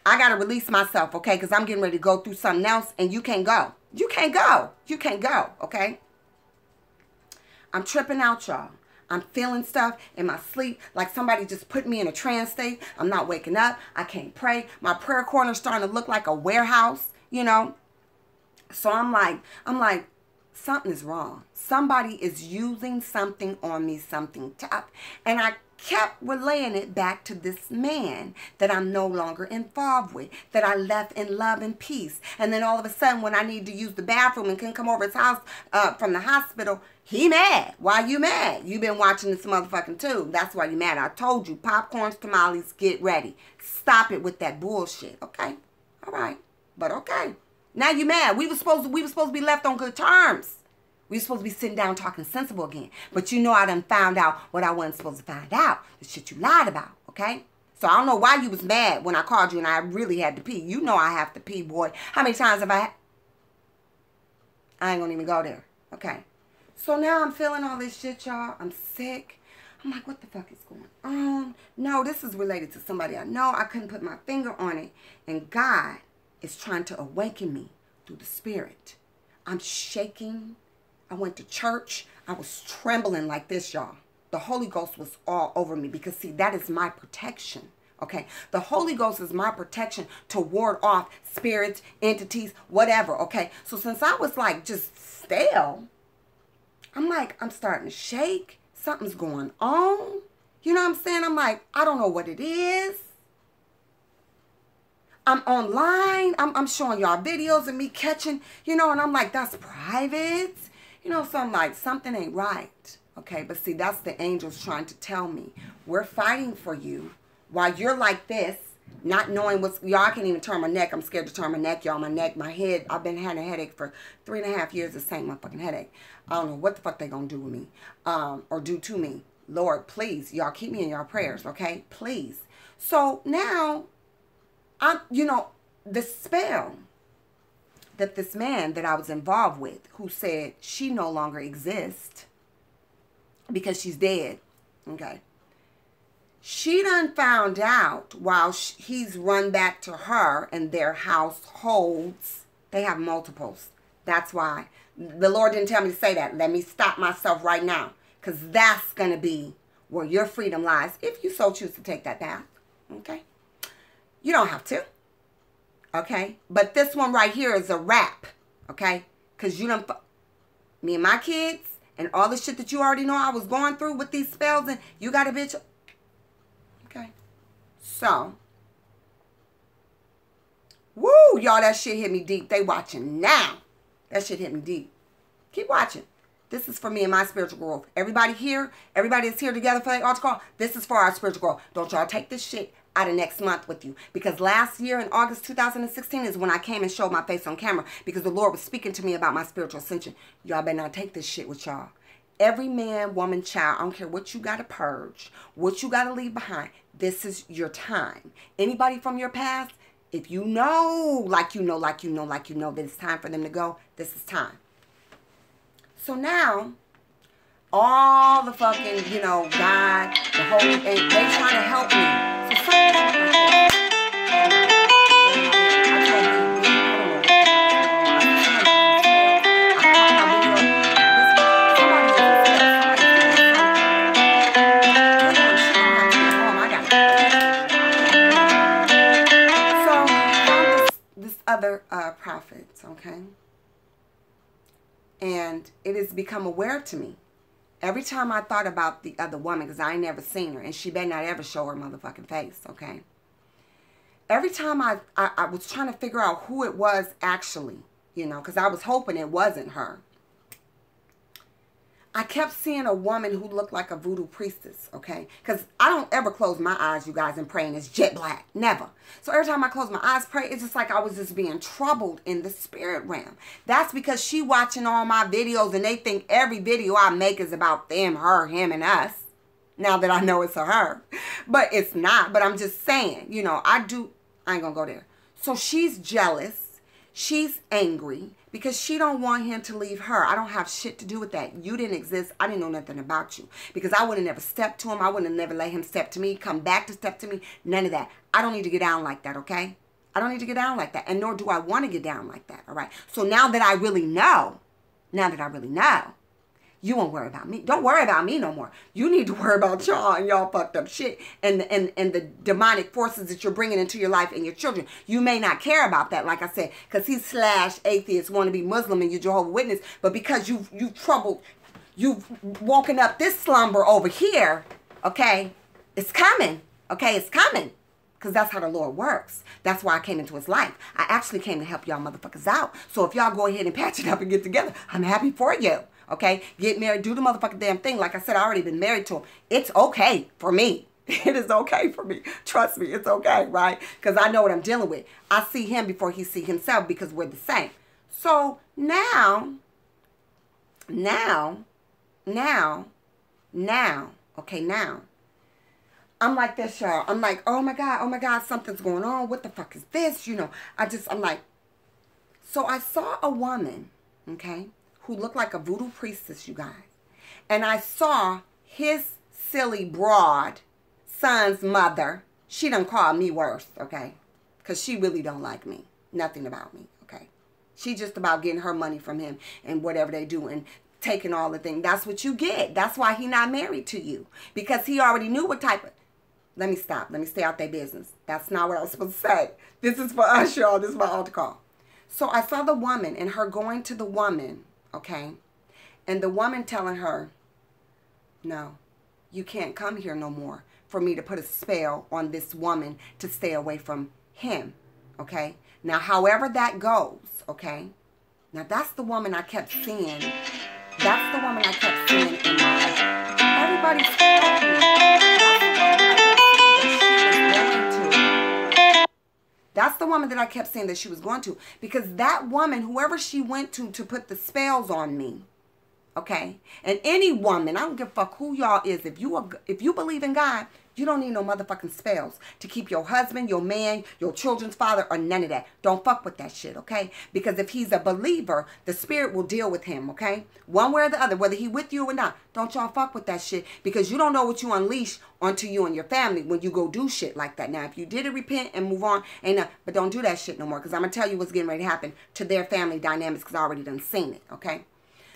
I got to release myself, okay? Because I'm getting ready to go through something else, and you can't go. You can't go. You can't go, okay? I'm tripping out, y'all. I'm feeling stuff in my sleep, like somebody just put me in a trance state. I'm not waking up. I can't pray. My prayer corner's starting to look like a warehouse, you know? So I'm like, something is wrong. Somebody is using something on me, something tough. And I kept relaying it back to this man that I'm no longer involved with, that I left in love and peace. And then all of a sudden, when I need to use the bathroom and couldn't come over his house from the hospital, he mad. Why you mad? You been watching this motherfucking tube. That's why you mad. I told you, popcorns, tamales, get ready. Stop it with that bullshit, okay? All right, but okay. Now you mad. We were supposed to be left on good terms. We were supposed to be sitting down talking sensible again. But you know I done found out what I wasn't supposed to find out. The shit you lied about, okay? So I don't know why you was mad when I called you and I really had to pee. You know I have to pee, boy. How many times have I ain't gonna even go there. Okay. So now I'm feeling all this shit, y'all. I'm sick. I'm like, what the fuck is going on? No, this is related to somebody I know. I couldn't put my finger on it. And God is trying to awaken me through the spirit. I'm shaking. I went to church. I was trembling like this, y'all. the Holy Ghost was all over me because, see, that is my protection. Okay, the Holy Ghost is my protection to ward off spirits, entities, whatever. Okay, so since I was like just stale, I'm like, I'm starting to shake. Something's going on. You know what I'm saying? I'm like, I don't know what it is. I'm online. I'm showing y'all videos of me catching, you know, and I'm like, that's private. You know, so I'm like, something ain't right. Okay, but see, that's the angels trying to tell me. We're fighting for you. While you're like this, not knowing what's, y'all, I can't even turn my neck. I'm scared to turn my neck, y'all. My neck, my head. I've been having a headache for 3.5 years, the same motherfucking headache. I don't know what the fuck they gonna do with me, or do to me. Lord, please, y'all keep me in your prayers, okay? Please. So now, you know, the spell that this man that I was involved with, who said she no longer exists because she's dead, okay? She done found out while he's run back to her and their households. They have multiples. That's why. The Lord didn't tell me to say that. Let me stop myself right now. Because that's going to be where your freedom lies. If you so choose to take that path. Okay. You don't have to. Okay. But this one right here is a wrap. Okay. Because you done, me and my kids and all the shit that you already know I was going through with these spells. And you got a bitch. Okay. So, woo, y'all, that shit hit me deep. They watching now. That shit hit me deep. Keep watching. This is for me and my spiritual growth. Everybody here, everybody that's here together for the altar call, this is for our spiritual growth. Don't y'all take this shit out of next month with you. Because last year in August 2016 is when I came and showed my face on camera because the Lord was speaking to me about my spiritual ascension. Y'all better not take this shit with y'all. Every man, woman, child, I don't care what you got to purge, what you got to leave behind. This is your time. Anybody from your past, if you know, like you know that it's time for them to go, this is time. So now, all the fucking, you know, God, the Holy, and they trying to help me. So something like other prophets, okay? And it has become aware to me. Every time I thought about the other woman, because I ain't never seen her, and she better not ever show her motherfucking face, okay? Every time I was trying to figure out who it was actually, you know, because I was hoping it wasn't her. I kept seeing a woman who looked like a voodoo priestess, okay? Because I don't ever close my eyes, you guys, and pray, and it's jet black. Never. So every time I close my eyes, pray, it's just like I was just being troubled in the spirit realm. That's because she watching all my videos, and they think every video I make is about them, her, him, and us. Now that I know it's a her. But it's not. But I'm just saying, you know, I ain't going to go there. So she's jealous. She's angry because she don't want him to leave her. I don't have shit to do with that. You didn't exist. I didn't know nothing about you because I would have never stepped to him. I would have never let him step to me, come back to step to me. None of that. I don't need to get down like that, okay? I don't need to get down like that, and nor do I want to get down like that, all right? So now that I really know, you won't worry about me. Don't worry about me no more. You need to worry about y'all and y'all fucked up shit and the demonic forces that you're bringing into your life and your children. You may not care about that, like I said, because he's / atheist, want to be Muslim, and you're Jehovah's Witness. But because you've woken up this slumber over here, okay, it's coming. Okay, it's coming. Because that's how the Lord works. That's why I came into his life. I actually came to help y'all motherfuckers out. So if y'all go ahead and patch it up and get together, I'm happy for you. Okay? Get married. Do the motherfucking damn thing. Like I said, I already been married to him. It's okay for me. It is okay for me. Trust me. It's okay, right? Because I know what I'm dealing with. I see him before he see himself because we're the same. So now, okay, now. I'm like this, y'all. I'm like, oh my God, something's going on. What the fuck is this? You know, I'm like, so I saw a woman, okay, who looked like a voodoo priestess, you guys. And I saw his silly broad son's mother. She done called me worse, okay, because she really don't like me. Nothing about me, okay. She just about getting her money from him and whatever they do. And taking all the things. That's what you get. That's why he not married to you. Because he already knew what type of... Let me stop. Let me stay out their business. That's not what I was supposed to say. This is for us, y'all. This is my altar call. So I saw the woman and her going to the woman, okay? And the woman telling her, no, you can't come here no more for me to put a spell on this woman to stay away from him, okay? Now, however that goes, okay? Now, that's the woman I kept seeing. That's the woman I kept seeing in my life. Everybody's telling me. That's the woman that I kept saying that she was going to. Because that woman, whoever she went to put the spells on me, okay? And any woman, I don't give a fuck who y'all is. If you believe in God, you don't need no motherfucking spells to keep your husband, your man, your children's father, or none of that. Don't fuck with that shit, okay? Because if he's a believer, the spirit will deal with him, okay? One way or the other, whether he with you or not. Don't y'all fuck with that shit, because you don't know what you unleash onto you and your family when you go do shit like that. Now, if you did it, repent and move on, but don't do that shit no more, because I'm going to tell you what's getting ready to happen to their family dynamics, because I already done seen it, okay?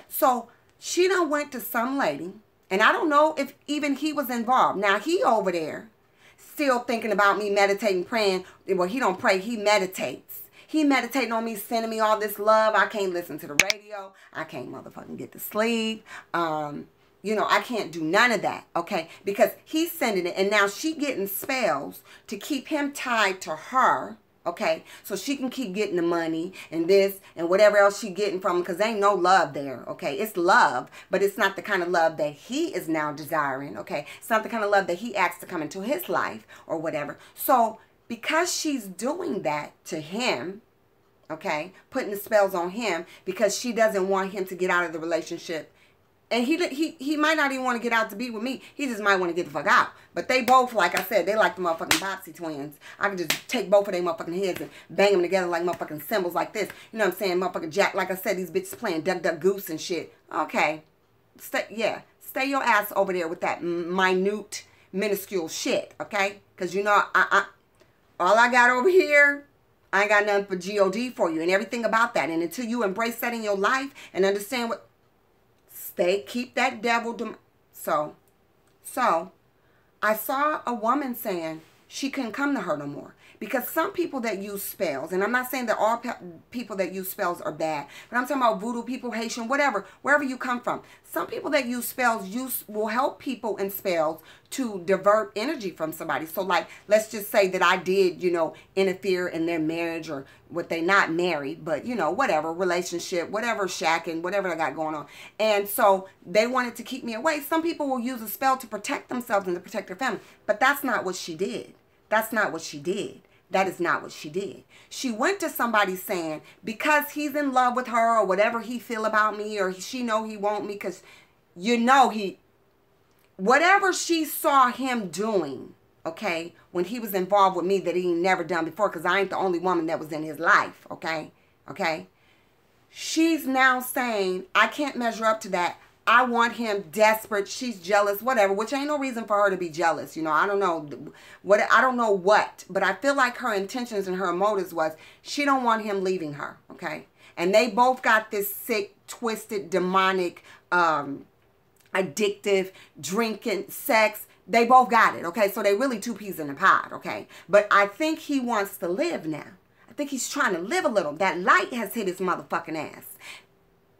So, she done went to some lady, and I don't know if even he was involved. Now, he over there still thinking about me meditating, praying. Well, he don't pray. He meditates. He meditating on me, sending me all this love. I can't listen to the radio. I can't motherfucking get to sleep. You know, I can't do none of that, okay? Because he's sending it, and now she getting spells to keep him tied to her, okay? So she can keep getting the money and this and whatever else she getting from him, because there ain't no love there, okay? It's love, but it's not the kind of love that he is now desiring, okay? It's not the kind of love that he asked to come into his life or whatever. So because she's doing that to him, okay, putting the spells on him because she doesn't want him to get out of the relationship. And he might not even want to get out to be with me. He just might want to get the fuck out. But they both, like I said, they like the motherfucking Bopsy twins. I can just take both of their motherfucking heads and bang them together like motherfucking symbols like this. You know what I'm saying? Motherfucking Jack. Like I said, these bitches playing Duck, Duck, Goose and shit. Okay. Stay your ass over there with that minute, minuscule shit. Okay? Because, you know, all I got over here, I ain't got nothing for G-O-D for you and everything about that. And until you embrace that in your life and understand what... keep that devil. So I saw a woman saying she couldn't come to her no more. Because some people that use spells, and I'm not saying that all people that use spells are bad, but I'm talking about voodoo people, Haitian, whatever, wherever you come from. Some people that use spells will help people in spells to divert energy from somebody. So like, let's just say that I did, you know, interfere in their marriage, or what, they not married, but you know, whatever, relationship, whatever, shacking, whatever they got going on. And so they wanted to keep me away. Some people will use a spell to protect themselves and to protect their family, but that's not what she did. That's not what she did. That is not what she did. She went to somebody saying, because he's in love with her, or whatever he feel about me, or she know he want me, because you know whatever she saw him doing, okay, when he was involved with me that he never done before, because I ain't the only woman that was in his life, okay, she's now saying, I can't measure up to that. I want him desperate. She's jealous, whatever, which ain't no reason for her to be jealous. You know, I don't know what, but I feel like her intentions and her motives was she don't want him leaving her. Okay. And they both got this sick, twisted, demonic, addictive, drinking, sex. They both got it. Okay. So they really two peas in a pod. Okay. But I think he wants to live now. I think he's trying to live a little. That light has hit his motherfucking ass.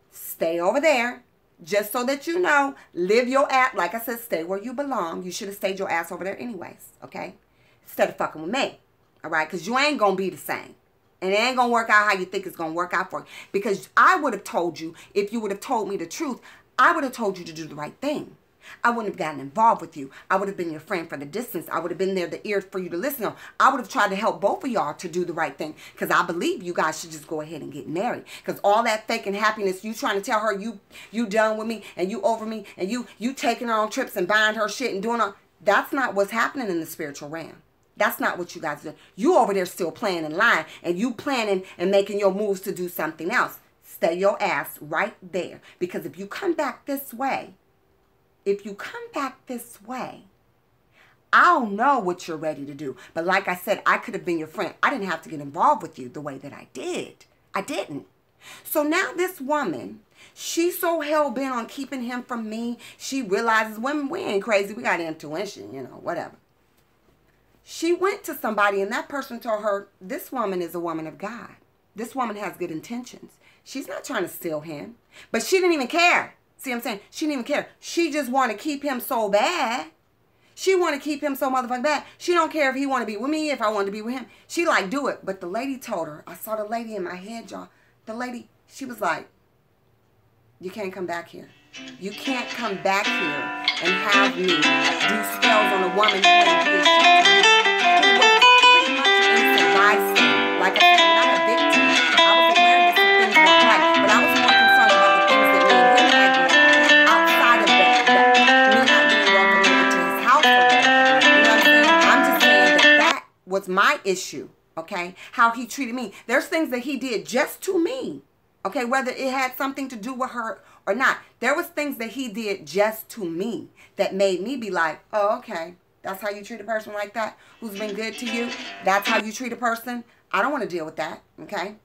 Stay over there. Just so that you know, live your ass. Like I said, stay where you belong. You should have stayed your ass over there anyways, okay? Instead of fucking with me, all right? Because you ain't going to be the same. And it ain't going to work out how you think it's going to work out for you. Because I would have told you, if you would have told me the truth, I would have told you to do the right thing. I wouldn't have gotten involved with you. I would have been your friend for the distance. I would have been there, the ear for you to listen on. I would have tried to help both of y'all to do the right thing. Because I believe you guys should just go ahead and get married. Because all that faking happiness, you trying to tell her you done with me and you over me and you taking her on trips and buying her shit and doing all, that's not what's happening in the spiritual realm. That's not what you guys do. You over there still playing in line and you planning and making your moves to do something else. Stay your ass right there. Because if you come back this way, I don't know what you're ready to do. But like I said, I could have been your friend. I didn't have to get involved with you the way that I did. I didn't. So now this woman, She's so hell-bent on keeping him from me. She realizes women, we ain't crazy. We got intuition, you know, whatever. She went to somebody and that person told her, this woman is a woman of God. This woman has good intentions. She's not trying to steal him. But she didn't even care. See what I'm saying? She didn't even care. She just wanted to keep him so bad. She wanted to keep him so motherfucking bad. She don't care if he want to be with me, if I want to be with him. She like, do it. But the lady told her, I saw the lady in my head, y'all. The lady, she was like, you can't come back here. You can't come back here and have me do spells on a woman who ain't doing shit to you. Who was pretty much an innocent bystander. Like I said, I'm not a victim. I was aware that some things weren't right, but I was more concerned about the things that me and him had done outside of me not being welcome over to his house or whatever. You know what I'm saying? I'm just saying that was my issue, okay? How he treated me. There's things that he did just to me, okay? Whether it had something to do with her or not. There was things that he did just to me that made me be like, oh, okay. That's how you treat a person like that who's been good to you? That's how you treat a person? I don't want to deal with that, okay?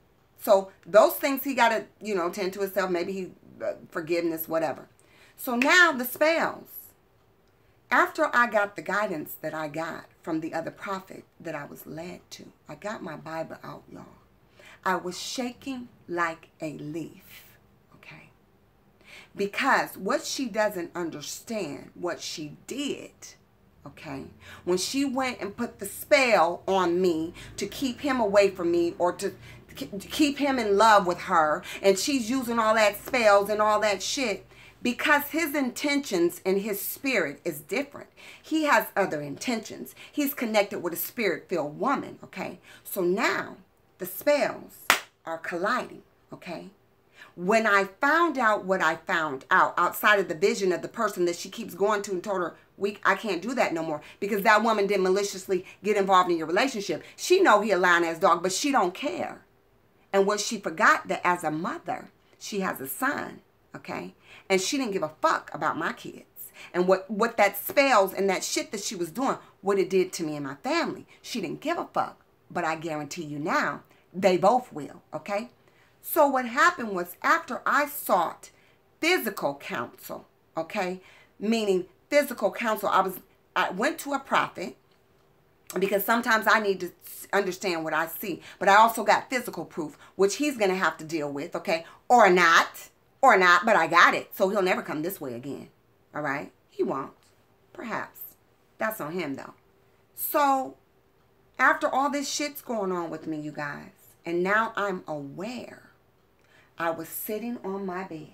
So those things he got to, you know, tend to himself. Maybe he, forgiveness, whatever. So now the spells. After I got the guidance that I got from the other prophet that I was led to, I got my Bible out, y'all. I was shaking like a leaf, okay? Because what she doesn't understand, what she did, okay, when she went and put the spell on me to keep him away from me or to keep him in love with her, and she's using all that spells and all that shit, because his intentions and his spirit is different. He has other intentions. He's connected with a spirit-filled woman, okay? So now the spells are colliding, okay? When I found out what I found out outside of the vision of the person that she keeps going to and told her, I can't do that no more, because that woman didn't maliciously get involved in your relationship. She know he a lying-ass dog, but she don't care. And what she forgot, that as a mother, she has a son, okay? And she didn't give a fuck about my kids. And what that spells and that shit that she was doing, what it did to me and my family. She didn't give a fuck. But I guarantee you now, they both will, okay? So what happened was, after I sought physical counsel, okay? Meaning physical counsel. I went to a prophet, because sometimes I need to understand what I see. But I also got physical proof, which he's going to have to deal with, okay? Or not, but I got it. So he'll never come this way again, all right? He won't, perhaps. That's on him, though. So after all this shit's going on with me, you guys, and now I'm aware, I was sitting on my bed.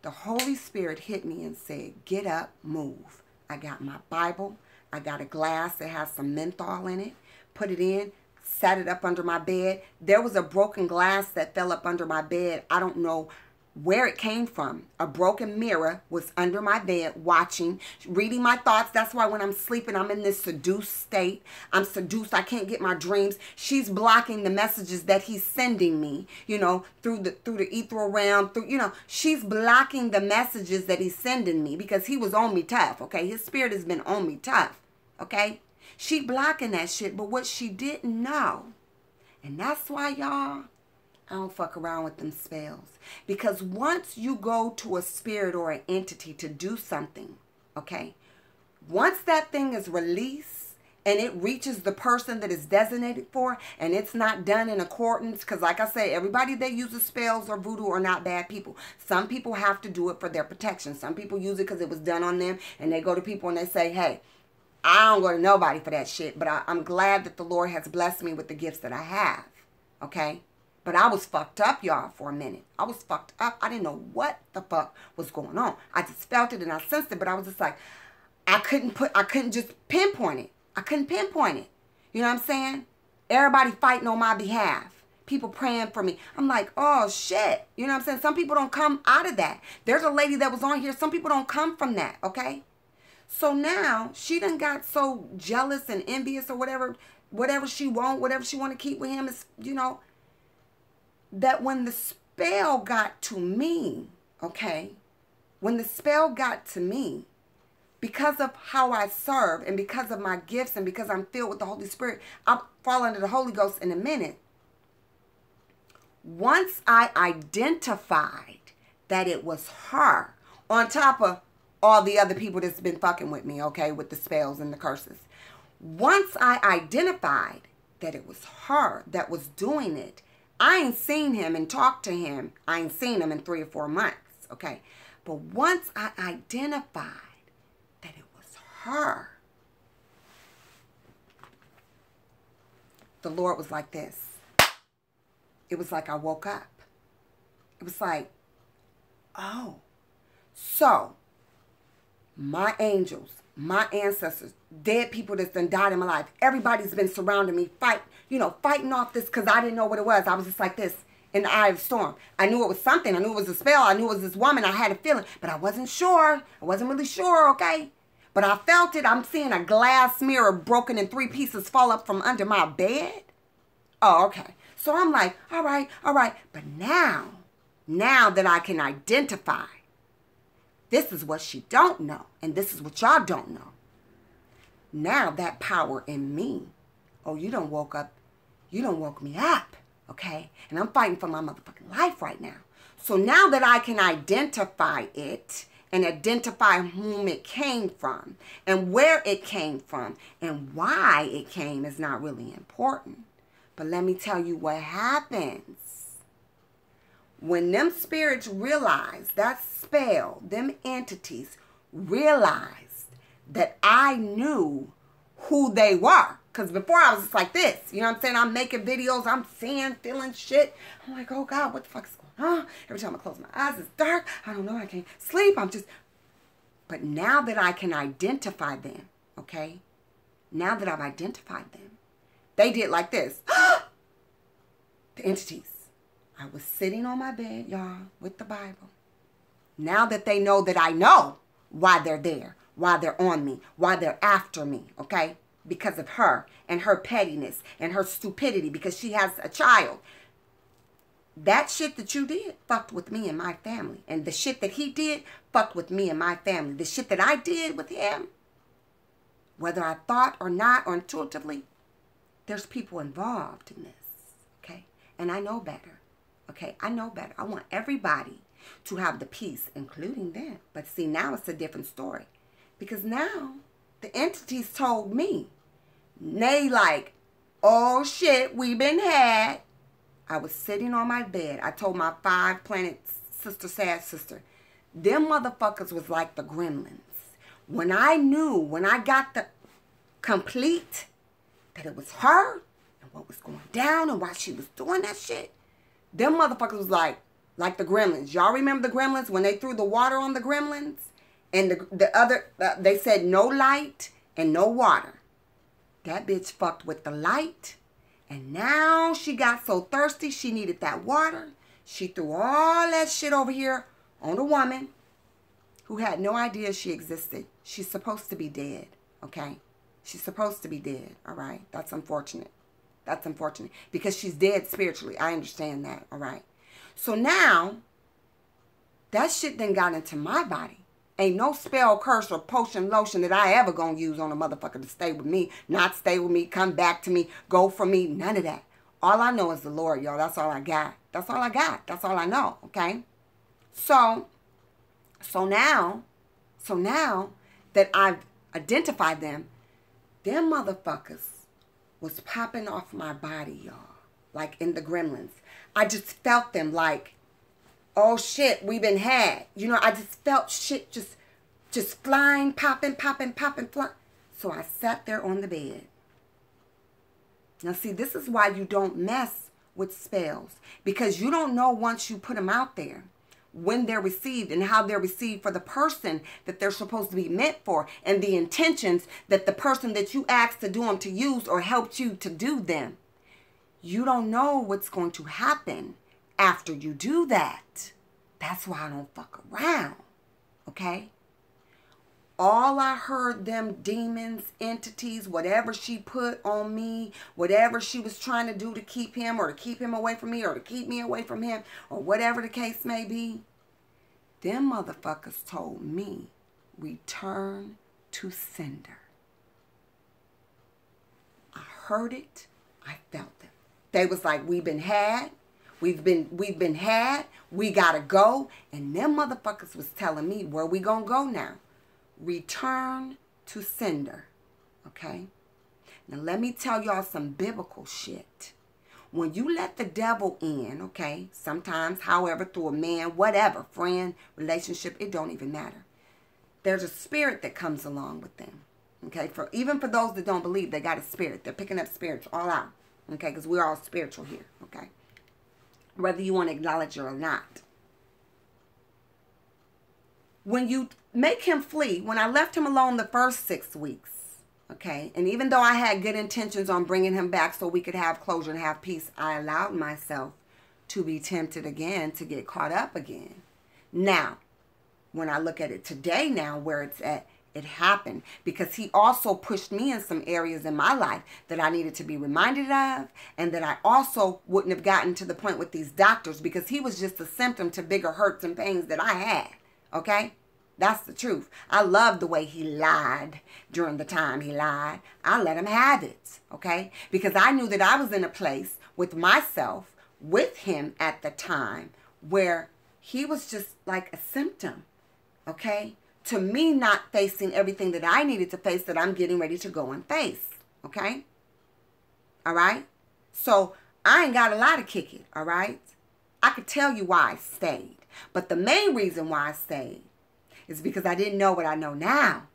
The Holy Spirit hit me and said, get up, move. I got my Bible. I got a glass that has some menthol in it. Put it in, sat it up under my bed. There was a broken glass that fell up under my bed. I don't know where it came from. A broken mirror was under my bed, watching, reading my thoughts. That's why when I'm sleeping, I'm in this seduced state. I'm seduced. I can't get my dreams. She's blocking the messages that he's sending me, you know, through the ethereal realm, you know, she's blocking the messages that he's sending me, because he was on me tough, okay? His spirit has been on me tough, okay? She blocking that shit, but what she didn't know, and that's why, y'all, I don't fuck around with them spells. Because once you go to a spirit or an entity to do something, okay, once that thing is released and it reaches the person that is designated for, and it's not done in accordance, because like I say, everybody that uses spells or voodoo are not bad people. Some people have to do it for their protection. Some people use it because it was done on them, and they go to people and they say, hey, I don't go to nobody for that shit, but I'm glad that the Lord has blessed me with the gifts that I have, okay? But I was fucked up, y'all, for a minute. I was fucked up. I didn't know what the fuck was going on. I just felt it and I sensed it, but I was just like, I couldn't just pinpoint it. I couldn't pinpoint it. You know what I'm saying? Everybody fighting on my behalf. People praying for me. I'm like, oh, shit. You know what I'm saying? Some people don't come out of that. There's a lady that was on here. Some people don't come from that, okay? So now she done got so jealous and envious or whatever she want to keep with him is, you know, that when the spell got to me, okay, when the spell got to me, because of how I serve and because of my gifts and because I'm filled with the Holy Spirit, I'll fall under the Holy Ghost in a minute. Once I identified that it was her, on top of all the other people that's been fucking with me, okay, with the spells and the curses. Once I identified that it was her that was doing it, I ain't seen him and talked to him. I ain't seen him in 3 or 4 months, okay? But once I identified that it was her, the Lord was like this. It was like I woke up. It was like, oh. So, my angels, my ancestors, dead people that's done died in my life, everybody's been surrounding me, fighting off this because I didn't know what it was. I was just like this in the eye of the storm. I knew it was something. I knew it was a spell. I knew it was this woman. I had a feeling, but I wasn't sure. I wasn't really sure, okay? But I felt it. I'm seeing a glass mirror broken in 3 pieces fall up from under my bed. Oh, okay. So I'm like, all right. But now that I can identify, this is what she don't know, and this is what y'all don't know. Now that power in me, oh, you done woke up, you done woke me up, okay? And I'm fighting for my motherfucking life right now. So now that I can identify it and identify whom it came from and where it came from and why it came is not really important. But let me tell you what happens. When them spirits realize that spell, them entities realized that I knew who they were. Because before I was just like this. You know what I'm saying? I'm making videos. I'm seeing, feeling shit. I'm like, oh God, what the fuck is going on? Every time I close my eyes, it's dark. I don't know. I can't sleep. But now that I can identify them, okay? Now that I've identified them, they did like this. The entities. I was sitting on my bed, y'all, with the Bible. Now that they know that I know why they're there, why they're on me, why they're after me, okay? Because of her and her pettiness and her stupidity because she has a child. That shit that you did fucked with me and my family. And the shit that he did fucked with me and my family. The shit that I did with him, whether I thought or not or intuitively, there's people involved in this, okay? And I know better. Okay, I know better. I want everybody to have the peace, including them. But see, now it's a different story. Because now, the entities told me. They like, oh shit, we been had. I was sitting on my bed. I told my 5-planet sister, sad sister, them motherfuckers was like the gremlins. When I got the complete, that it was her, and what was going down, and why she was doing that shit, them motherfuckers was like the gremlins. Y'all remember the gremlins when they threw the water on the gremlins? And they said no light and no water. That bitch fucked with the light. And now she got so thirsty she needed that water. She threw all that shit over here on a woman who had no idea she existed. She's supposed to be dead, okay? She's supposed to be dead, all right? That's unfortunate. That's unfortunate because she's dead spiritually. I understand that, all right? So now, that shit then got into my body. Ain't no spell, curse, or potion, lotion that I ever gonna use on a motherfucker to stay with me, not stay with me, come back to me, go for me, none of that. All I know is the Lord, y'all. That's all I got. That's all I got. That's all I know, okay? So now that I've identified them motherfuckers was popping off my body, y'all. Like in the gremlins. I just felt them like, oh shit, we been had. You know, I just felt shit just flying, popping, flying. So I sat there on the bed. Now see, this is why you don't mess with spells. Because you don't know once you put them out there when they're received and how they're received for the person that they're supposed to be meant for and the intentions that the person that you asked to do them to use or helped you to do them. You don't know what's going to happen after you do that. That's why I don't fuck around, okay? All I heard them demons, entities, whatever she put on me, whatever she was trying to do to keep him or to keep him away from me or to keep me away from him or whatever the case may be, them motherfuckers told me, return to sender. I heard it. I felt it. They was like, we been had. We've been had. We gotta go. And them motherfuckers was telling me, where we gonna go now? Return to sender. Okay? Now let me tell y'all some biblical shit. When you let the devil in, okay, sometimes, however, through a man, whatever, friend, relationship, it don't even matter. There's a spirit that comes along with them. Okay, even for those that don't believe, they got a spirit. They're picking up spirits all out. Okay, because we're all spiritual here. Okay, whether you want to acknowledge it or not. When you make him flee, when I left him alone the first 6 weeks, okay, and even though I had good intentions on bringing him back so we could have closure and have peace, I allowed myself to be tempted again, to get caught up again. Now, when I look at it today now, where it's at, it happened because he also pushed me in some areas in my life that I needed to be reminded of, and that I also wouldn't have gotten to the point with these doctors, because he was just a symptom to bigger hurts and pains that I had. Okay? That's the truth. I love the way he lied during the time he lied. I let him have it. Okay? Because I knew that I was in a place with myself, with him at the time, where he was just like a symptom. Okay? To me not facing everything that I needed to face, that I'm getting ready to go and face. Okay? All right? So I ain't got a lot to kick it. All right? I could tell you why I stayed. But the main reason why I stayed is because I didn't know what I know now.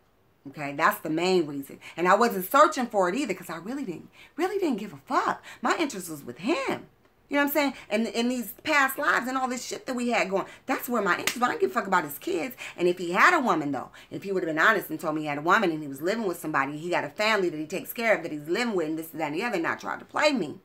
Okay? That's the main reason. And I wasn't searching for it either, because I really didn't give a fuck. My interest was with him. You know what I'm saying? And in these past lives and all this shit that we had going, that's where my interest was. I don't give a fuck about his kids. And if he had a woman, though, if he would have been honest and told me he had a woman and he was living with somebody, he got a family that he takes care of, that he's living with, and this, that, and the other, not tried to play me,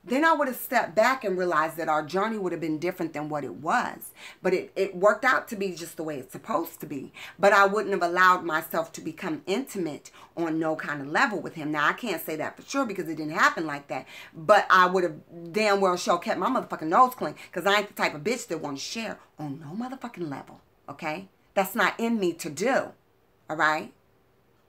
then I would have stepped back and realized that our journey would have been different than what it was. But it worked out to be just the way it's supposed to be. But I wouldn't have allowed myself to become intimate on no kind of level with him. Now, I can't say that for sure because it didn't happen like that. But I would have damn well sure kept my motherfucking nose clean, because I ain't the type of bitch that want to share on no motherfucking level. Okay? That's not in me to do. All right?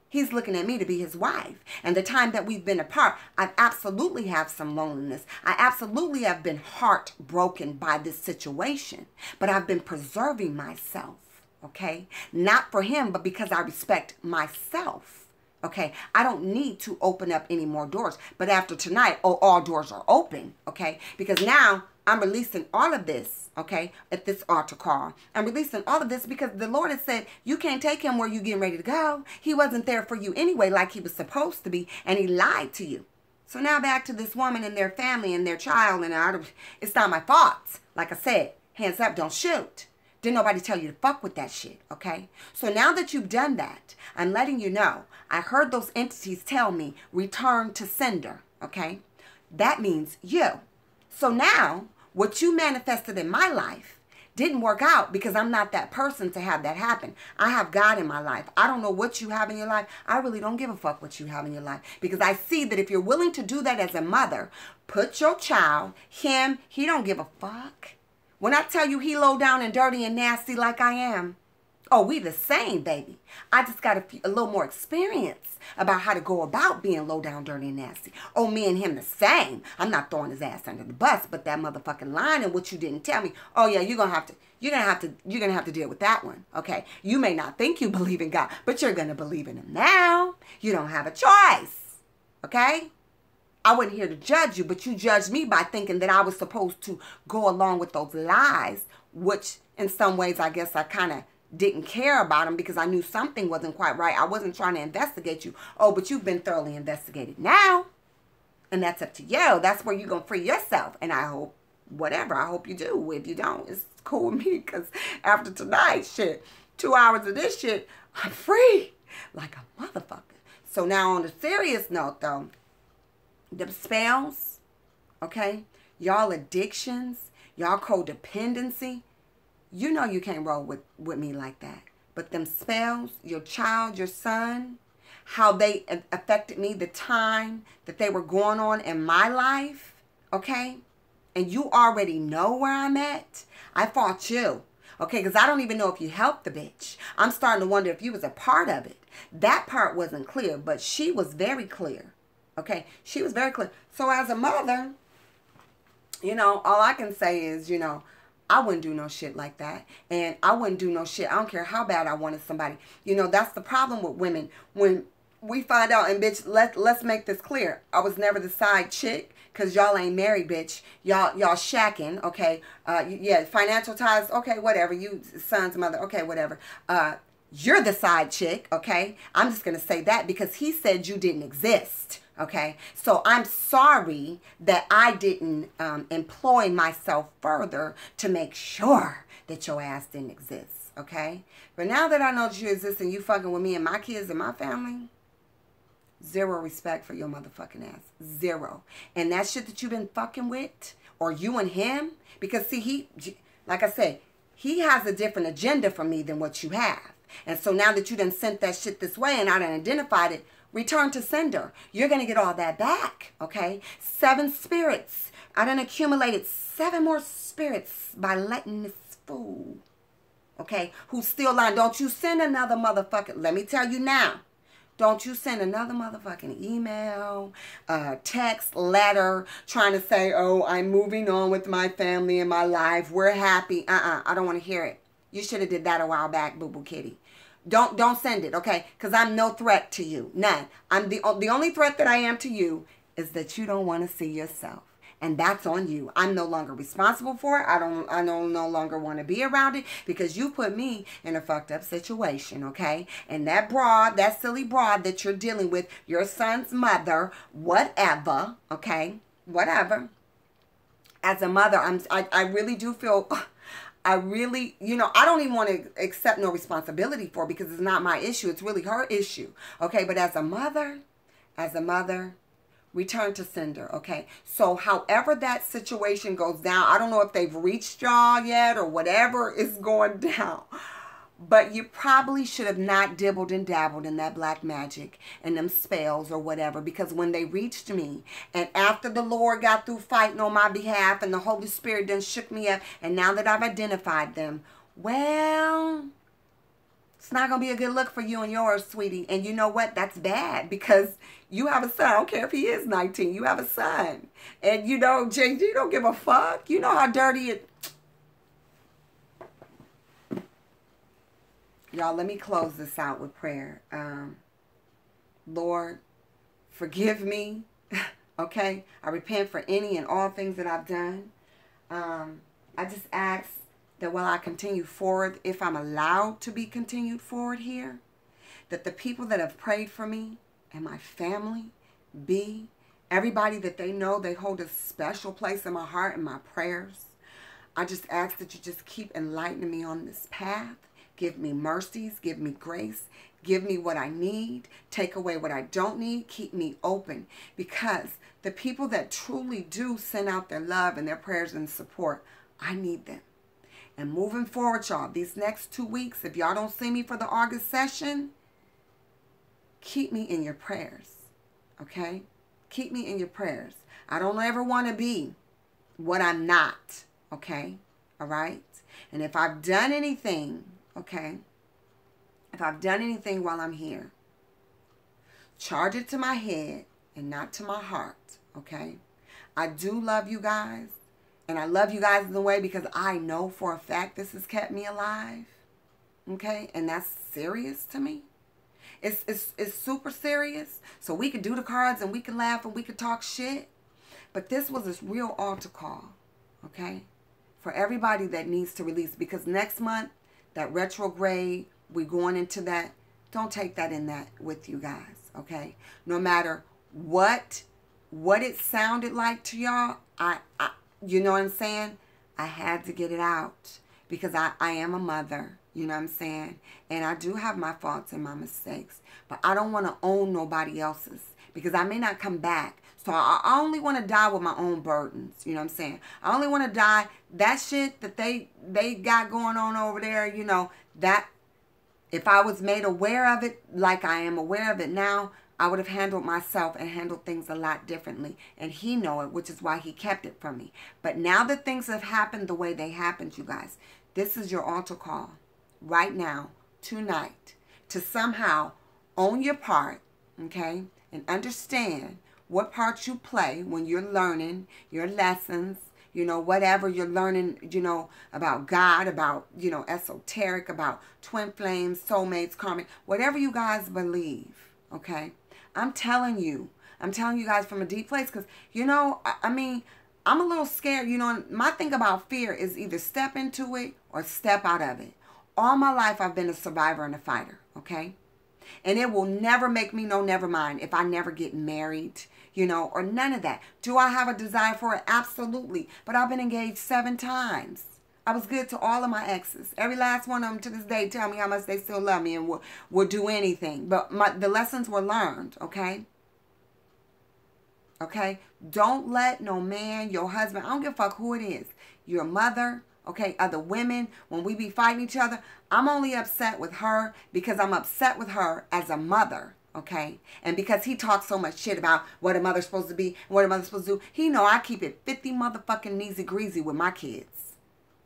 He's looking at me to be his wife. And the time that we've been apart, I absolutely have some loneliness. I absolutely have been heartbroken by this situation. But I've been preserving myself, okay? Not for him, but because I respect myself, okay? I don't need to open up any more doors. But after tonight, all doors are open, okay? Because now I'm releasing all of this, okay, at this altar call. I'm releasing all of this because the Lord has said, you can't take him where you're getting ready to go. He wasn't there for you anyway, like he was supposed to be, and he lied to you. So now back to this woman and their family and their child, and it's not my fault. Like I said, hands up, don't shoot. Didn't nobody tell you to fuck with that shit, okay? So now that you've done that, I'm letting you know, I heard those entities tell me, return to sender, okay? That means you. So now, what you manifested in my life didn't work out because I'm not that person to have that happen. I have God in my life. I don't know what you have in your life. I really don't give a fuck what you have in your life, because I see that if you're willing to do that as a mother, put your child, him, he don't give a fuck. When I tell you he low down and dirty and nasty like I am, oh, we the same, baby. I just got a little more experience about how to go about being low down, dirty, and nasty. Oh, me and him the same. I'm not throwing his ass under the bus, but that motherfucking line and what you didn't tell me. Oh yeah, you're gonna have to deal with that one. Okay. You may not think you believe in God, but you're gonna believe in him now. You don't have a choice. Okay? I wasn't here to judge you, but you judged me by thinking that I was supposed to go along with those lies, which in some ways I guess I kind of didn't care about them because I knew something wasn't quite right. I wasn't trying to investigate you. Oh, but you've been thoroughly investigated now. And that's up to you. That's where you're going to free yourself. And I hope, whatever, I hope you do. If you don't, it's cool with me, because after tonight, shit, 2 hours of this shit, I'm free like a motherfucker. So now on a serious note, though, the spells, okay, y'all addictions, y'all codependency, you know you can't roll with me like that. But them spells, your child, your son, how they affected me, the time that they were going on in my life, okay? And you already know where I'm at. I fought you, okay? Because I don't even know if you helped the bitch. I'm starting to wonder if you was a part of it. That part wasn't clear, but she was very clear, okay? She was very clear. So as a mother, You know, all I can say is, you know, I wouldn't do no shit like that. And I wouldn't do no shit. I don't care how bad I wanted somebody. You know, that's the problem with women. When we find out, and bitch, let's make this clear. I was never the side chick, because y'all ain't married, bitch. Y'all shacking, okay? Yeah, financial ties, okay, whatever. You son's mother, okay, whatever. You're the side chick, okay? I'm just going to say that because he said you didn't exist, okay? So I'm sorry that I didn't employ myself further to make sure that your ass didn't exist, okay? But now that I know that you exist and you fucking with me and my kids and my family, zero respect for your motherfucking ass. Zero. And that shit that you've been fucking with, or you and him, because see, like I said, he has a different agenda for me than what you have. And so now that you done sent that shit this way and I done identified it, return to sender. You're going to get all that back, okay? 7 spirits. I done accumulated 7 more spirits by letting this fool, okay, who's still lying. Don't you send another motherfucking, let me tell you now, don't you send another motherfucking email, text, letter, trying to say, oh, I'm moving on with my family and my life. We're happy. I don't want to hear it. You should have did that a while back, boo-boo kitty. Don't send it, okay? Because I'm no threat to you. None. I'm the only threat that I am to you is that you don't want to see yourself. And that's on you. I'm no longer responsible for it. I no longer want to be around it because you put me in a fucked up situation, okay? And that broad, that silly broad that you're dealing with, your son's mother, whatever, okay? Whatever. As a mother, I really do feel, I really, you know, I don't even want to accept no responsibility for it because it's not my issue. It's really her issue, okay? But as a mother, return to sender, okay? So however that situation goes down, I don't know if they've reached y'all yet or whatever is going down, but you probably should have not dibbled and dabbled in that black magic and them spells or whatever, because when they reached me and after the Lord got through fighting on my behalf and the Holy Spirit done shook me up, and now that I've identified them, well, it's not going to be a good look for you and yours, sweetie. And you know what? That's bad because you have a son. I don't care if he is 19. You have a son. And you know, JG don't give a fuck. You know how dirty it... Y'all, let me close this out with prayer. Lord, forgive me. Okay? I repent for any and all things that I've done. I just ask that while I continue forward, if I'm allowed to be continued forward here, that the people that have prayed for me and my family, everybody that they know, they hold a special place in my heart and my prayers. I just ask that you just keep enlightening me on this path. Give me mercies, give me grace, give me what I need, take away what I don't need, keep me open. Because the people that truly do send out their love and their prayers and support, I need them. And moving forward, y'all, these next 2 weeks, if y'all don't see me for the August session, keep me in your prayers, okay? Keep me in your prayers. I don't ever want to be what I'm not, okay? All right? And if I've done anything, okay, if I've done anything while I'm here, charge it to my head and not to my heart, okay? I do love you guys. And I love you guys in the way because I know for a fact this has kept me alive. Okay? And that's serious to me. It's super serious. So we could do the cards and we can laugh and we could talk shit. But this was a real altar call. Okay? For everybody that needs to release. Because next month, that retrograde, we're going into that. Don't take that in that with you guys. Okay? No matter what it sounded like to y'all, you know what I'm saying? I had to get it out because I am a mother, you know what I'm saying? And I do have my faults and my mistakes, but I don't want to own nobody else's because I may not come back. So I only want to die with my own burdens, you know what I'm saying? I only want to die, that shit that they got going on over there, you know, that if I was made aware of it like I am aware of it now, I would have handled myself and handled things a lot differently. And he know it, which is why he kept it from me. But now that things have happened the way they happened, you guys, this is your altar call right now, tonight, to somehow own your part, okay, and understand what part you play when you're learning your lessons, you know, whatever you're learning, you know, about God, about, you know, esoteric, about twin flames, soulmates, karmic, whatever you guys believe, okay? I'm telling you guys from a deep place, because, you know, I mean, I'm a little scared. You know, my thing about fear is either step into it or step out of it. All my life, I've been a survivor and a fighter, okay? And it will never make me know, never mind, if I never get married, you know, or none of that. Do I have a desire for it? Absolutely. But I've been engaged 7 times. I was good to all of my exes. Every last one of them to this day tell me how much they still love me and will do anything. But the lessons were learned, okay? Okay? Don't let no man, your husband, I don't give a fuck who it is, your mother, okay, other women, when we be fighting each other, I'm only upset with her because I'm upset with her as a mother, okay? And because he talks so much shit about what a mother's supposed to be and what a mother's supposed to do, he know I keep it 50 motherfucking easy greasy with my kids.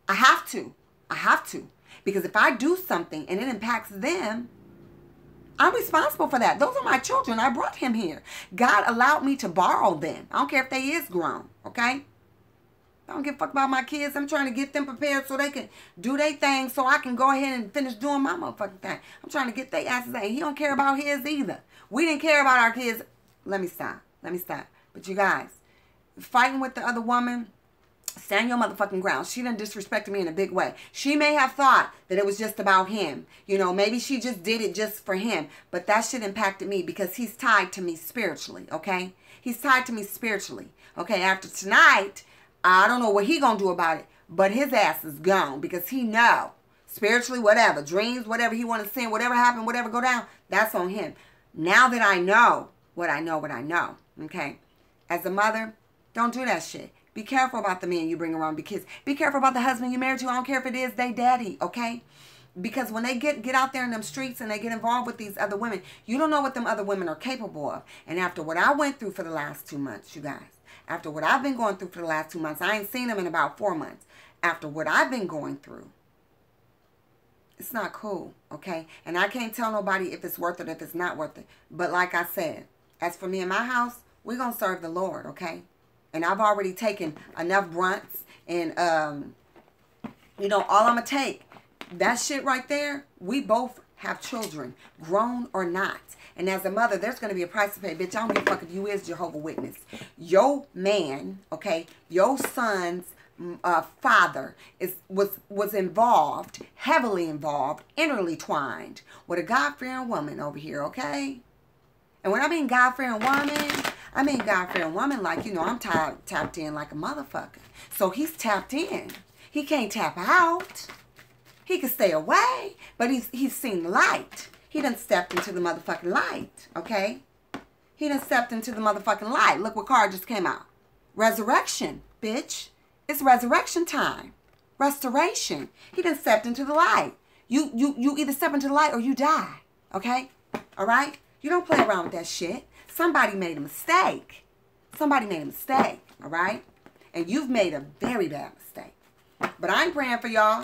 I have to. I have to. Because if I do something and it impacts them, I'm responsible for that. Those are my children. I brought him here. God allowed me to borrow them. I don't care if they is grown, okay? I don't give a fuck about my kids. I'm trying to get them prepared so they can do their thing so I can go ahead and finish doing my motherfucking thing. I'm trying to get their asses out. He don't care about his either. We didn't care about our kids. Let me stop. But you guys, fighting with the other woman, stand your motherfucking ground. She done disrespected me in a big way. She may have thought that it was just about him. You know, maybe she just did it just for him. But that shit impacted me because he's tied to me spiritually, okay? He's tied to me spiritually. Okay, after tonight, I don't know what he gonna do about it. But his ass is gone because he know. Spiritually, whatever. Dreams, whatever he want to send, whatever happened, whatever go down, that's on him. Now that I know what I know, okay? As a mother, don't do that shit. Be careful about the men you bring around because be careful about the husband you married to. I don't care if it is they daddy, okay? Because when they get out there in them streets and they get involved with these other women, you don't know what them other women are capable of. And after what I went through for the last 2 months, you guys, after what I've been going through for the last 2 months, I ain't seen them in about 4 months. After what I've been going through, it's not cool, okay? And I can't tell nobody if it's worth it or if it's not worth it. But like I said, as for me and my house, we're going to serve the Lord, okay? And I've already taken enough brunts and, you know, all I'm going to take, that shit right there, we both have children, grown or not. And as a mother, there's going to be a price to pay. Bitch, I don't give a fuck if you is Jehovah's Witness. Your man, okay, your son's father was involved, heavily involved, intertwined with a God-fearing woman over here, okay? And when I mean God-fearing woman, I mean God-fearing woman like, you know, I'm tapped in like a motherfucker. So he's tapped in. He can't tap out. He can stay away, but he's seen the light. He done stepped into the motherfucking light, okay? He done stepped into the motherfucking light. Look what card just came out. Resurrection, bitch. It's resurrection time. Restoration. He done stepped into the light. You either step into the light or you die, okay? All right? You don't play around with that shit. Somebody made a mistake. Somebody made a mistake, all right? And you've made a very bad mistake. But I ain't praying for y'all.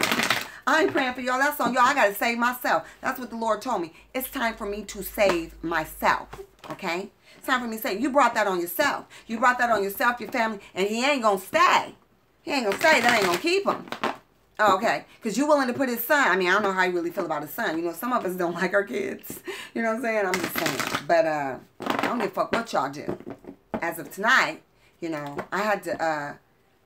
I ain't praying for y'all. That's on y'all. I got to save myself. That's what the Lord told me. It's time for me to save myself, okay? It's time for me to save. You brought that on yourself. You brought that on yourself, your family, and he ain't going to stay. He ain't going to stay. That ain't going to keep him. Oh, okay. Because you're willing to put his son. I mean, I don't know how you really feel about his son. You know, some of us don't like our kids. You know what I'm saying? I'm just saying. But I don't give a fuck what y'all do. As of tonight, you know, I had to,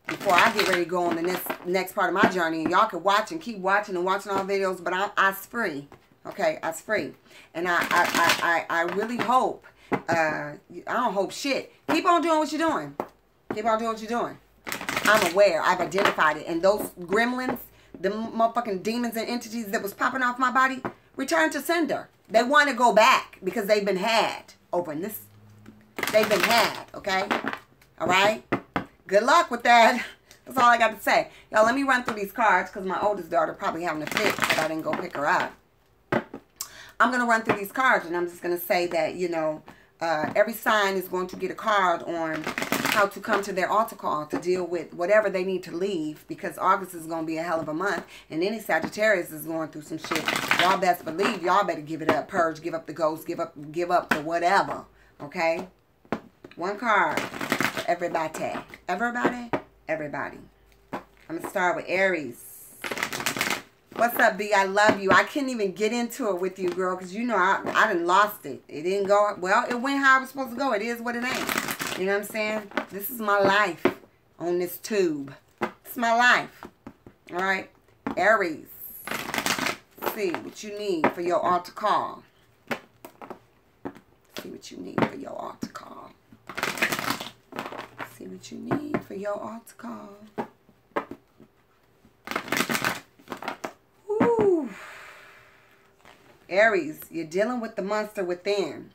before I get ready to go on the next part of my journey, y'all can watch and keep watching and watching all videos, but I's free. Okay? I's free. And I really hope, I don't hope shit. Keep on doing what you're doing. Keep on doing what you're doing. I'm aware. I've identified it. And those gremlins, the motherfucking demons and entities that was popping off my body, return to sender. They want to go back because they've been had over in this. They've been had, okay? All right? Good luck with that. That's all I got to say. Y'all, let me run through these cards because my oldest daughter probably having a fit but I didn't go pick her up. I'm going to run through these cards and I'm just going to say that, you know, every sign is going to get a card on how to come to their altar call to deal with whatever they need to leave because August is going to be a hell of a month and any Sagittarius is going through some shit. Y'all best believe y'all better give it up, purge, give up the ghost, give up the whatever, okay? One card for everybody. Everybody? everybody. I'm going to start with Aries. What's up, B? I love you. I couldn't even get into it with you, girl, because you know I done lost it. It didn't go, well, it went how it was supposed to go. It is what it ain't. You know what I'm saying? This is my life on this tube. It's my life. All right? Aries. Let's see what you need for your altar call. See what you need for your altar call. See what you need for your altar call. Ooh. Aries, you're dealing with the monster within.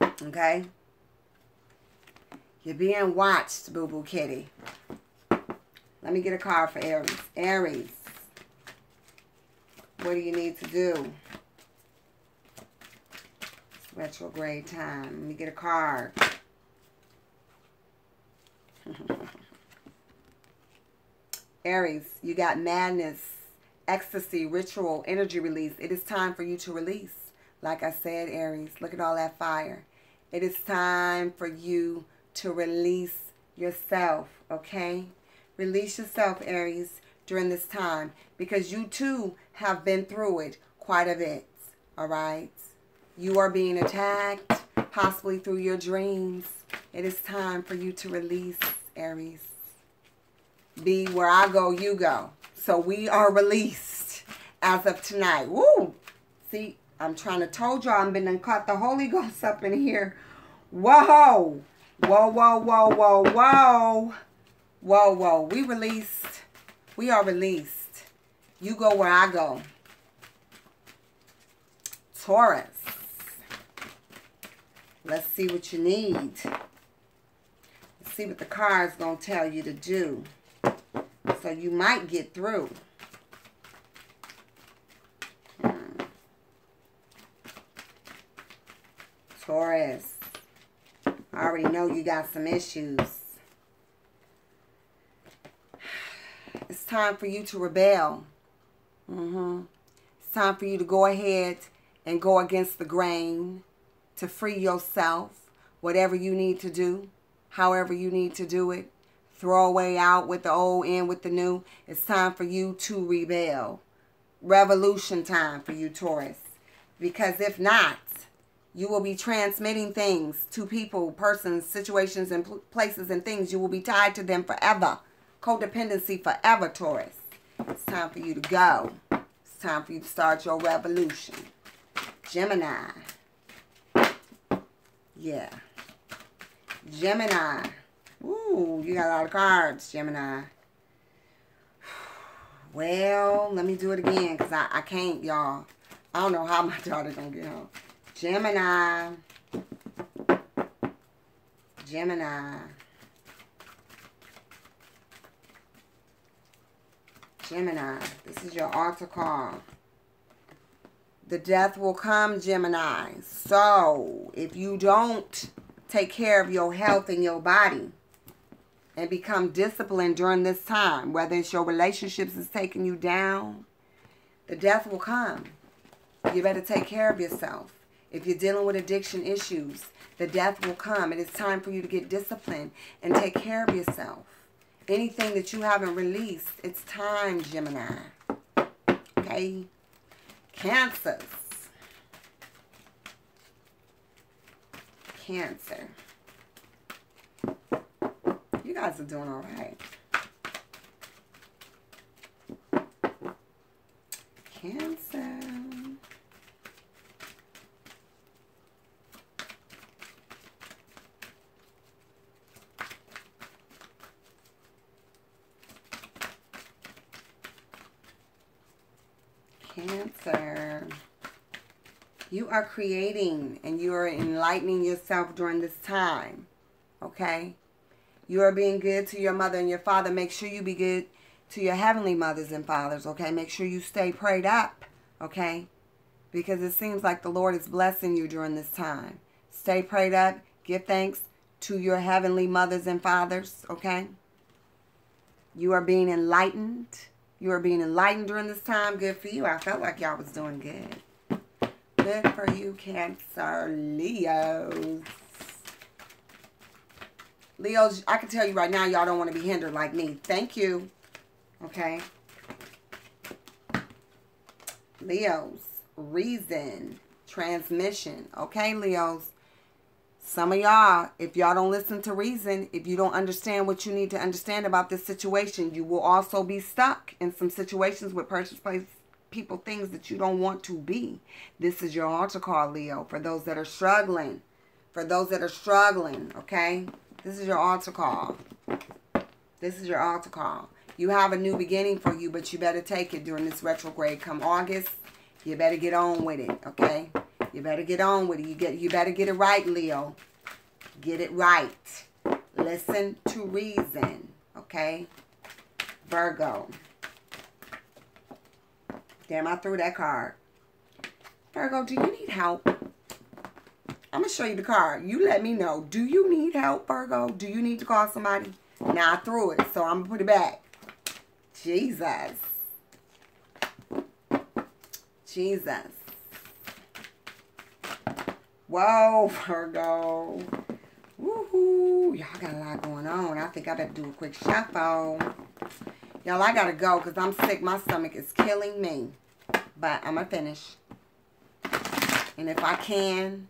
Okay? You're being watched, boo-boo kitty. Let me get a card for Aries. Aries, what do you need to do? It's retrograde time. Let me get a card. Aries, you got madness, ecstasy, ritual, energy release. It is time for you to release. Like I said, Aries, look at all that fire. It is time for you to release yourself, okay? Release yourself, Aries, during this time, because you too have been through it quite a bit, all right? You are being attacked, possibly through your dreams. It is time for you to release, Aries. Be where I go, you go. So we are released as of tonight. Woo! See, I'm trying to told y'all I'm been caught the Holy Ghost up in here. Whoa! Whoa, whoa, whoa, whoa, whoa. Whoa, whoa. We released. We are released. You go where I go. Taurus. Let's see what you need. Let's see what the card's going to tell you to do. So you might get through. Taurus. I already know you got some issues. It's time for you to rebel. It's time for you to go ahead and go against the grain, to free yourself, whatever you need to do, however you need to do it. Throw away out with the old, in with the new. It's time for you to rebel. Revolution time for you, Taurus. Because if not, you will be transmitting things to people, persons, situations, and places and things. You will be tied to them forever. Codependency forever, Taurus. It's time for you to go. It's time for you to start your revolution. Gemini. Yeah. Gemini. Ooh, you got a lot of cards, Gemini. Well, let me do it again because I can't, y'all. I don't know how my daughter's going to get home. Gemini. Gemini. Gemini. This is your altar call. The death will come, Gemini. So, if you don't take care of your health and your body and become disciplined during this time, whether it's your relationships is taking you down, the death will come. You better take care of yourself. If you're dealing with addiction issues, the death will come. It is time for you to get disciplined and take care of yourself. Anything that you haven't released, it's time, Gemini. Okay? Cancers. Cancer. You guys are doing all right. Cancer. Cancer. You are creating and you are enlightening yourself during this time. Okay? You are being good to your mother and your father. Make sure you be good to your heavenly mothers and fathers. Okay? Make sure you stay prayed up. Okay? Because it seems like the Lord is blessing you during this time. Stay prayed up. Give thanks to your heavenly mothers and fathers. Okay? You are being enlightened. You are being enlightened during this time. Good for you. I felt like y'all was doing good. Good for you, Cancer, Leos. Leos, I can tell you right now, y'all don't want to be hindered like me. Thank you. Okay. Leos, reason, transmission. Okay, Leos. Some of y'all, if y'all don't listen to reason, if you don't understand what you need to understand about this situation, you will also be stuck in some situations with persons, place, people, things that you don't want to be. This is your altar call, Leo, for those that are struggling. For those that are struggling, okay? This is your altar call. This is your altar call. You have a new beginning for you, but you better take it during this retrograde. Come August, you better get on with it, okay? You better get on with it. You better get it right, Leo. Get it right. Listen to reason, okay? Virgo. Damn, I threw that card. Virgo, do you need help? I'm going to show you the card. You let me know. Do you need help, Virgo? Do you need to call somebody? Now, I threw it, so I'm going to put it back. Jesus. Jesus. Whoa, Virgo. Woohoo. Y'all got a lot going on. I think I better do a quick shuffle. Y'all, I got to go because I'm sick. My stomach is killing me. But I'm going to finish. And if I can,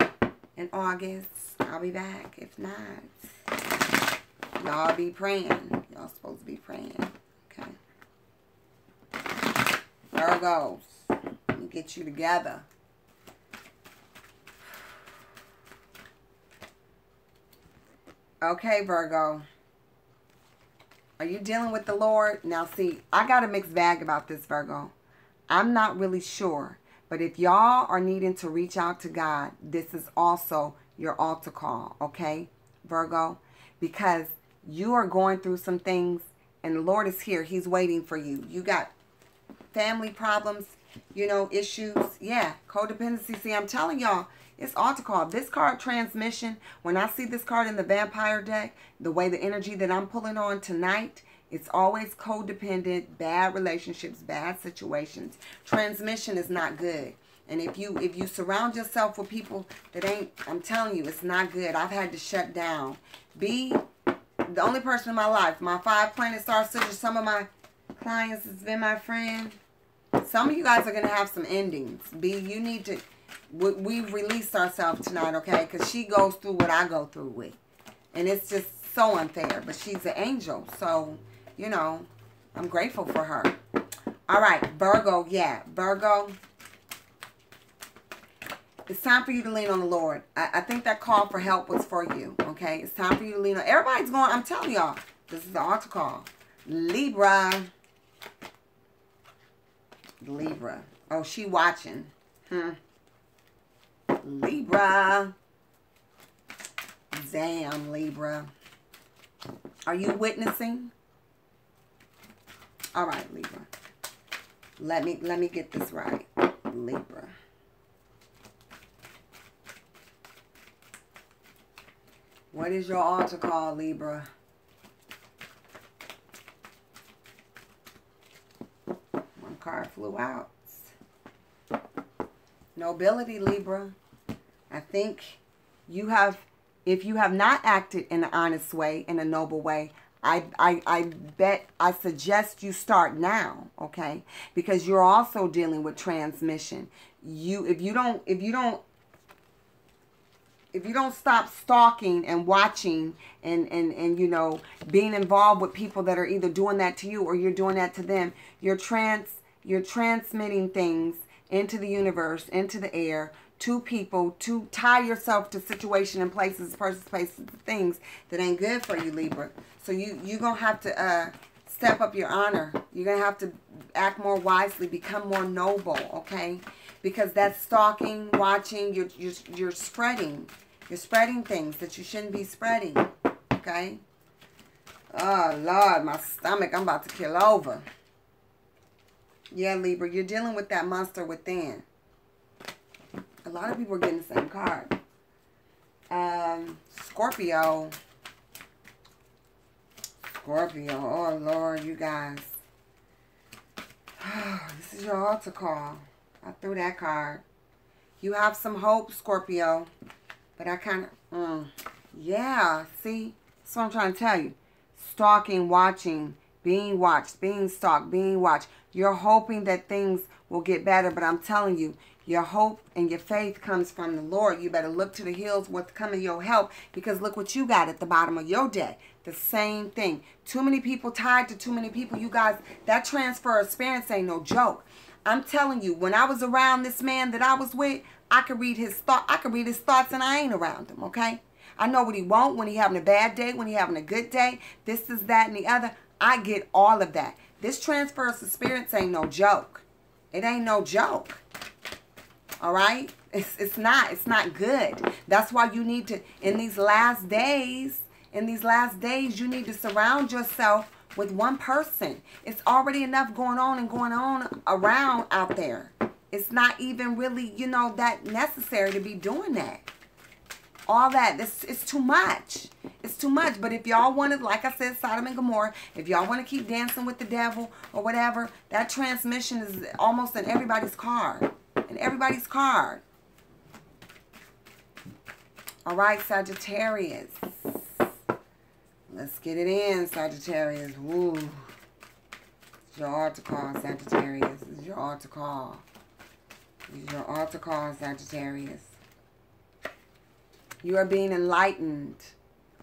in August, I'll be back. If not, y'all be praying. Y'all supposed to be praying. Okay. Virgos, let me get you together. Okay, Virgo. Are you dealing with the Lord? Now, see, I got a mixed bag about this, Virgo. I'm not really sure. But if y'all are needing to reach out to God, this is also your altar call, okay, Virgo? Because you are going through some things, and the Lord is here. He's waiting for you. You got family problems, you know, issues. Yeah, codependency. See, I'm telling y'all, it's altar call. This card, transmission, when I see this card in the vampire deck, the way the energy that I'm pulling on tonight, it's always codependent, bad relationships, bad situations. Transmission is not good. And if you surround yourself with people that ain't, I'm telling you, it's not good. I've had to shut down. B, the only person in my life, my 5 planet star sisters, some of my clients has been my friend. Some of you guys are going to have some endings. B, you need to, we've released ourselves tonight, okay? Because she goes through what I go through with. And it's just so unfair. But she's an angel, so... You know, I'm grateful for her. All right, Virgo, yeah. Virgo, it's time for you to lean on the Lord. I think that call for help was for you, okay? It's time for you to lean on. Everybody's going, I'm telling y'all, this is the altar call. Libra. Libra. Oh, she watching. Libra. Damn, Libra. Are you witnessing? All right, Libra. Let me get this right. Libra. What is your altar call, Libra? One card flew out. Nobility, Libra. I think you have, if you have not acted in an honest way, in a noble way, I suggest you start now, okay? Because you're also dealing with transmission. If you don't stop stalking and watching and you know, being involved with people that are either doing that to you or you're doing that to them, you're transmitting things into the universe, into the air, to people, to tie yourself to situation and places, persons, places, things that ain't good for you, Libra. So you're going to have to step up your honor. You're going to have to act more wisely, become more noble, okay? Because that's stalking, watching, you're spreading. You're spreading things that you shouldn't be spreading, okay? Oh, Lord, my stomach, I'm about to kill over. Yeah, Libra, you're dealing with that monster within. A lot of people are getting the same card. Scorpio. Scorpio. Oh, Lord, you guys. This is your altar call. I threw that card. You have some hope, Scorpio. But I kind of... yeah, see? That's what I'm trying to tell you. Stalking, watching, being watched, being stalked, being watched. You're hoping that things will get better, but I'm telling you, your hope and your faith comes from the Lord. You better look to the hills, what's coming your help, because look what you got at the bottom of your deck. The same thing. Too many people tied to too many people. You guys, that transfer of spirits ain't no joke. I'm telling you, when I was around this man that I was with, I could read his thought. I could read his thoughts, and I ain't around him. Okay, I know what he want, when he having a bad day, when he having a good day. This is that and the other. I get all of that. This transfer of spirits ain't no joke. It ain't no joke. All right, it's not good. That's why you need to, in these last days, you need to surround yourself with one person. It's already enough going on around out there. It's not even really, you know, that necessary to be doing that. All that, it's too much. It's too much. But if y'all want to, like I said, Sodom and Gomorrah, if y'all want to keep dancing with the devil or whatever, that transmission is almost in everybody's card. In everybody's card. All right, Sagittarius. Let's get it in, Sagittarius. Woo. It's your altar call, Sagittarius. This is your altar call. This is your altar call, Sagittarius. You are being enlightened,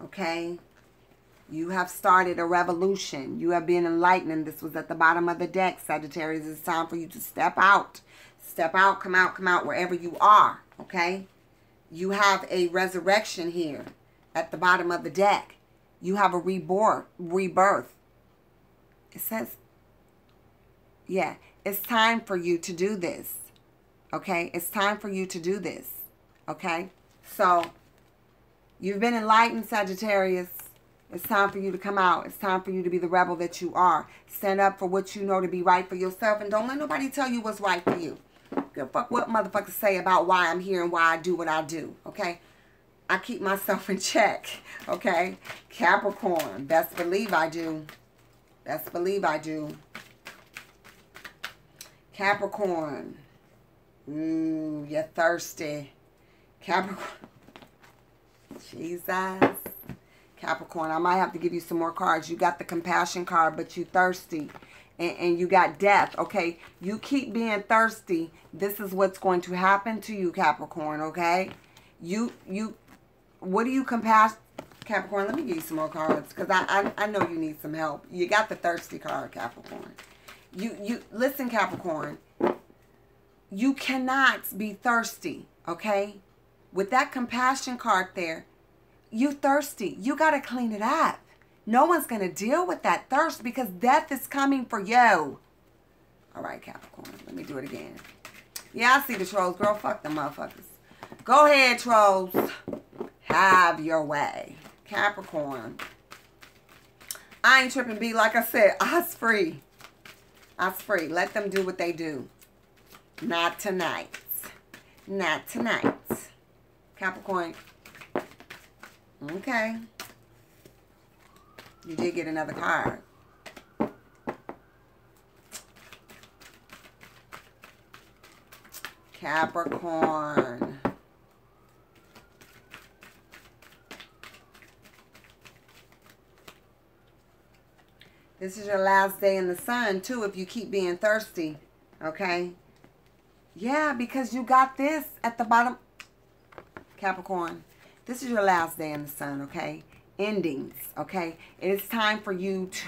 okay? You have started a revolution. You have been enlightened. This was at the bottom of the deck, Sagittarius. It's time for you to step out. Step out, come out, wherever you are, okay? You have a resurrection here at the bottom of the deck. You have a rebirth. It says, yeah, it's time for you to do this, okay? It's time for you to do this, okay? So, you've been enlightened, Sagittarius. It's time for you to come out. It's time for you to be the rebel that you are. Stand up for what you know to be right for yourself, and don't let nobody tell you what's right for you. Give a fuck what motherfuckers say about why I'm here and why I do what I do, okay? I keep myself in check, okay? Capricorn, best believe I do. Best believe I do. Capricorn. Ooh, you're thirsty. Capricorn. Jesus. Capricorn, I might have to give you some more cards. You got the compassion card, but you thirsty. And you got death, okay? You keep being thirsty. This is what's going to happen to you, Capricorn, okay? What do you compassion? Capricorn, let me give you some more cards, because I know you need some help. You got the thirsty card, Capricorn. Listen, Capricorn. You cannot be thirsty, okay? With that compassion card there, you thirsty. You got to clean it up. No one's going to deal with that thirst because death is coming for you. All right, Capricorn. Let me do it again. Yeah, I see the trolls, girl. Fuck them motherfuckers. Go ahead, trolls. Have your way. Capricorn. I ain't tripping, B. Like I said, I's free. I's free. Let them do what they do. Not tonight. Not tonight. Capricorn. Okay. You did get another card. Capricorn. This is your last day in the sun, too, if you keep being thirsty. Okay? Yeah, because you got this at the bottom. Capricorn. This is your last day in the sun, okay? Endings, okay? It is time for you to...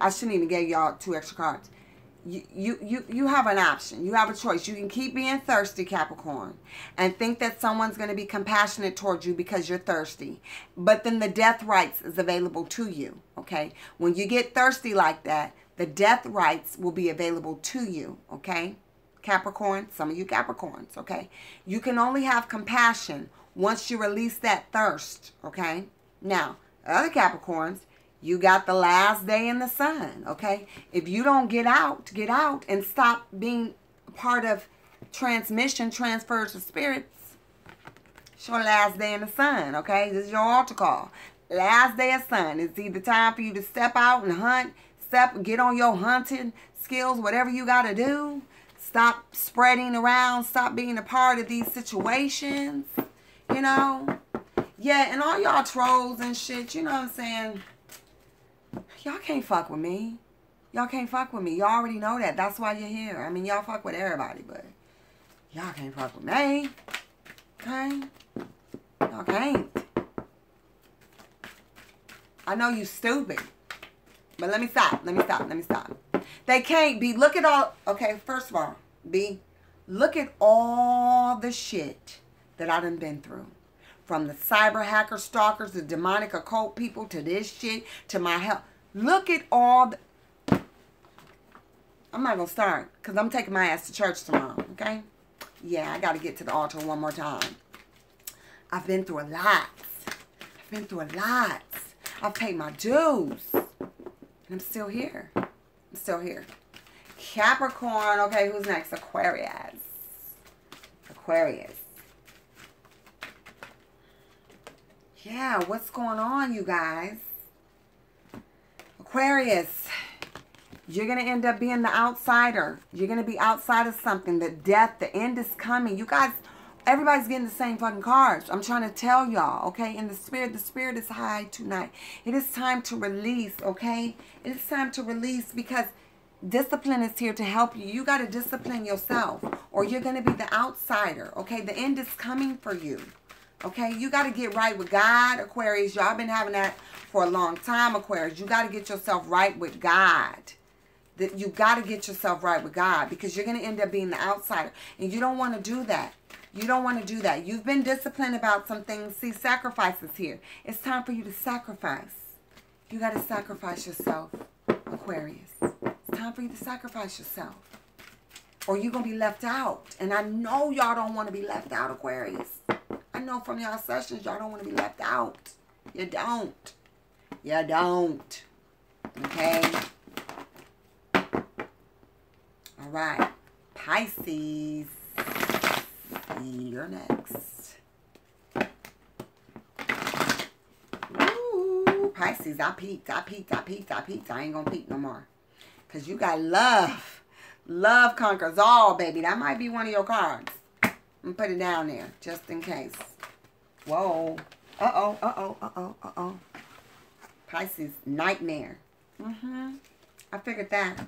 I shouldn't even give y'all 2 extra cards. You have an option. You have a choice. You can keep being thirsty, Capricorn, and think that someone's going to be compassionate towards you because you're thirsty. But then the death rights is available to you, okay? When you get thirsty like that, the death rights will be available to you, okay? Capricorn, some of you Capricorns, okay? You can only have compassion once you release that thirst, okay? Now, other Capricorns, you got the last day in the sun, okay? If you don't get out and stop being a part of transmission, transfers of spirits, it's your last day in the sun, okay? This is your altar call. Last day of sun. It's either time for you to step out and hunt, get on your hunting skills, whatever you got to do. Stop spreading around. Stop being a part of these situations, you know? Yeah, and all y'all trolls and shit, you know what I'm saying? Y'all can't fuck with me. Y'all can't fuck with me. Y'all already know that. That's why you're here. I mean, y'all fuck with everybody, but y'all can't fuck with me. Okay? Y'all can't. I know you stupid. But let me stop. Let me stop. Let me stop. They can't be. Look at all. Okay, first of all, B, look at all the shit that I done been through. From the cyber hacker stalkers, the demonic occult people, to this shit, to my health. Look at all the... I'm not going to start, because I'm taking my ass to church tomorrow, okay? Yeah, I got to get to the altar one more time. I've been through a lot. I've been through a lot. I've paid my dues. And I'm still here. I'm still here. Capricorn, okay, who's next? Aquarius. Aquarius. Yeah, what's going on, you guys? Aquarius, you're going to end up being the outsider. You're going to be outside of something. The death, the end is coming. You guys, everybody's getting the same fucking cards. I'm trying to tell y'all, okay? In the spirit is high tonight. It is time to release, okay? It is time to release, because discipline is here to help you. You got to discipline yourself, or you're going to be the outsider, okay? The end is coming for you. Okay, you got to get right with God, Aquarius. Y'all been having that for a long time, Aquarius. You got to get yourself right with God. You got to get yourself right with God, because you're going to end up being the outsider. And you don't want to do that. You don't want to do that. You've been disciplined about some things. See, sacrifices here. It's time for you to sacrifice. You got to sacrifice yourself, Aquarius. It's time for you to sacrifice yourself, or you're going to be left out. And I know y'all don't want to be left out, Aquarius. I know from y'all sessions, y'all don't want to be left out. You don't. You don't. Okay? All right. Pisces. You're next. Ooh, Pisces. I peeked. I ain't going to peek no more. Because you got love. Love conquers all, baby. That might be one of your cards. I'm put it down there, just in case. Whoa. Uh-oh. Pisces, nightmare. I figured that,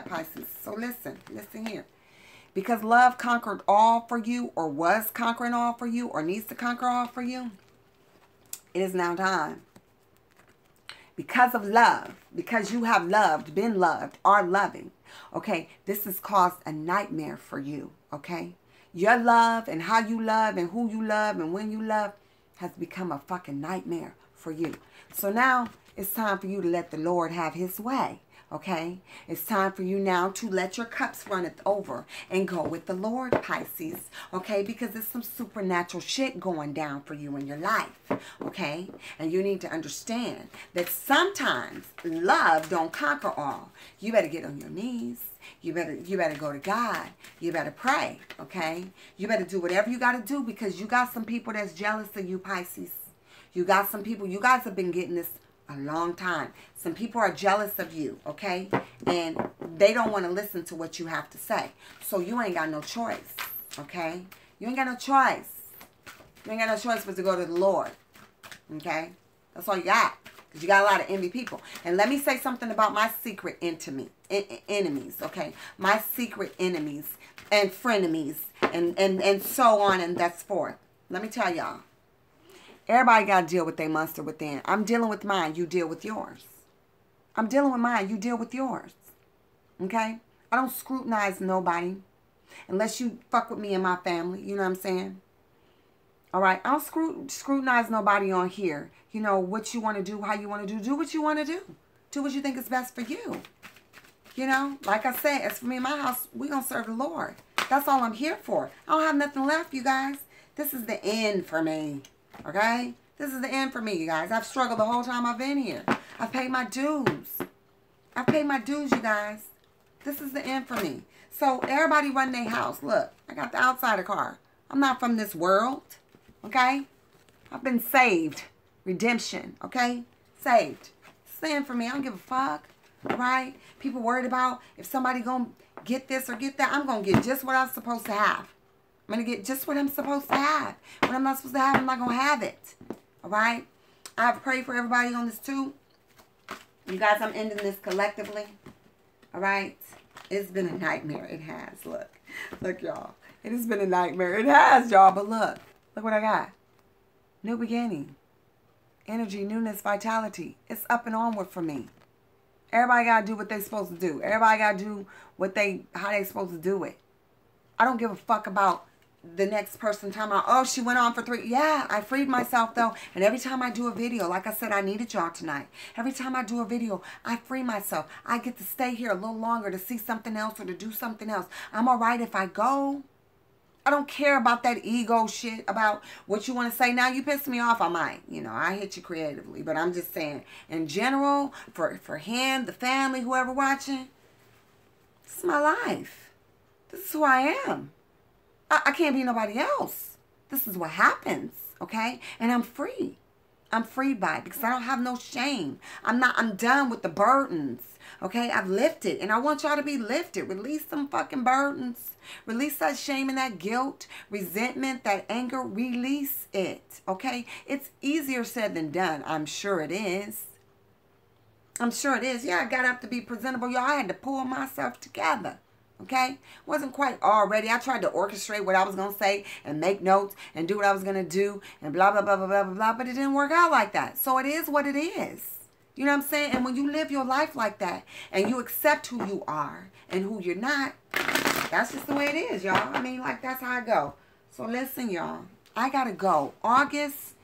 Pisces. So listen here. Because love conquered all for you, or was conquering all for you, or needs to conquer all for you, it is now time. Because of love, because you have loved, been loved, are loving, okay, this has caused a nightmare for you, okay? Your love and how you love and who you love and when you love has become a fucking nightmare for you. So now it's time for you to let the Lord have his way, okay? It's time for you now to let your cups run it over and go with the Lord, Pisces, okay? Because there's some supernatural shit going down for you in your life, okay? And you need to understand that sometimes love don't conquer all. You better get on your knees. You better go to God. You better pray, okay? You better do whatever you got to do, because you got some people that's jealous of you, Pisces. You got some people, you guys have been getting this a long time. Some people are jealous of you, okay? And they don't want to listen to what you have to say. So you ain't got no choice, okay? You ain't got no choice. You ain't got no choice but to go to the Lord, okay? That's all you got. Because you got a lot of envy people. And let me say something about my secret enemies, okay? My secret enemies and frenemies and so on and that's forth. Let me tell y'all. Everybody got to deal with their monster within. I'm dealing with mine. You deal with yours. I'm dealing with mine. You deal with yours. Okay? I don't scrutinize nobody unless you fuck with me and my family. You know what I'm saying? All right? I don't scrutinize nobody on here. You know, what you want to do, how you want to do. Do what you want to do. Do what you think is best for you. You know? Like I said, as for me and my house, we're going to serve the Lord. That's all I'm here for. I don't have nothing left, you guys. This is the end for me. Okay? This is the end for me, you guys. I've struggled the whole time I've been here. I've paid my dues. I've paid my dues, you guys. This is the end for me. So, everybody run their house. Look, I got the outsider card. I'm not from this world. Okay? I've been saved. Redemption. Okay? Saved. It's the end for me. I don't give a fuck. Alright? People worried about if somebody gonna get this or get that. I'm gonna get just what I'm supposed to have. I'm going to get just what I'm supposed to have. What I'm not supposed to have, I'm not going to have it. All right? I've prayed for everybody on this too. You guys, I'm ending this collectively. All right? It's been a nightmare. It has. Look. Look, y'all. It has been a nightmare. It has, y'all. But look. Look what I got. New beginning. Energy, newness, vitality. It's up and onward for me. Everybody got to do what they're supposed to do. Everybody got to do how they supposed to do it. I don't give a fuck about the next person talking about, oh, she went on for 3. Yeah, I freed myself though. And every time I do a video, like I said, I needed y'all tonight. Every time I do a video, I free myself. I get to stay here a little longer to see something else or to do something else. I'm all right if I go. I don't care about that ego shit, about what you want to say. Now, you piss me off, I might. You know, I hit you creatively. But I'm just saying, in general, for him, the family, whoever watching, this is my life. This is who I am. I can't be nobody else. This is what happens, okay? And I'm free. I'm free by it because I don't have no shame. I'm done with the burdens, okay? I've lifted, and I want y'all to be lifted. Release some fucking burdens. Release that shame and that guilt, resentment, that anger. Release it, okay? It's easier said than done. I'm sure it is. I'm sure it is. Yeah, I got up to be presentable. Y'all, I had to pull myself together. Okay? Wasn't quite all ready. I tried to orchestrate what I was going to say and make notes and do what I was going to do and blah, blah, blah, blah, blah, blah, blah. But it didn't work out like that. So it is what it is. You know what I'm saying? And when you live your life like that and you accept who you are and who you're not, that's just the way it is, y'all. I mean, like, that's how I go. So listen, y'all. I got to go. August,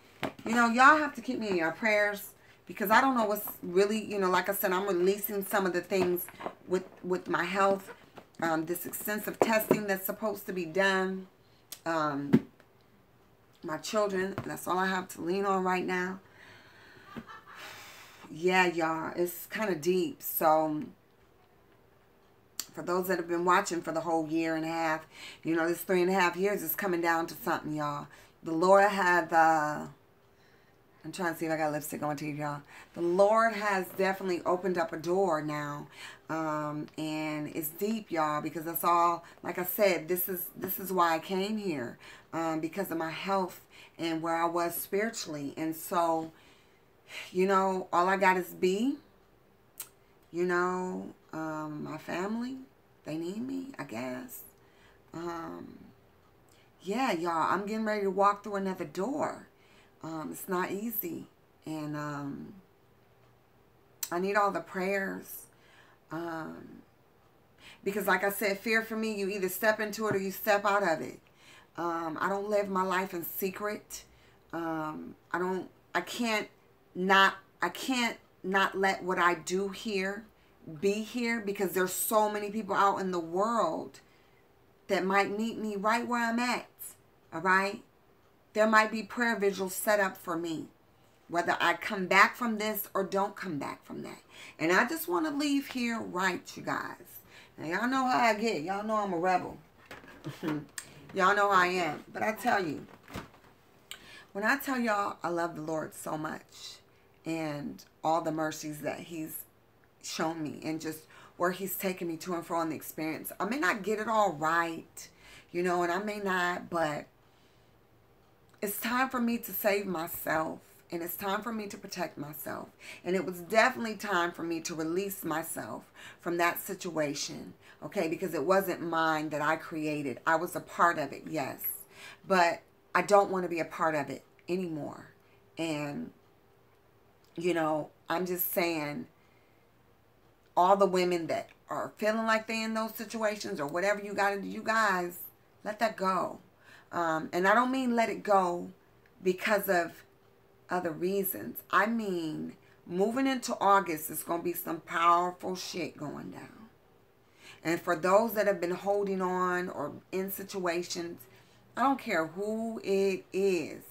you know, y'all have to keep me in your prayers because I don't know what's really, you know, like I said, I'm releasing some of the things with my health. This extensive testing that's supposed to be done. My children, that's all I have to lean on right now. Yeah, y'all, it's kind of deep. So, for those that have been watching for the whole year and a half, you know, this 3.5 years is coming down to something, y'all. The Lord had I'm trying to see if I got lipstick on teeth, y'all. The Lord has definitely opened up a door now. And it's deep, y'all, because that's all, like I said, this is why I came here. Because of my health and where I was spiritually. And so, you know, all I got is B. You know, my family, they need me, I guess. Yeah, y'all, I'm getting ready to walk through another door. It's not easy, and I need all the prayers, because like I said, fear for me, you either step into it or you step out of it. I don't live my life in secret. I can't not let what I do here be here, because there's so many people out in the world that might meet me right where I'm at, all right? There might be prayer vigils set up for me, whether I come back from this or don't come back from that. And I just want to leave here right, you guys. Now, y'all know how I get. Y'all know I'm a rebel. Y'all know I am. But I tell you, when I tell y'all I love the Lord so much and all the mercies that he's shown me and just where he's taken me to and fro in the experience, I may not get it all right, you know, and I may not, but it's time for me to save myself, and it's time for me to protect myself. And it was definitely time for me to release myself from that situation, okay? Because it wasn't mine that I created. I was a part of it, yes. But I don't want to be a part of it anymore. And, you know, I'm just saying, all the women that are feeling like they're in those situations or whatever you got to do, you guys, let that go. And I don't mean let it go because of other reasons. I mean, moving into August, is going to be some powerful shit going down. And for those that have been holding on or in situations, I don't care who it is,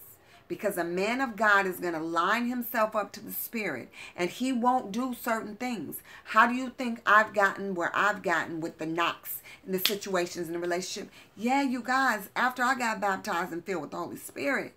because a man of God is going to line himself up to the Spirit, and he won't do certain things. How do you think I've gotten where I've gotten with the knocks and the situations in the relationship? Yeah, you guys, after I got baptized and filled with the Holy Spirit,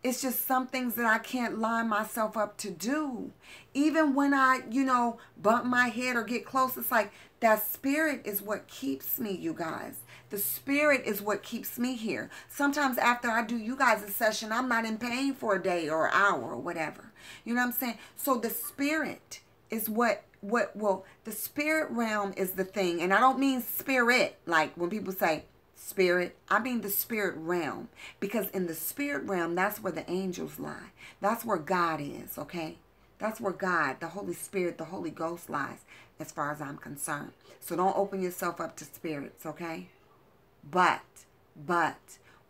it's just some things that I can't line myself up to do. Even when I, you know, bump my head or get close, it's like that Spirit is what keeps me, you guys. The spirit is what keeps me here. Sometimes after I do you guys a session, I'm not in pain for a day or an hour or whatever. You know what I'm saying? So the spirit is well, the spirit realm is the thing. And I don't mean spirit, like when people say spirit, I mean the spirit realm. Because in the spirit realm, that's where the angels lie. That's where God is, okay? That's where God, the Holy Spirit, the Holy Ghost lies, as far as I'm concerned. So don't open yourself up to spirits, okay? But,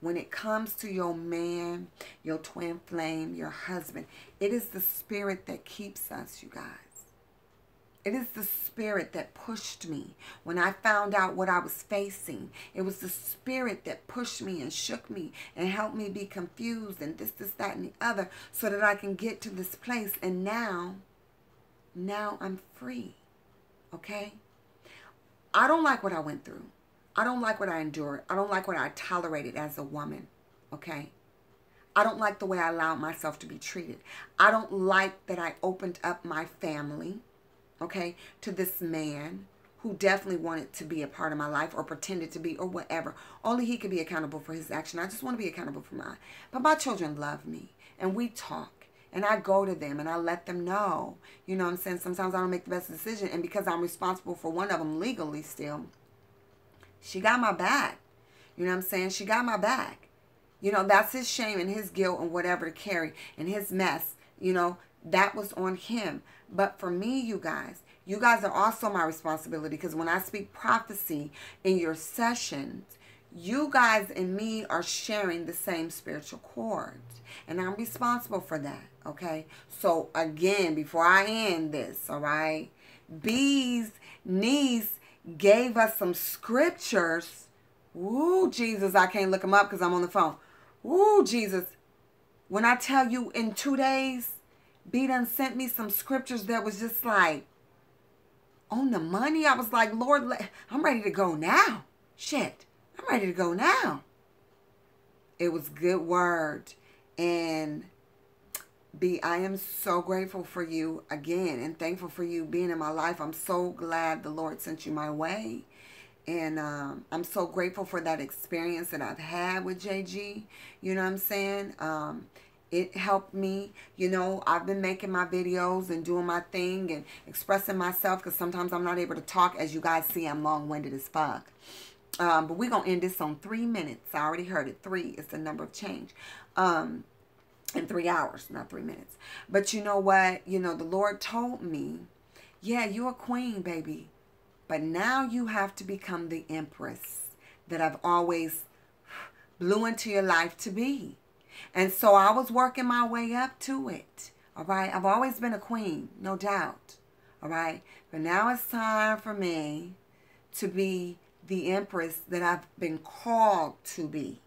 when it comes to your man, your twin flame, your husband, it is the spirit that keeps us, you guys. It is the spirit that pushed me when I found out what I was facing. It was the spirit that pushed me and shook me and helped me be confused and this, that, and the other so that I can get to this place. And now I'm free, okay? I don't like what I went through. I don't like what I endured. I don't like what I tolerated as a woman, okay? I don't like the way I allowed myself to be treated. I don't like that I opened up my family, okay, to this man who definitely wanted to be a part of my life or pretended to be or whatever. Only he could be accountable for his action. I just want to be accountable for mine. But my children love me and we talk and I go to them and I let them know. You know what I'm saying? Sometimes I don't make the best decision, and because I'm responsible for one of them legally still, she got my back. You know what I'm saying? She got my back. You know, that's his shame and his guilt and whatever to carry and his mess. You know, that was on him. But for me, you guys are also my responsibility, because when I speak prophecy in your sessions, you guys and me are sharing the same spiritual cords. And I'm responsible for that, okay? So, again, before I end this, all right? B's niece gave us some scriptures. Ooh, Jesus, I can't look them up because I'm on the phone. Ooh, Jesus. When I tell you in 2 days, B done sent me some scriptures that was just like on the money. I was like, Lord, I'm ready to go now. Shit, I'm ready to go now. It was good word. And B, I am so grateful for you again and thankful for you being in my life. I'm so glad the Lord sent you my way. And I'm so grateful for that experience that I've had with JG. You know what I'm saying? It helped me. You know, I've been making my videos and doing my thing and expressing myself, because sometimes I'm not able to talk. As you guys see, I'm long-winded as fuck. But we're going to end this on 3 minutes. I already heard it. 3 is the number of change. In 3 hours, not 3 minutes. But you know what? You know, the Lord told me, yeah, you're a queen, baby. But now you have to become the empress that I've always blew into your life to be. And so I was working my way up to it. All right. I've always been a queen, no doubt. All right. But now it's time for me to be the empress that I've been called to be.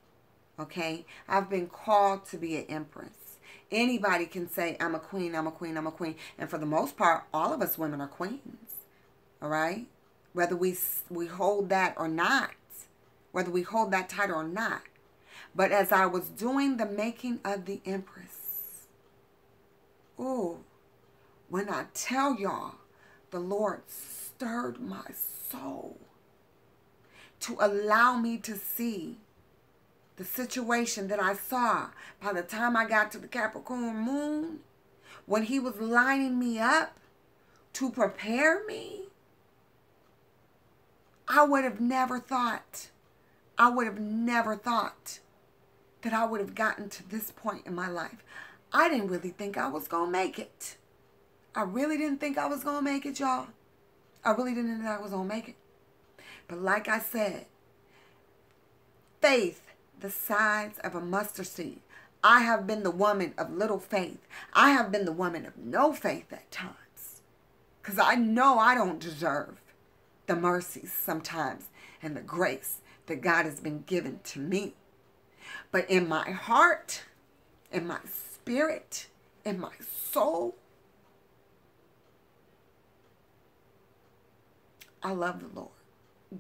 Okay. I've been called to be an empress. Anybody can say, I'm a queen, I'm a queen, I'm a queen. And for the most part, all of us women are queens. All right. Whether we hold that or not. Whether we hold that title or not. But as I was doing the making of the empress, ooh, when I tell y'all, the Lord stirred my soul to allow me to see the situation that I saw by the time I got to the Capricorn moon, when he was lining me up to prepare me. I would have never thought that I would have gotten to this point in my life. I didn't really think I was going to make it. I really didn't think I was going to make it, y'all. I really didn't think I was going to make it. But like I said, faith the size of a mustard seed. I have been the woman of little faith. I have been the woman of no faith at times. Because I know I don't deserve the mercies sometimes and the grace that God has been given to me. But in my heart, in my spirit, in my soul, I love the Lord.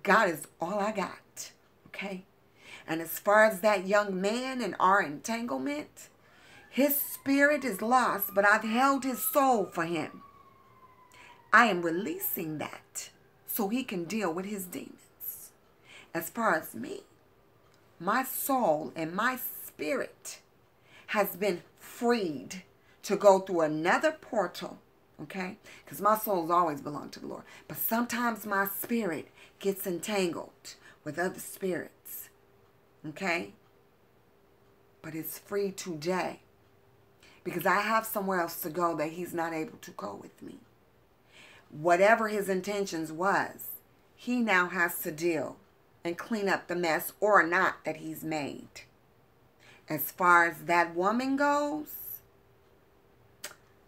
God is all I got, okay? And as far as that young man and our entanglement, his spirit is lost, but I've held his soul for him. I am releasing that so he can deal with his demons. as far as me, my soul and my spirit has been freed to go through another portal, okay? Because my soul's always belonged to the Lord. But sometimes my spirit gets entangled with other spirits, okay? But it's free today because I have somewhere else to go that he's not able to go with me. Whatever his intentions was, he now has to deal and clean up the mess or not that he's made. As far as that woman goes,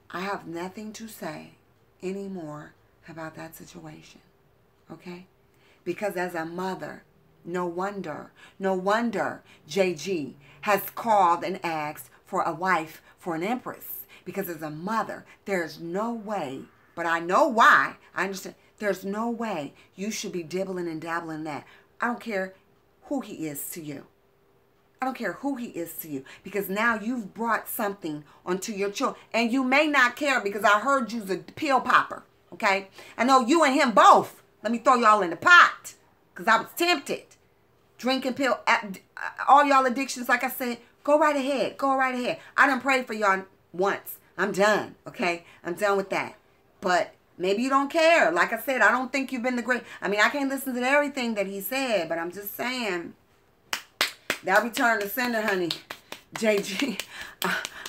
I have nothing to say anymore about that situation, okay? Because as a mother, no wonder JG has called and asked for a wife for an empress. Because as a mother, there's no way, but I know why. I understand. There's no way you should be dibbling and dabbling in that. I don't care who he is to you. I don't care who he is to you. Because now you've brought something onto your children. And you may not care because I heard you's a pill popper. Okay? I know you and him both. Let me throw y'all in the pot. Because I was tempted. Drinking pill. All y'all addictions, like I said, go right ahead. Go right ahead. I done prayed for y'all once. I'm done. Okay? I'm done with that. But maybe you don't care. Like I said, I don't think you've been the great. I mean, I can't listen to everything that he said, but I'm just saying. That'll be turn to sender, honey. JG,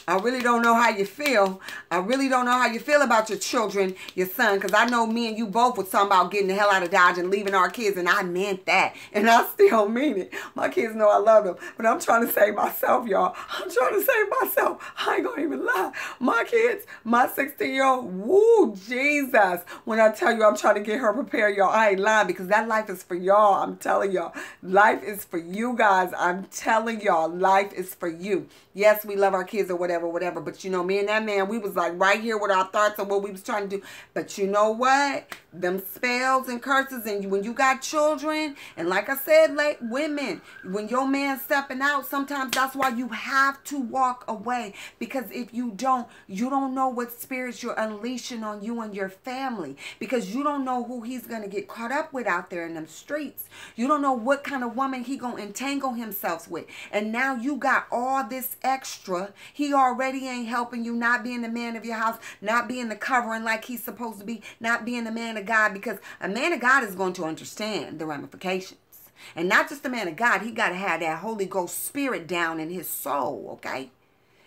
I really don't know how you feel. I really don't know how you feel about your children, your son, because I know me and you both was talking about getting the hell out of Dodge and leaving our kids, and I meant that, and I still mean it. My kids know I love them, but I'm trying to save myself, y'all. I'm trying to save myself. I ain't gonna even lie. My kids, my 16-year-old, woo, Jesus. When I tell you I'm trying to get her prepared, y'all, I ain't lying, because that life is for y'all. I'm telling y'all. Life is for you guys. I'm telling y'all, life is for you. Yes, we love our kids or whatever, but you know, me and that man, we was like right here with our thoughts of what we was trying to do. But you know what? Them spells and curses, and when you got children, and like I said, like women, when your man's stepping out, sometimes that's why you have to walk away. Because if you don't know what spirits you're unleashing on you and your family. Because you don't know who he's going to get caught up with out there in them streets. You don't know what kind of woman he going to entangle himself with. And now you got all this extra. He already ain't helping you, not being the man of your house, not being the covering like he's supposed to be, not being the man of God, because a man of God is going to understand the ramifications. And not just the man of God, he got to have that Holy Ghost spirit down in his soul, okay?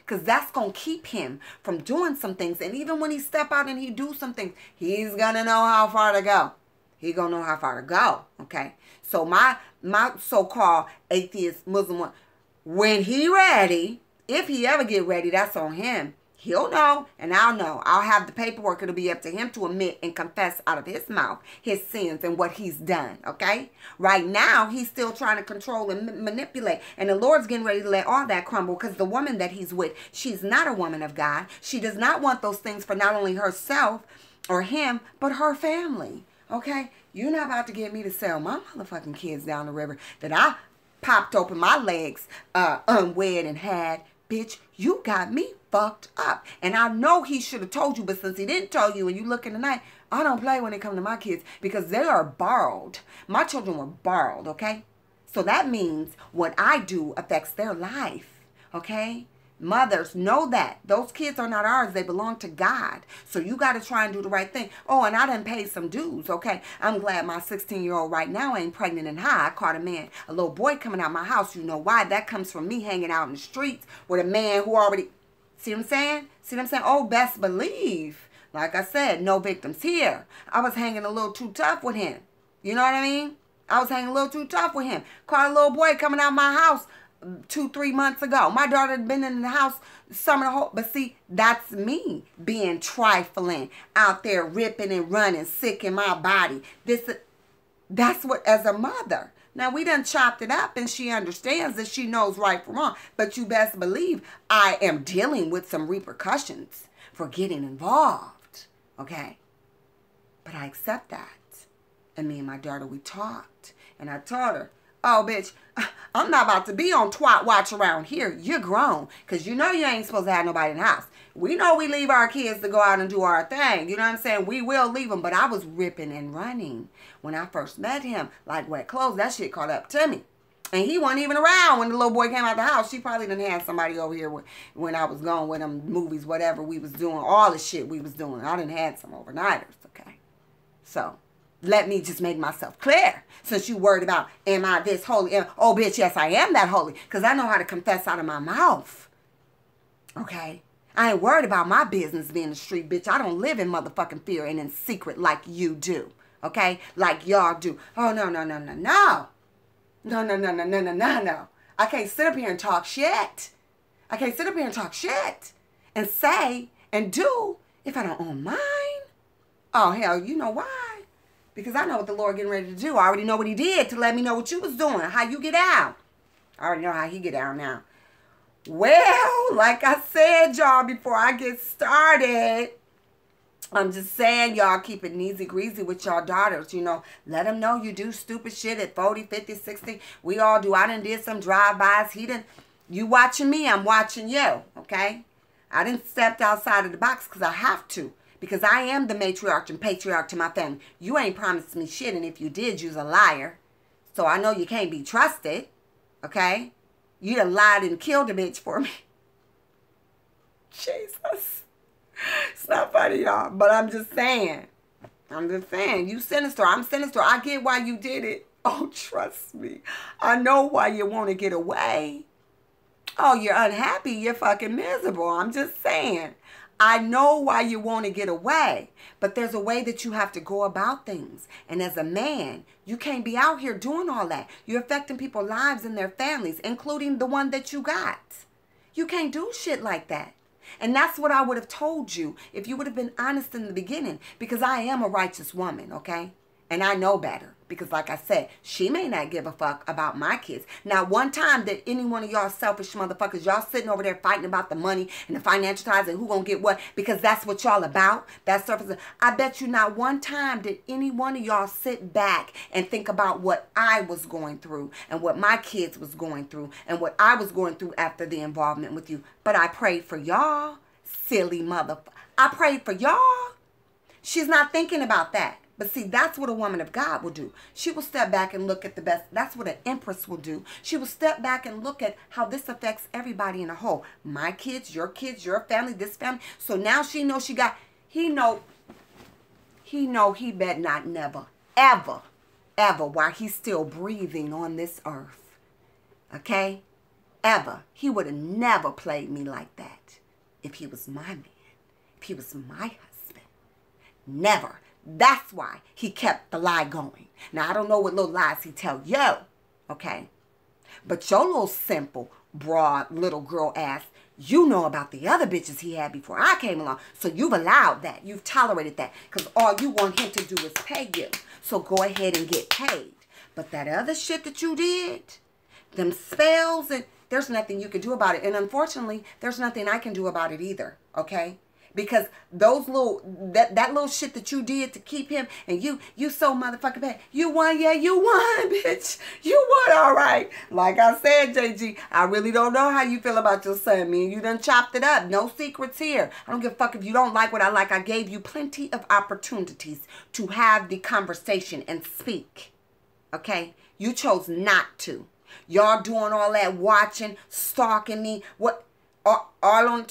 Because that's going to keep him from doing some things. And even when he step out and he do some things, he's going to know how far to go. He going to know how far to go, okay? So my so-called atheist Muslim one, when he ready, if he ever get ready, that's on him. He'll know, and I'll know. I'll have the paperwork. It'll be up to him to admit and confess out of his mouth his sins and what he's done, okay? Right now, he's still trying to control and manipulate, and the Lord's getting ready to let all that crumble, because the woman that he's with, she's not a woman of God. She does not want those things for not only herself or him, but her family, okay? You're not about to get me to sell my motherfucking kids down the river that I popped open my legs unwed and had. Bitch, you got me fucked up. And I know he should have told you, but since he didn't tell you and you looking tonight, I don't play when it comes to my kids because they are borrowed. My children were borrowed, okay? So that means what I do affects their life, okay? Mothers, know that. Those kids are not ours. They belong to God. So you got to try and do the right thing. Oh, and I done paid some dues, okay? I'm glad my 16-year-old right now ain't pregnant and high. I caught a little boy coming out my house. You know why? That comes from me hanging out in the streets with a man who already... See what I'm saying? See what I'm saying? Oh, best believe. Like I said, no victims here. I was hanging a little too tough with him. You know what I mean? I was hanging a little too tough with him. Caught a little boy coming out my house 2-3 months ago. My daughter had been in the house summer the whole, but see, that's me being trifling out there, ripping and running, sick in my body. That's what, as a mother. Now, we done chopped it up and she understands that she knows right from wrong. But you best believe I am dealing with some repercussions for getting involved. Okay? But I accept that. And me and my daughter, we talked. And I told her, Oh, bitch, I'm not about to be on twat watch around here. You're grown. Because you know you ain't supposed to have nobody in the house. We know we leave our kids to go out and do our thing. You know what I'm saying? We will leave them. But I was ripping and running when I first met him. Like wet clothes. That shit caught up to me. And he wasn't even around when the little boy came out the house. She probably done had somebody over here when I was going with them movies, whatever we was doing. All the shit we was doing. I done had some overnighters, okay? So, let me just make myself clear. Since you worried about, am I this holy? Oh, bitch, yes, I am that holy. Because I know how to confess out of my mouth. Okay? I ain't worried about my business being the street, bitch. I don't live in motherfucking fear and in secret like you do. Okay? Like y'all do. Oh, no, no, no, no, no. No, no, no, no, no, no, no, no. I can't sit up here and talk shit. I can't sit up here and talk shit and say and do if I don't own mine. Oh, hell, you know why? Because I know what the Lord getting ready to do. I already know what he did to let me know what you was doing, how you get out. I already know how he get out now. Well, like I said, y'all, before I get started, I'm just saying, y'all, keep it easy greasy with y'all daughters, you know. Let them know you do stupid shit at 40, 50, 60. We all do. I done did some drive-bys. You watching me, I'm watching you, okay? I done stepped outside of the box because I have to. Because I am the matriarch and patriarch to my family. You ain't promised me shit, and if you did, you's a liar. So I know you can't be trusted, okay? You done lied and killed a bitch for me. Jesus. It's not funny, y'all, but I'm just saying. I'm just saying. You sinister. I'm sinister. I get why you did it. Oh, trust me. I know why you want to get away. Oh, you're unhappy. You're fucking miserable. I'm just saying. I know why you want to get away, but there's a way that you have to go about things. And as a man, you can't be out here doing all that. You're affecting people's lives and their families, including the one that you got. You can't do shit like that. And that's what I would have told you if you would have been honest in the beginning, because I am a righteous woman, okay? And I know better because, like I said, she may not give a fuck about my kids. Now, one time that any one of y'all selfish motherfuckers, y'all sitting over there fighting about the money and the financial ties and who gonna get what, because that's what y'all about, that surface. I bet you not one time did any one of y'all sit back and think about what I was going through and what my kids was going through and what I was going through after the involvement with you. But I prayed for y'all, silly motherfucker. I prayed for y'all. She's not thinking about that. But see, that's what a woman of God will do. She will step back and look at the best. That's what an empress will do. She will step back and look at how this affects everybody in a whole. My kids, your family, this family. So now she knows he bet not never, ever, ever, while he's still breathing on this earth. Okay? Ever. He would have never played me like that if he was my man, if he was my husband. Never. That's why he kept the lie going. Now, I don't know what little lies he tell you, okay? But your little simple, broad, little girl ass, you know about the other bitches he had before I came along. So you've allowed that. You've tolerated that. Because all you want him to do is pay you. So go ahead and get paid. But that other shit that you did, them spells, and there's nothing you can do about it. And unfortunately, there's nothing I can do about it either, okay? Because those that little shit that you did to keep him, and you so motherfucking bad. You won, yeah, you won, bitch. You won, all right. Like I said, JG, I really don't know how you feel about your son. Me and you done chopped it up. No secrets here. I don't give a fuck if you don't like what I like. I gave you plenty of opportunities to have the conversation and speak. Okay? You chose not to. Y'all doing all that watching, stalking me. What? All on...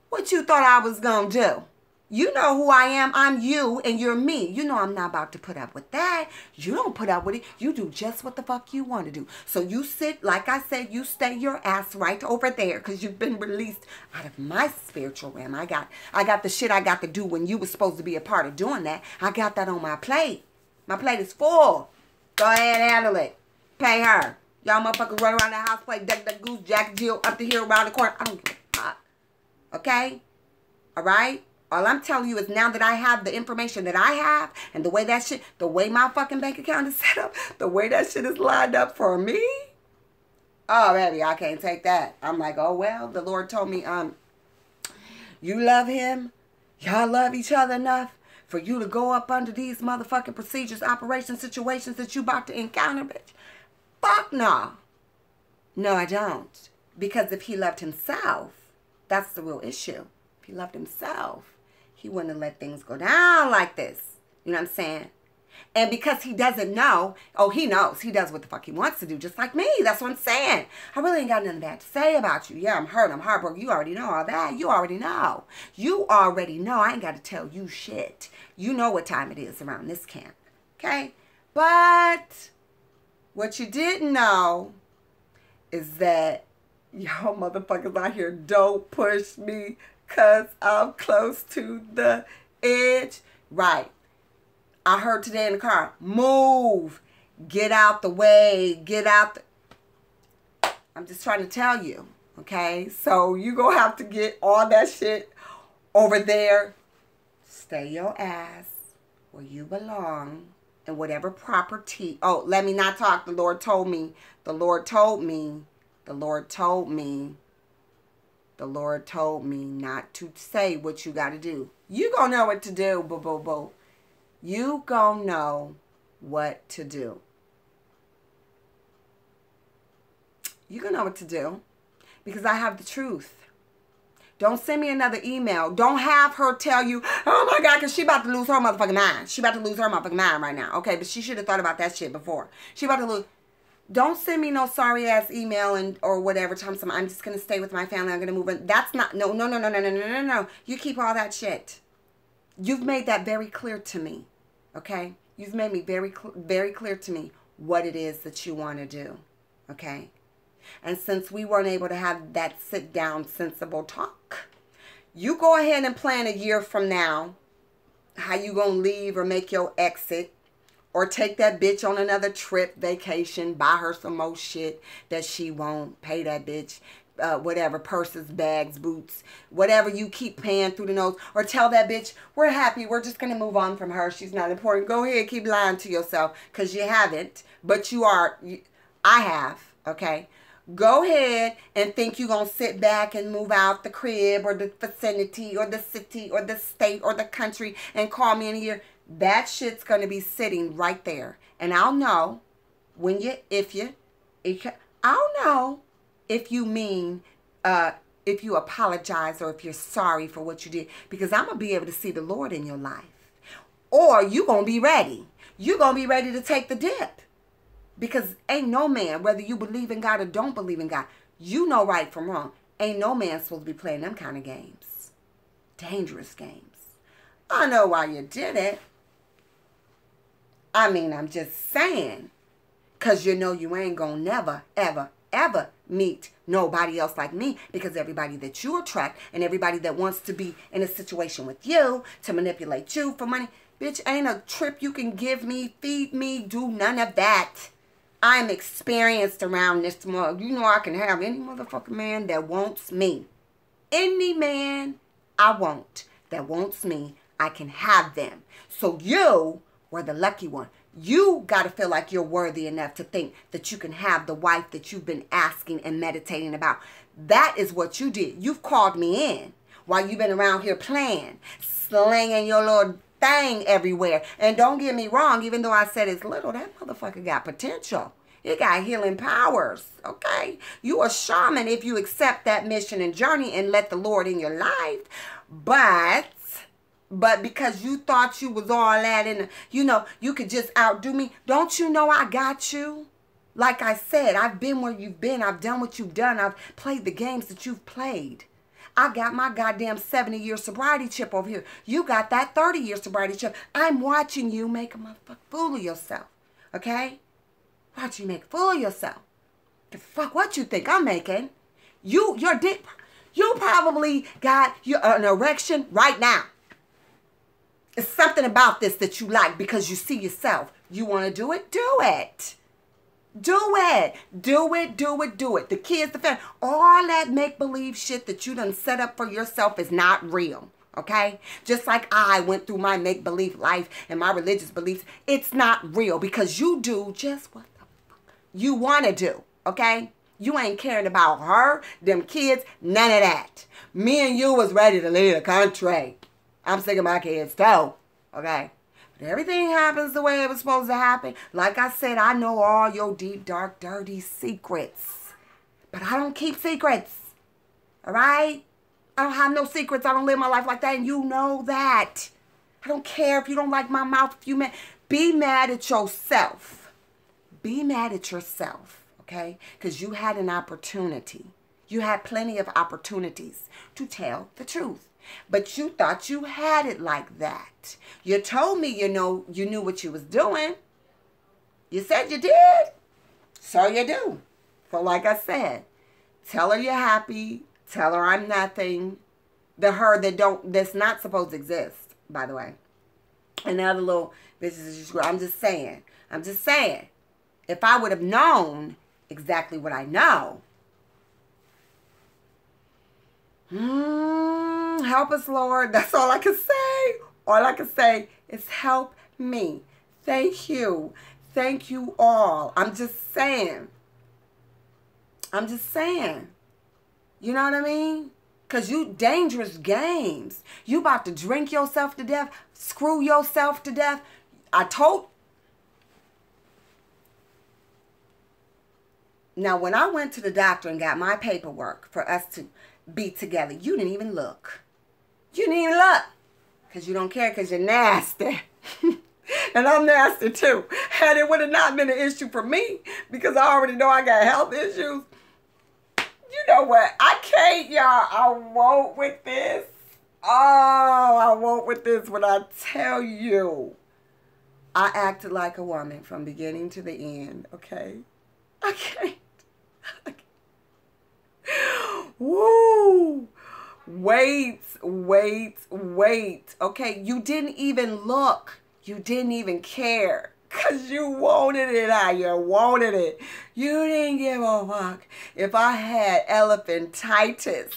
What you thought I was going to do? You know who I am. I'm you and you're me. You know I'm not about to put up with that. You don't put up with it. You do just what the fuck you want to do. So you sit, like I said, you stay your ass right over there because you've been released out of my spiritual realm. I got the shit I got to do when you were supposed to be a part of doing that. I got that on my plate. My plate is full. Go ahead and handle it. Pay her. Y'all motherfuckers run around the house, play duck, duck, goose, Jack, Jill, up to here, around the corner. I don't give a fuck. Okay? All right? All I'm telling you is now that I have the information that I have and the way that shit, the way my fucking bank account is set up, the way that shit is lined up for me. Oh, baby, I can't take that. I'm like, oh, well, the Lord told me, you love him. Y'all love each other enough for you to go up under these motherfucking procedures, operations, situations that you about to encounter, bitch. Fuck no. No, I don't. Because if he loved himself, that's the real issue. If he loved himself, he wouldn't have let things go down like this. You know what I'm saying? And because he doesn't know, oh, he knows. He does what the fuck he wants to do, just like me. That's what I'm saying. I really ain't got nothing bad to say about you. Yeah, I'm hurt. I'm heartbroken. You already know all that. You already know. You already know. I ain't got to tell you shit. You know what time it is around this camp. Okay? But what you didn't know is that y'all motherfuckers out here don't push me because I'm close to the edge. Right. I heard today in the car, move, get out the way, get out the... I'm just trying to tell you, okay? So you gonna have to get all that shit over there. Stay your ass where you belong in whatever property. Oh, let me not talk. The Lord told me. The Lord told me. The Lord told me. The Lord told me not to say what you got to do. You gonna know what to do, boo-boo-boo. You gonna know what to do. You gonna know what to do. Because I have the truth. Don't send me another email. Don't have her tell you, oh my God, because she about to lose her motherfucking mind. She about to lose her motherfucking mind right now. Okay, but she should have thought about that shit before. She about to lose... Don't send me no sorry ass email and or whatever. I'm just gonna stay with my family. I'm gonna move in. That's not... No. You keep all that shit. You've made that very clear to me, okay? You've made me very clear to me what it is that you want to do, okay? And since we weren't able to have that sit-down, sensible talk, you go ahead and plan a year from now how you gonna leave or make your exit or take that bitch on another trip, vacation, buy her some more shit that she won't, pay that bitch. Whatever, purses, bags, boots, whatever you keep paying through the nose, or tell that bitch, we're happy, we're just going to move on from her, she's not important. Go ahead, keep lying to yourself, because you haven't, but you are, I have, okay? Go ahead and think you're going to sit back and move out the crib, or the vicinity, or the city, or the state, or the country, and call me in a year. That shit's going to be sitting right there, and I'll know when you, I'll know if you mean, if you apologize or if you're sorry for what you did. Because I'm going to be able to see the Lord in your life. Or you going to be ready. You're going to be ready to take the dip. Because ain't no man, whether you believe in God or don't believe in God, you know right from wrong. Ain't no man supposed to be playing them kind of games. Dangerous games. I know why you did it. I mean, I'm just saying. Because you know you ain't going to never, ever meet nobody else like me, because everybody that you attract and everybody that wants to be in a situation with you to manipulate you for money, bitch, ain't a trip you can give me, feed me, do none of that. I'm experienced around this mug. You know I can have any motherfucking man that wants me. Any man I want that wants me, I can have them. So you were the lucky one. You got to feel like you're worthy enough to think that you can have the wife that you've been asking and meditating about. That is what you did. You've called me in while you've been around here playing, slinging your little thing everywhere. And don't get me wrong, even though I said it's little, that motherfucker got potential. It got healing powers, okay? You a shaman if you accept that mission and journey and let the Lord in your life. But because you thought you was all that and, you know, you could just outdo me. Don't you know I got you? Like I said, I've been where you've been. I've done what you've done. I've played the games that you've played. I got my goddamn 70-year sobriety chip over here. You got that 30-year sobriety chip. I'm watching you make a motherfucking fool of yourself. Okay? Watch you make a fool of yourself. The fuck what you think I'm making? You probably got an erection right now. It's something about this that you like because you see yourself. You want to do it? Do it. Do it. Do it, do it, do it. The kids, the family, all that make-believe shit that you done set up for yourself is not real. Okay? Just like I went through my make-believe life and my religious beliefs. It's not real because you do just what the fuck you want to do. Okay? You ain't caring about her, them kids, none of that. Me and you was ready to leave the country. I'm sick of my kids too, okay? But everything happens the way it was supposed to happen. Like I said, I know all your deep, dark, dirty secrets. But I don't keep secrets. All right? I don't have no secrets. I don't live my life like that. And you know that. I don't care if you don't like my mouth. If you mad. Be mad at yourself. Be mad at yourself. Okay? Because you had an opportunity. You had plenty of opportunities to tell the truth. But you thought you had it like that. You told me you knew what you was doing. You said you did. So you do. So like I said, tell her you're happy. Tell her I'm nothing. The her that's not supposed to exist, by the way. And the other little bitches, I'm just saying. If I would have known exactly what I know, help us, Lord. That's all I can say. All I can say is help me. Thank you. Thank you all. I'm just saying. You know what I mean? Because you dangerous games. You about to drink yourself to death. Screw yourself to death. Now, when I went to the doctor and got my paperwork for us to be together, you didn't even look. You didn't even look. Because you don't care, because you're nasty. And I'm nasty too. And it would have not been an issue for me, because I already know I got health issues. You know what? I can't, y'all. I won't with this. Oh, I won't with this when I tell you. I acted like a woman from beginning to the end, okay? I can't. Woo! Wait. Okay, you didn't even look. You didn't even care. Because you wanted it how you wanted it. You didn't give a fuck if I had elephantitis.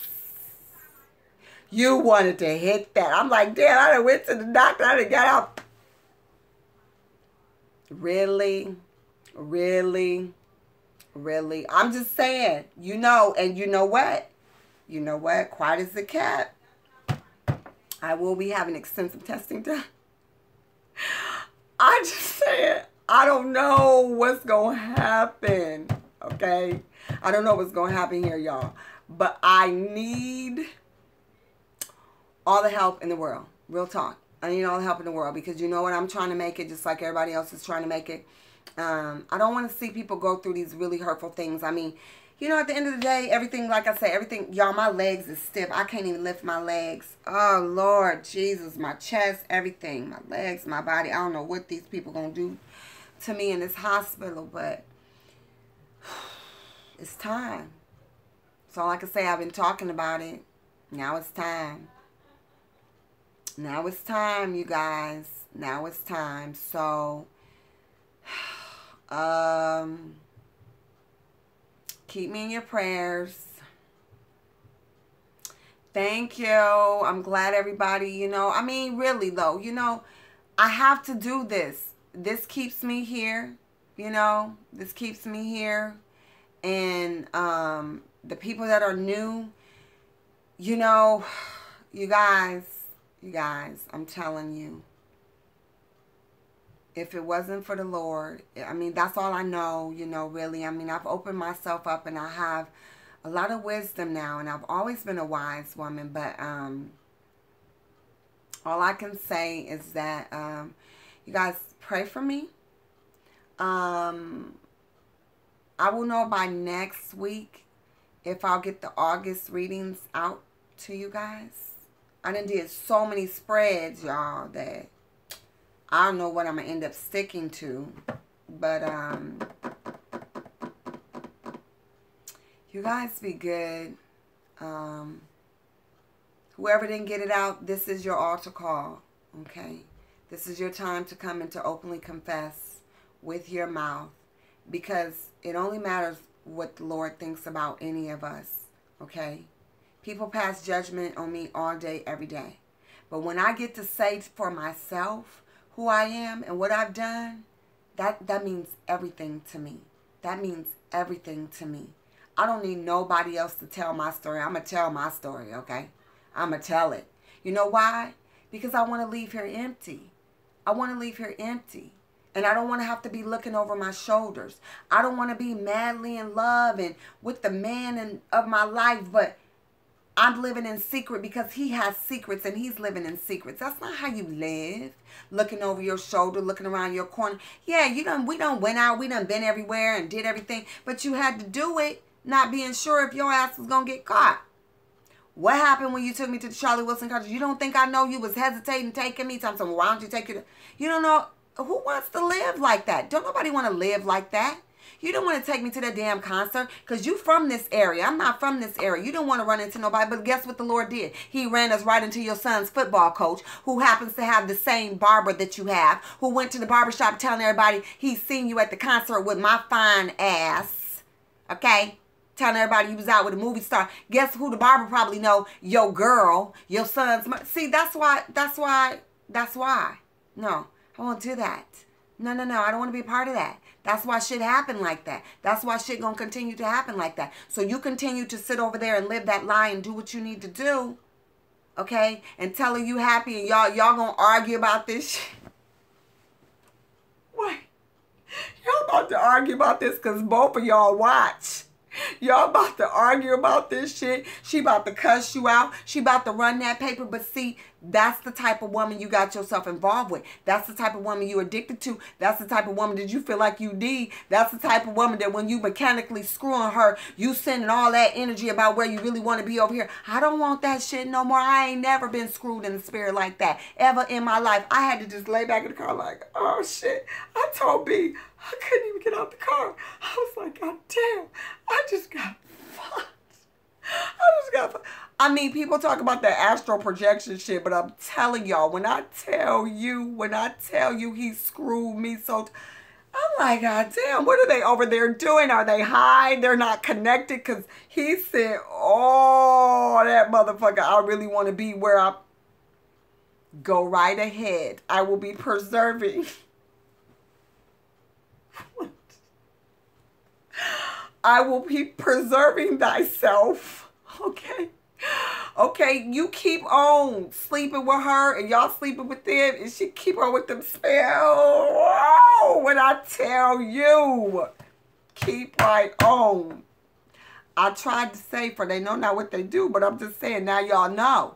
You wanted to hit that. I'm like, damn, I done went to the doctor. I done got out. Really? I'm just saying, and you know what? Quiet as a cat. I will be having extensive testing done. I just said, I don't know what's going to happen, okay? I don't know what's going to happen here, y'all. But I need all the help in the world. Real talk. I need all the help in the world, because you know what? I'm trying to make it just like everybody else is trying to make it. I don't want to see people go through these really hurtful things. I mean, you know, at the end of the day, everything, like I say, everything, y'all, my legs is stiff. I can't even lift my legs. Oh, Lord Jesus, my chest, everything, my legs, my body. I don't know what these people going to do to me in this hospital, but it's time. So, like I say, I've been talking about it. Now it's time. Now it's time, you guys. Now it's time. So, keep me in your prayers. Thank you. I'm glad everybody, I mean, really though, I have to do this. This keeps me here, this keeps me here. And the people that are new, you guys, I'm telling you, if it wasn't for the Lord, I mean, that's all I know, really. I mean, I've opened myself up and I have a lot of wisdom now, and I've always been a wise woman, but all I can say is that you guys pray for me. I will know by next week if I'll get the August readings out to you guys. I done did so many spreads, y'all, that I don't know what I'm going to end up sticking to. But, you guys be good. Whoever didn't get it out, this is your altar call. Okay? This is your time to come and to openly confess with your mouth. Because it only matters what the Lord thinks about any of us. Okay? People pass judgment on me all day, every day. But when I get to say for myself who I am and what I've done, that means everything to me. That means everything to me. I don't need nobody else to tell my story. I'm going to tell my story, okay? I'm going to tell it. You know why? Because I want to leave here empty. I want to leave here empty. And I don't want to have to be looking over my shoulders. I don't want to be madly in love and with the man of my life, but I'm living in secret because he has secrets and he's living in secrets. That's not how you live. Looking over your shoulder, looking around your corner. Yeah, we done went out, we done been everywhere and did everything, but you had to do it not being sure if your ass was going to get caught. What happened when you took me to the Charlie Wilson concert? You don't think I know you was hesitating taking me? Tell me, well, why don't you take it? You don't know. Who wants to live like that? Don't nobody want to live like that. You don't want to take me to that damn concert because you from this area. I'm not from this area. You don't want to run into nobody. But guess what the Lord did? He ran us right into your son's football coach, who happens to have the same barber that you have, who went to the barbershop telling everybody he's seen you at the concert with my fine ass. Okay? Telling everybody you was out with a movie star. Guess who the barber probably know? Your girl, your son's. See, that's why. No, I won't do that. No. I don't want to be a part of that. That's why shit happened like that. That's why shit gonna continue to happen like that. So you continue to sit over there and live that lie and do what you need to do. Okay? And tell her you happy and y'all gonna argue about this shit. Wait. Y'all about to argue about this because both of y'all watch. Y'all about to argue about this shit. She about to cuss you out. She about to run that paper. But see, that's the type of woman you got yourself involved with. That's the type of woman you addicted to. That's the type of woman that you feel like you need. That's the type of woman that when you mechanically screwing her, you sending all that energy about where you really want to be over here. I don't want that shit no more. I ain't never been screwed in the spirit like that ever in my life. I had to just lay back in the car like, oh shit. I told B, I couldn't even get out the car. I was like, God damn, I just got fucked. I mean, people talk about the astral projection shit, but I'm telling y'all, when I tell you he screwed me so, I'm like, God damn, what are they over there doing? Are they high? They're not connected? Because he said, oh, that motherfucker, I really want to be where I go right ahead. I will be preserving. I will be preserving thyself. Okay, you keep on sleeping with her and y'all sleeping with them and she keep on with them spells. Oh, when I tell you, keep right on. I tried to say for they know not what they do, but I'm just saying now y'all know.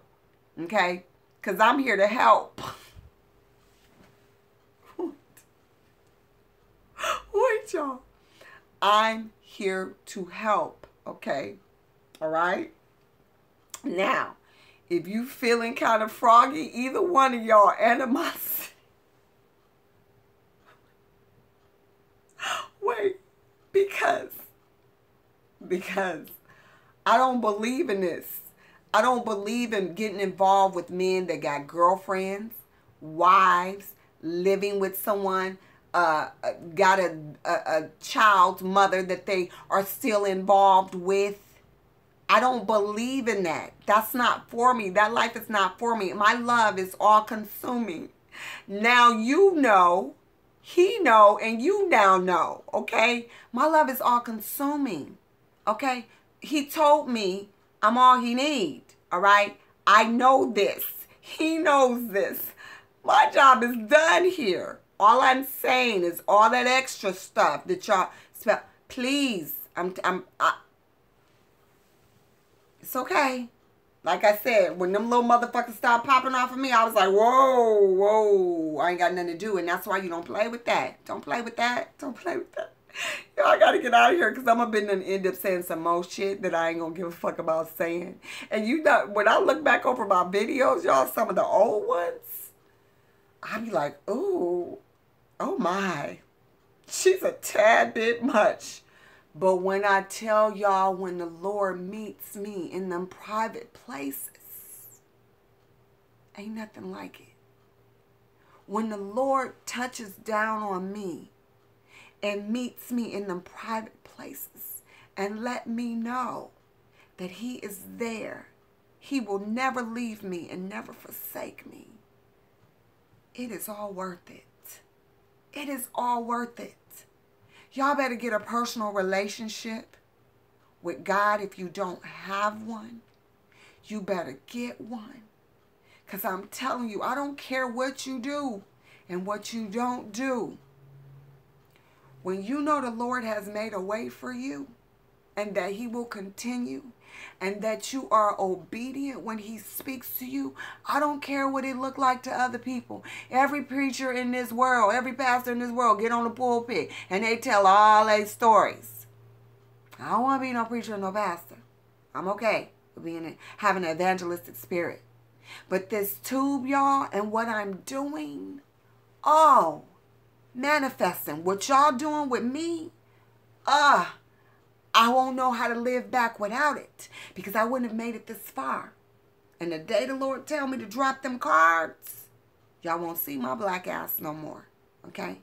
Okay? Because I'm here to help. Wait, y'all. I'm here to help, okay? All right? Now, if you feeling kind of froggy, either one of y'all animosity. Wait, because I don't believe in this. I don't believe in getting involved with men that got girlfriends, wives, living with someone, got a child's mother that they are still involved with. I don't believe in that. That's not for me. That life is not for me. My love is all consuming. Now you know, he know, and you now know, okay? My love is all consuming, okay? He told me I'm all he need, all right? I know this. He knows this. My job is done here. All I'm saying is all that extra stuff that y'all spell. Please, it's okay. Like I said, when them little motherfuckers stopped popping off of me, I was like, whoa, I ain't got nothing to do. And that's why you don't play with that. Don't play with that. Don't play with that. Y'all got to get out of here because I'm going to end up saying some more shit that I ain't going to give a fuck about saying. And you know, when I look back over my videos, y'all, some of the old ones, I be like, ooh, oh my, she's a tad bit much. But when I tell y'all, when the Lord meets me in them private places, ain't nothing like it. When the Lord touches down on me and meets me in them private places and let me know that he is there, he will never leave me and never forsake me. It is all worth it. It is all worth it. Y'all better get a personal relationship with God if you don't have one. You better get one. Because I'm telling you, I don't care what you do. and what you don't do. When you know the Lord has made a way for you and that he will continue and that you are obedient when he speaks to you, I don't care what it looked like to other people. Every preacher in this world, every pastor in this world get on the pulpit and they tell all their stories. I don't want to be no preacher or no pastor. I'm okay with having an evangelistic spirit. But this tube, y'all, and what I'm doing, oh, manifesting what y'all doing with me, I won't know how to live back without it, because I wouldn't have made it this far. And the day the Lord tell me to drop them cards, y'all won't see my black ass no more, okay?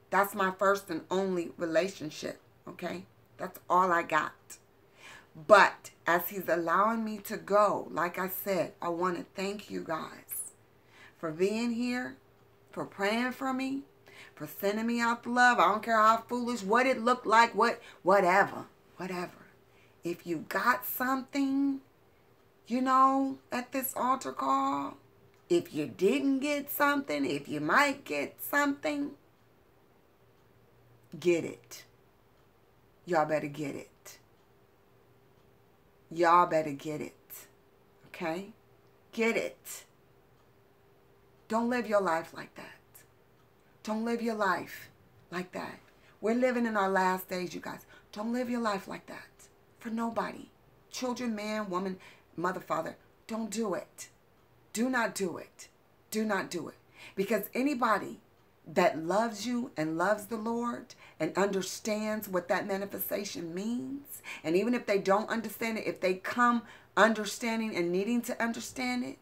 That's my first and only relationship, okay? That's all I got. But as he's allowing me to go, like I said, I want to thank you guys for being here, for praying for me, for sending me out the love. I don't care how foolish, what it looked like, whatever. If you got something, you know, at this altar call, if you didn't get something, if you might get something, get it. Y'all better get it. Y'all better get it. Okay? Get it. Don't live your life like that. Don't live your life like that. We're living in our last days, you guys. Don't live your life like that. For nobody. Children, man, woman, mother, father. Don't do it. Do not do it. Do not do it. Because anybody that loves you and loves the Lord and understands what that manifestation means, and even if they don't understand it, if they come understanding and needing to understand it,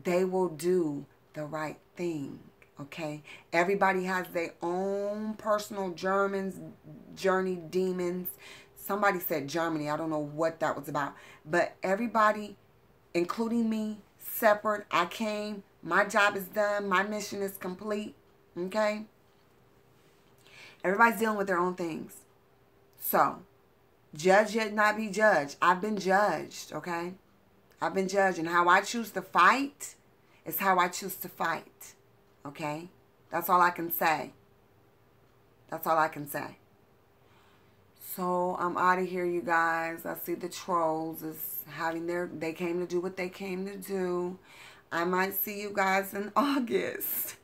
they will do the right thing. Okay? Everybody has their own personal journey demons. Somebody said Germany. I don't know what that was about. But everybody, including me, separate. I came. My job is done. My mission is complete. Okay? Everybody's dealing with their own things. So, judge yet not be judged. I've been judged. Okay? I've been judged. And how I choose to fight is how I choose to fight. Okay? That's all I can say. That's all I can say. So, I'm out of here, you guys. I see the trolls is having they came to do what they came to do. I might see you guys in August.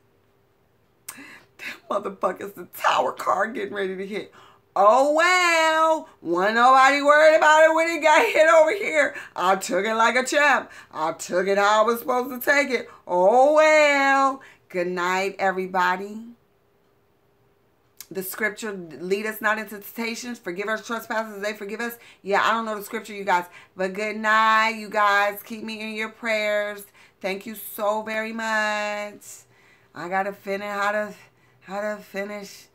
That motherfucker's the tower card getting ready to hit. Oh, well. Wasn't nobody worried about it when it got hit over here. I took it like a champ. I took it how I was supposed to take it. Oh, well. Good night, everybody. The scripture, lead us not into temptations. Forgive our trespasses as they forgive us. Yeah, I don't know the scripture, you guys. But good night, you guys. Keep me in your prayers. Thank you so very much. I got to finish how to finish.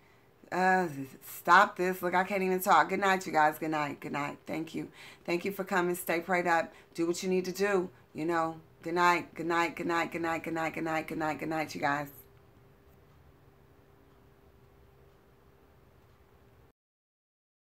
Stop this. Look, I can't even talk. Good night, you guys. Good night. Good night. Thank you. Thank you for coming. Stay prayed up. Do what you need to do. You know. Good night. Good night. Good night. Good night. Good night. Good night. Good night. Good night, you guys.